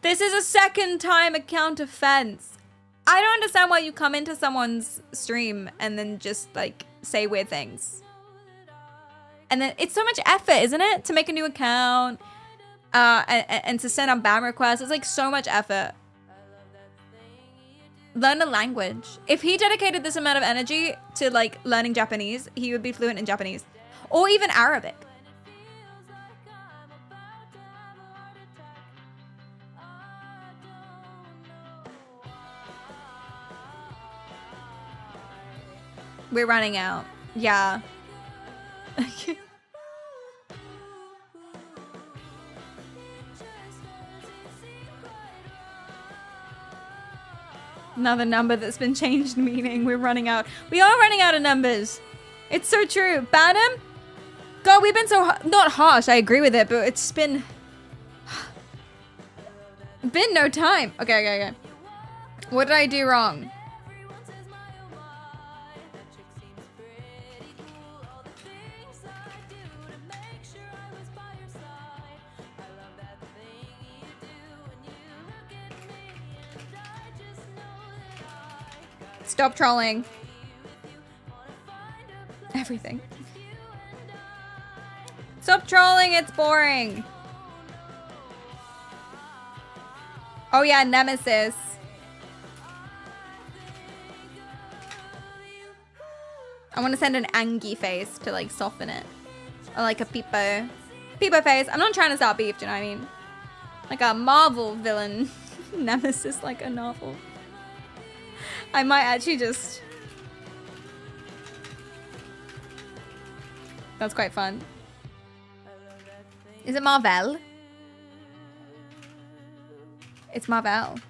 This is a second time account offense. I don't understand why you come into someone's stream and then just like say weird things. And then it's so much effort, isn't it? To make a new account and to send on ban requests. It's like so much effort. Learn a language. If he dedicated this amount of energy to like learning Japanese, he would be fluent in Japanese. Or even Arabic. We're running out. Yeah. Another number that's been changed meaning. We're running out. We are running out of numbers. It's so true. Ban him? God, we've been so... Not harsh, I agree with it, but it's been... Been no time. Okay. What did I do wrong? Stop trolling. Everything. Stop trolling, it's boring. Oh yeah, Nemesis. I want to send an Angie face to like soften it. Or like a Peepo face. I'm not trying to start beef, do you know what I mean? Like a Marvel villain. Nemesis, like a novel. I might actually just... That's quite fun. Is it Marvel? It's Marvel.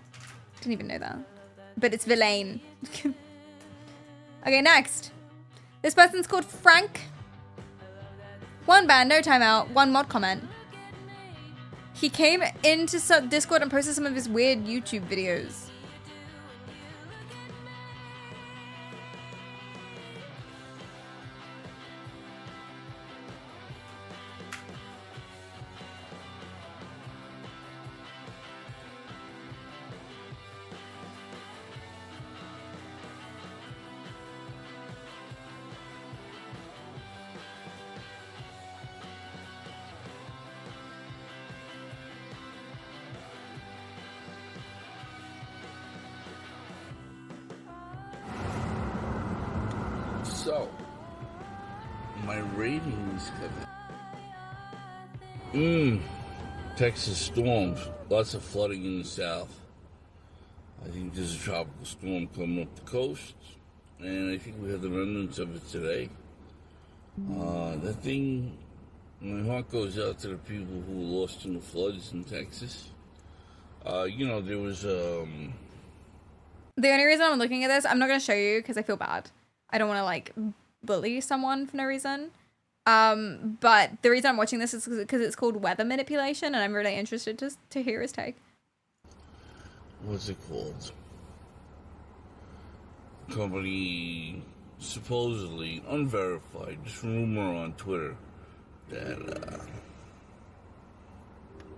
Didn't even know that. But it's Villain. Okay, next. This person's called Frank. One ban, no timeout, one mod comment. He came into Discord and posted some of his weird YouTube videos. So, my ratings have... Texas storms. Lots of flooding in the south. I think there's a tropical storm coming up the coast. And I think we have the remnants of it today. That thing... My heart goes out to the people who were lost in the floods in Texas. You know, there was... The only reason I'm looking at this, I'm not going to show you because I feel bad. I don't want to, like, bully someone for no reason. But the reason I'm watching this is because it's called weather manipulation, and I'm really interested to hear his take. What's it called? Company, supposedly, unverified, just rumor on Twitter, that,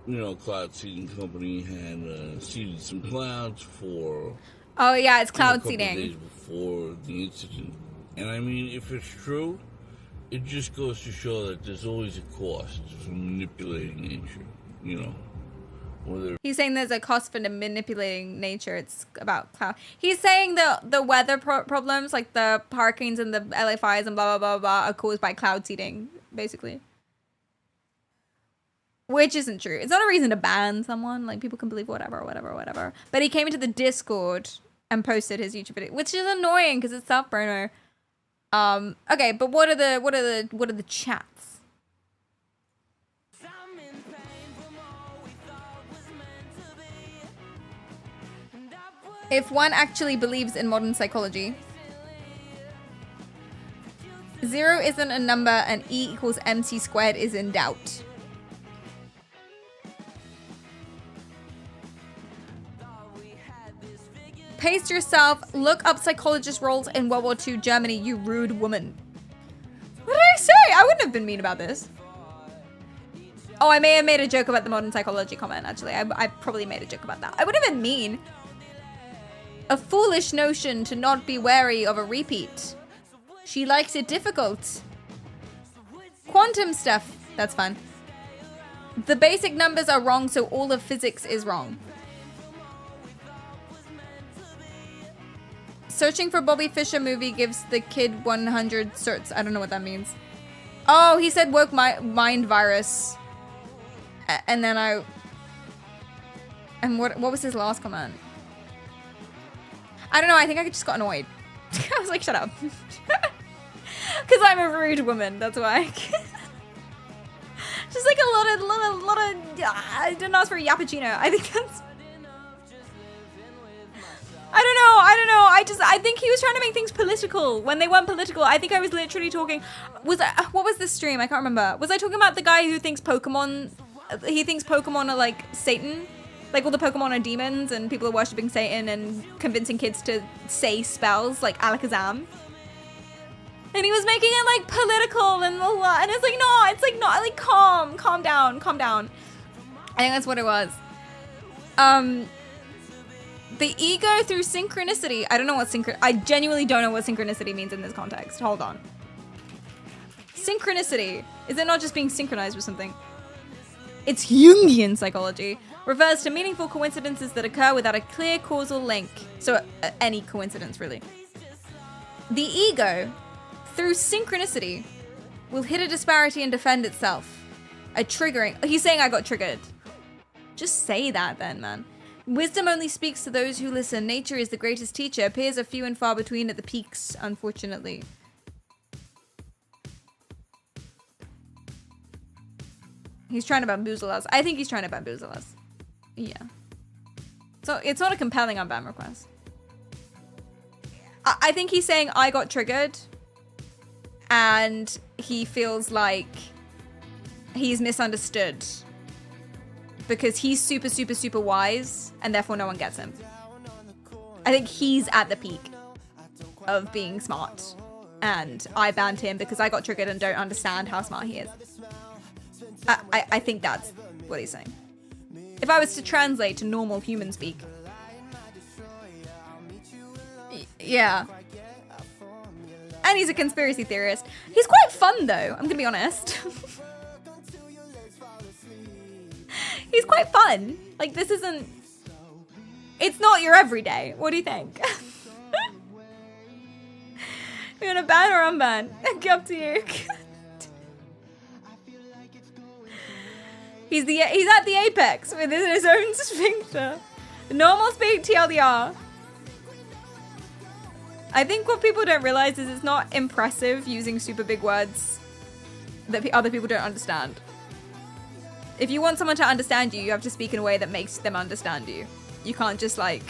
you know, cloud seeding company had seeded some clouds for... Oh, yeah, it's a cloud couple seeding. days before the incident. And I mean, if it's true, it just goes to show that there's always a cost for manipulating nature, you know. Whether He's saying there's a cost for the manipulating nature. It's about cloud. He's saying the weather problems, like the hurricanes and the LA fires and blah, blah, blah, blah, are caused by cloud seeding, basically. Which isn't true. It's not a reason to ban someone. Like, people can believe whatever. But he came into the Discord and posted his YouTube video, which is annoying because it's self-burner. Okay, but what are the chats? If one actually believes in modern psychology, 0 isn't a number and E equals MC squared is in doubt. Pace yourself, look up psychologist roles in World War II Germany, you rude woman. What did I say? I wouldn't have been mean about this. Oh, I may have made a joke about the modern psychology comment, actually. I probably made a joke about that. I wouldn't have been mean. A foolish notion to not be wary of a repeat. She likes it difficult. Quantum stuff. That's fun. The basic numbers are wrong, so all of physics is wrong. Searching for Bobby Fischer movie gives the kid 100 certs. I don't know what that means. Oh, he said woke mind virus. And then and what was his last comment? I don't know. I think I just got annoyed. I was like, shut up. Because I'm a rude woman. That's why. Just like a lot of. I didn't ask for a yappuccino. I think that's. I don't know. I think he was trying to make things political when they weren't political. I think I was literally talking. What was the stream? I can't remember. Was I talking about the guy who thinks Pokemon? He thinks Pokemon are like Satan. Like all the Pokemon are demons and people are worshipping Satan and convincing kids to say spells like Alakazam. And he was making it like political and it's like, no, it's like not like calm down. I think that's what it was. The ego through synchronicity. I don't know what I genuinely don't know what synchronicity means in this context. Hold on. Synchronicity. Is it not just being synchronized with something? It's Jungian psychology. Refers to meaningful coincidences that occur without a clear causal link. So any coincidence, really. The ego, through synchronicity, will hit a disparity and defend itself. A triggering. He's saying I got triggered. Just say that then, man. Wisdom only speaks to those who listen. Nature is the greatest teacher. Peers are few and far between at the peaks, unfortunately. He's trying to bamboozle us. I think he's trying to bamboozle us. Yeah. So it's not a compelling unban request. I think he's saying I got triggered and he feels like he's misunderstood because he's super, super, super wise and therefore no one gets him. I think he's at the peak of being smart and I banned him because I got triggered and don't understand how smart he is. I think that's what he's saying. If I was to translate to normal human speak. Yeah. And he's a conspiracy theorist. He's quite fun though, I'm gonna be honest. He's quite fun. Like this isn't... It's not your everyday. What do you think? You want to ban or unban? Up to you. He's at the apex within his own sphincter. Normal speak TLDR. I think what people don't realize is it's not impressive using super big words that other people don't understand. If you want someone to understand you, you have to speak in a way that makes them understand you. You can't just like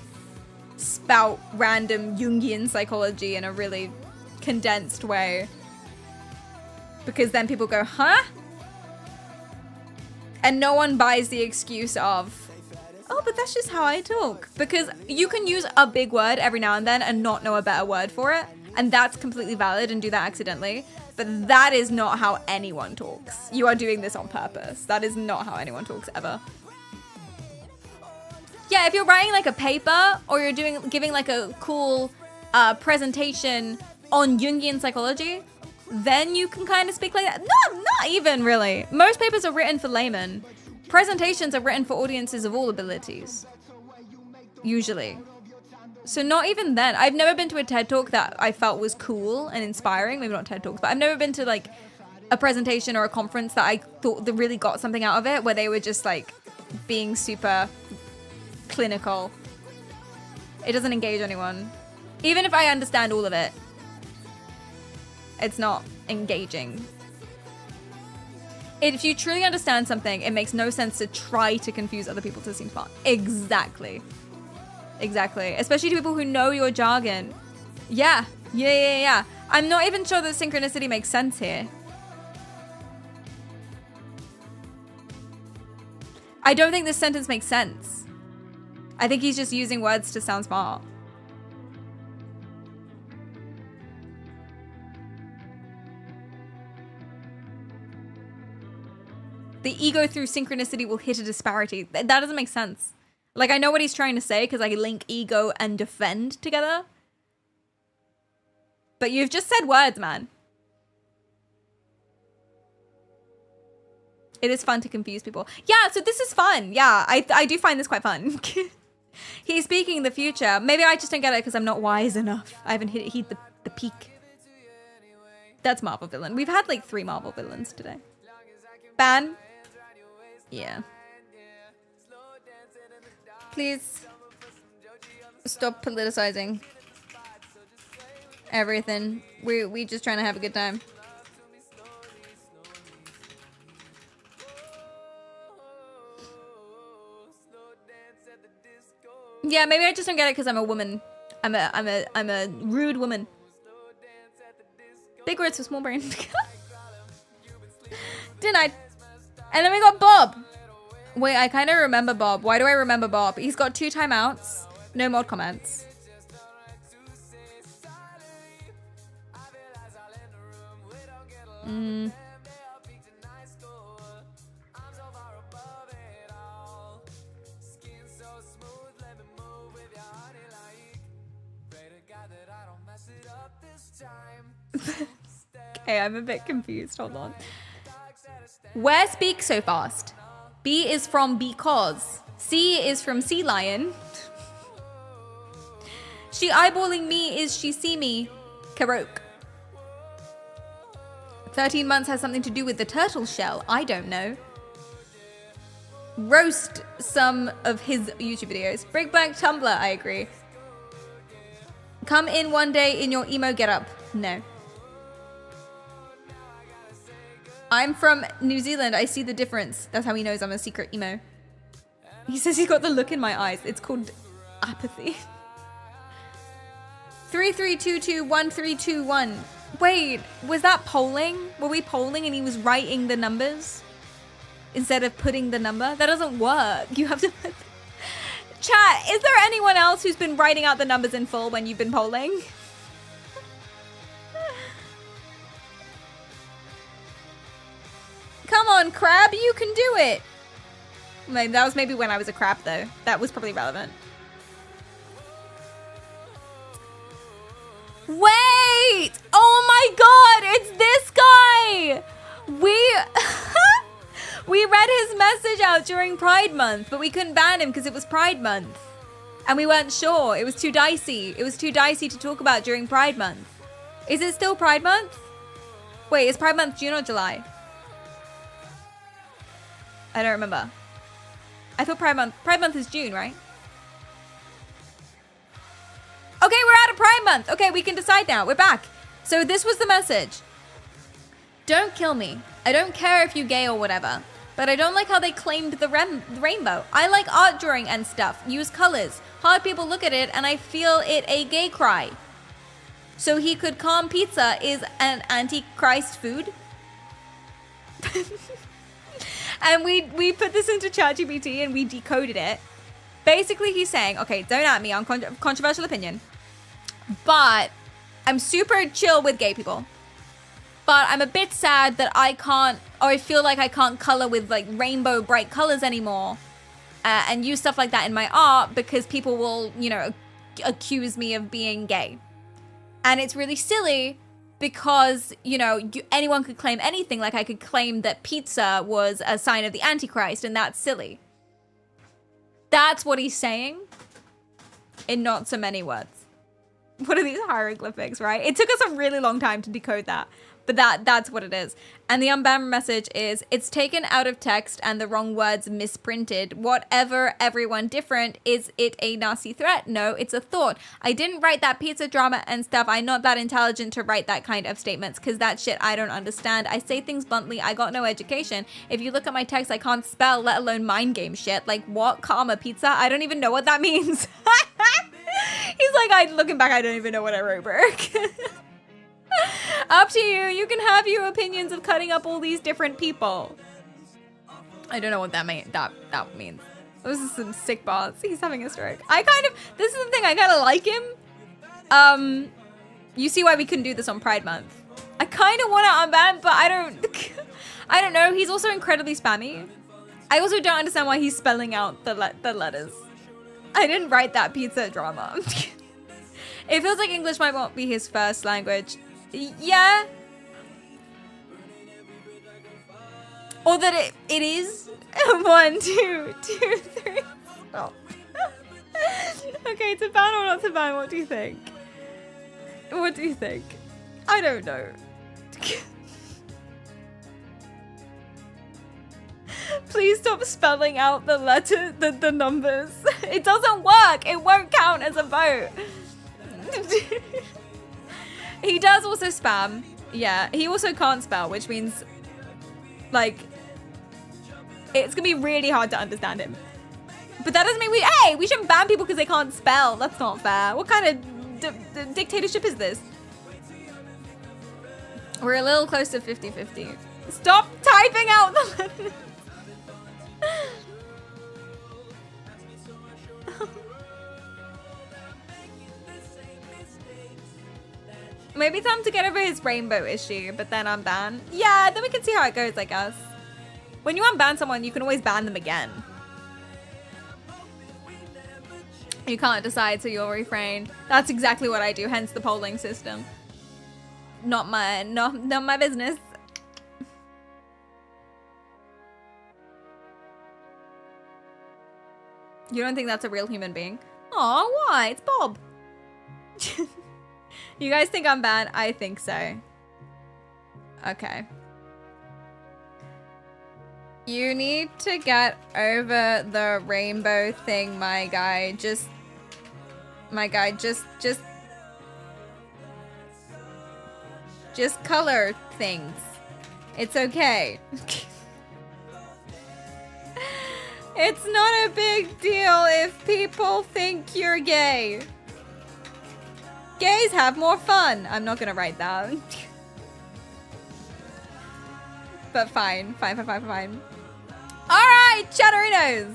spout random Jungian psychology in a really condensed way. Because then people go, huh? And no one buys the excuse of, oh, but that's just how I talk. Because you can use a big word every now and then and not know a better word for it. And that's completely valid and do that accidentally. But that is not how anyone talks. You are doing this on purpose. That is not how anyone talks ever. Yeah, if you're writing like a paper or you're giving like a cool presentation on Jungian psychology, then you can kind of speak like that. No, not even really. Most papers are written for laymen. Presentations are written for audiences of all abilities. Usually. So not even then. I've never been to a TED Talk that I felt was cool and inspiring. Maybe not TED Talks, but I've never been to like a presentation or a conference that I thought that really got something out of it, where they were just like being super clinical. It doesn't engage anyone. Even if I understand all of it, it's not engaging. If you truly understand something, it makes no sense to try to confuse other people to seem smart. Exactly. Exactly. Especially to people who know your jargon. Yeah. I'm not even sure that synchronicity makes sense here. I don't think this sentence makes sense. I think he's just using words to sound smart. The ego through synchronicity will hit a disparity. That doesn't make sense. Like, I know what he's trying to say because I link ego and defend together. But you've just said words, man. It is fun to confuse people. Yeah, so this is fun. Yeah, I do find this quite fun. He's speaking the future. Maybe I just don't get it because I'm not wise enough. I haven't hit the peak. That's Marvel villain. We've had like 3 Marvel villains today. Ban. Yeah. Please stop politicizing everything. We just trying to have a good time. Yeah, maybe I just don't get it because I'm a woman. I'm a rude woman. Big words for small brain. Didn't I? And then we got Bob. Wait, I kind of remember Bob. Why do I remember Bob? He's got 2 timeouts. No mod comments. Okay, I'm a bit confused. Hold on. Where speak so fast? B is from because. C is from sea lion. She eyeballing me is she see me. Karoke. 13 months has something to do with the turtle shell. I don't know. Roast some of his YouTube videos. Bring back Tumblr, I agree. Come in one day in your emo getup. No. I'm from New Zealand. I see the difference. That's how he knows I'm a secret emo. He says he's got the look in my eyes. It's called apathy. 33221321. Wait, was that polling? Were we polling and he was writing the numbers instead of putting the number? That doesn't work. You have to put... Chat, is there anyone else who's been writing out the numbers in full when you've been polling? Come on, crab, you can do it. That was maybe when I was a crab, though. That was probably relevant. Wait! Oh my god, it's this guy! We read his message out during Pride Month, but we couldn't ban him because it was Pride Month. And we weren't sure. It was too dicey. It was too dicey to talk about during Pride Month. Is it still Pride Month? Wait, is Pride Month June or July? I don't remember. I thought Pride Month is June, right? Okay, we're out of Pride Month. Okay, we can decide now. We're back. So this was the message. Don't kill me. I don't care if you're gay or whatever, but I don't like how they claimed the rainbow. I like art drawing and stuff. Use colors. Hard people look at it and I feel it a gay cry. So he could calm pizza is an antichrist food? And we put this into ChatGPT and we decoded it. Basically, he's saying, okay, don't at me on controversial opinion, but I'm super chill with gay people. But I'm a bit sad that I can't, or I feel like I can't color with like rainbow bright colors anymore and use stuff like that in my art because people will, you know, accuse me of being gay. And it's really silly because, you know, anyone could claim anything. Like I could claim that pizza was a sign of the Antichrist, and that's silly. That's what he's saying in not so many words. What are these hieroglyphics, right? It took us a really long time to decode that. But that's what it is. And the UNBAN message is, it's taken out of text and the wrong words misprinted. Whatever, everyone different. Is it a nasty threat? No, it's a thought. I didn't write that pizza drama and stuff. I'm not that intelligent to write that kind of statements because that shit I don't understand. I say things bluntly. I got no education. If you look at my text, I can't spell, let alone mind game shit. Like what? Karma pizza? I don't even know what that means. He's like, looking back, I don't even know what I wrote, Burke. Up to you. You can have your opinions of cutting up all these different people. I don't know what that means. That means. Those are some sick bars. He's having a stroke. This is the thing. I kind of like him. You see why we couldn't do this on Pride Month. I kind of want to unban, but I don't know. He's also incredibly spammy. I also don't understand why he's spelling out the letters. I didn't write that pizza drama. It feels like English might not be his first language. Yeah. Or that it is. 1, 2, 2, 3. Stop. Okay, to ban or not to ban, what do you think? What do you think? I don't know. Please stop spelling out the letter, the numbers. It doesn't work. It won't count as a vote. He does also spam. Yeah, he also can't spell, which means, like, it's gonna be really hard to understand him. But that doesn't mean we shouldn't ban people because they can't spell. That's not fair. What kind of dictatorship is this? We're a little close to 50-50. Stop typing out the letters. Maybe time to get over his rainbow issue, but then unban. Yeah, then we can see how it goes, I guess. When you unban someone, you can always ban them again. You can't decide, so you'll refrain. That's exactly what I do, hence the polling system. Not my business. You don't think that's a real human being? Aw, why? It's Bob. You guys think I'm bad? I think so. Okay. You need to get over the rainbow thing, my guy. Just color things. It's okay. It's not a big deal if people think you're gay. Gays have more fun. I'm not gonna write that. But fine. Fine. Alright, Chatterinos!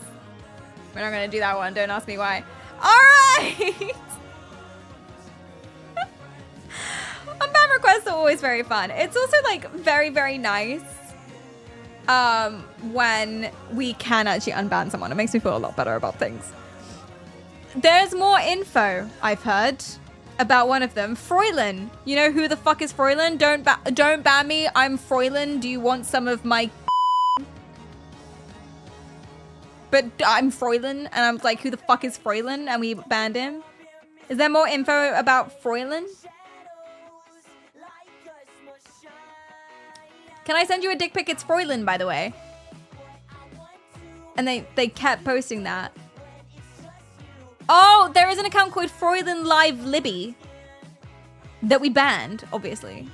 We're not gonna do that one. Don't ask me why. Alright! Unban requests are always very fun. It's also like very, very nice when we can actually unban someone. It makes me feel a lot better about things. There's more info, I've heard, about one of them. Froylan. You know who the fuck is Froylan? Don't ban me. I'm Froylan. Do you want some of my... But I'm Froylan, and I'm like, who the fuck is Froylan? And we banned him. Is there more info about Froylan? Can I send you a dick pic? It's Froylan, by the way. And they kept posting that. Oh, there is an account called Froylan Live Libby that we banned, obviously.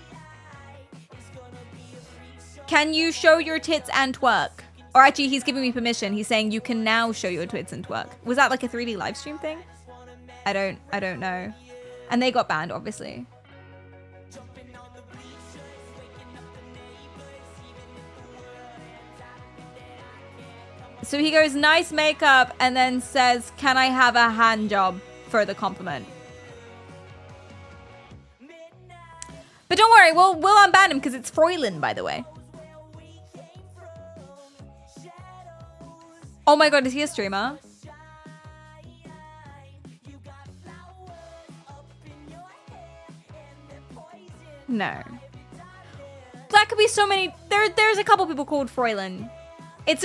Can you show your tits and twerk? Or actually, he's giving me permission. He's saying you can now show your tits and twerk. Was that like a 3D live stream thing? I don't know. And they got banned, obviously. So he goes, nice makeup, and then says, can I have a hand job for the compliment? But don't worry, we'll unban him because it's Froylan, by the way. Oh my god, is he a streamer? No. That could be so many. There's a couple people called Froylan. It's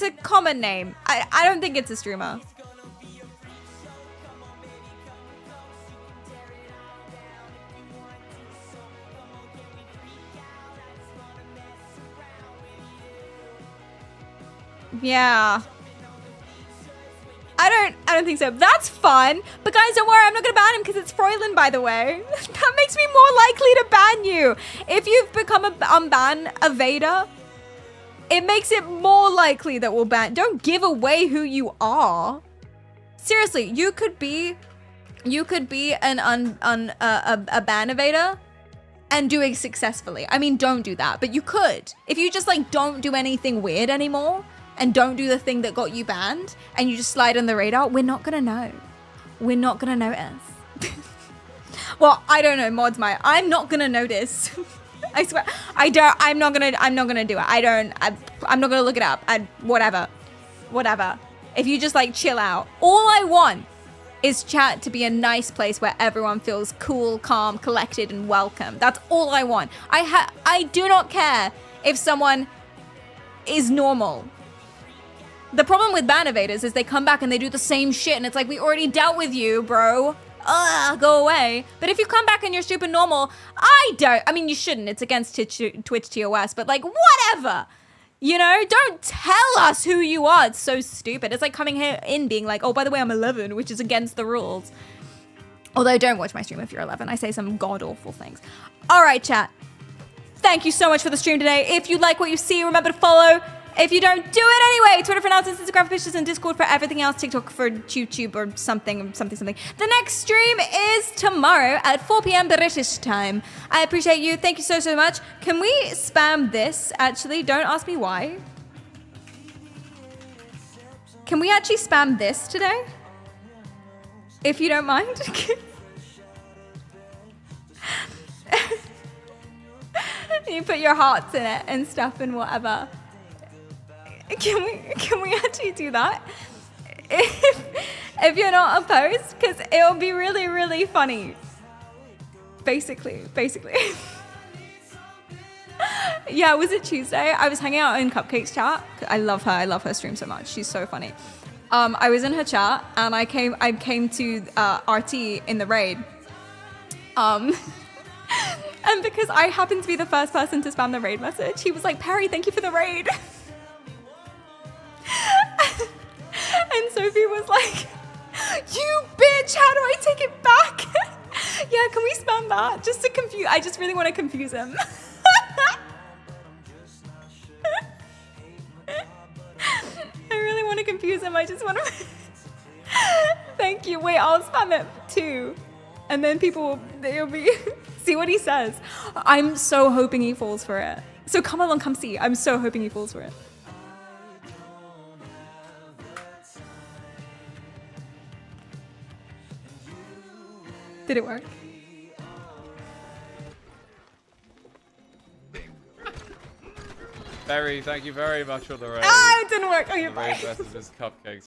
a common name. I don't think it's a streamer. Yeah. I don't think so. That's fun. But guys, don't worry. I'm not going to ban him because it's Froylan, by the way. That makes me more likely to ban you. If you've become unban Vader, it makes it more likely that we'll ban. Don't give away who you are. Seriously, you could be an a ban evader and do it successfully. I mean, don't do that, but you could. If you just like don't do anything weird anymore and don't do the thing that got you banned and you just slide on the radar, we're not gonna know. We're not gonna notice. Well, I don't know, mods I'm not gonna notice. I swear, I'm not gonna do it. I'm not gonna look it up. Whatever. If you just like chill out. All I want is chat to be a nice place where everyone feels cool, calm, collected, and welcome. That's all I want. I do not care if someone is normal. The problem with ban evaders is they come back and they do the same shit and it's like, we already dealt with you, bro. Go away. But if you come back and you're super normal, I mean, you shouldn't. It's against Twitch TOS, but like, whatever. You know, don't tell us who you are. It's so stupid. It's like coming here in being like, oh, by the way, I'm 11, which is against the rules. Although don't watch my stream if you're 11. I say some god-awful things. All right, chat. Thank you so much for the stream today. If you like what you see, remember to follow. If you don't, do it anyway. Twitter for announcements, Instagram for pictures, and Discord for everything else. TikTok for YouTube or something. The next stream is tomorrow at 4 p.m. British time. I appreciate you. Thank you so, so much. Can we spam this, actually? Don't ask me why. Can we actually spam this today? If you don't mind. You put your hearts in it and stuff and whatever. Can we actually do that? If you're not opposed, because it'll be really, really funny. Basically. Yeah, was it Tuesday? I was hanging out in Cupcake's chat. I love her stream so much. She's so funny. I was in her chat and I came to RT in the raid. And because I happened to be the first person to spam the raid message, he was like, Perry, thank you for the raid. And Sophie was like, you bitch, how do I take it back? Yeah, can we spam that? Just to confuse, I just really want to confuse him. I really want to confuse him, I just want to... Thank you, wait, I'll spam it too. And then they'll be, see what he says. I'm so hoping he falls for it. So come along, come see. I'm so hoping he falls for it. Did it work? Perry, thank you very much for the raid. Ah, it didn't work. Okay, the raid versus his cupcakes.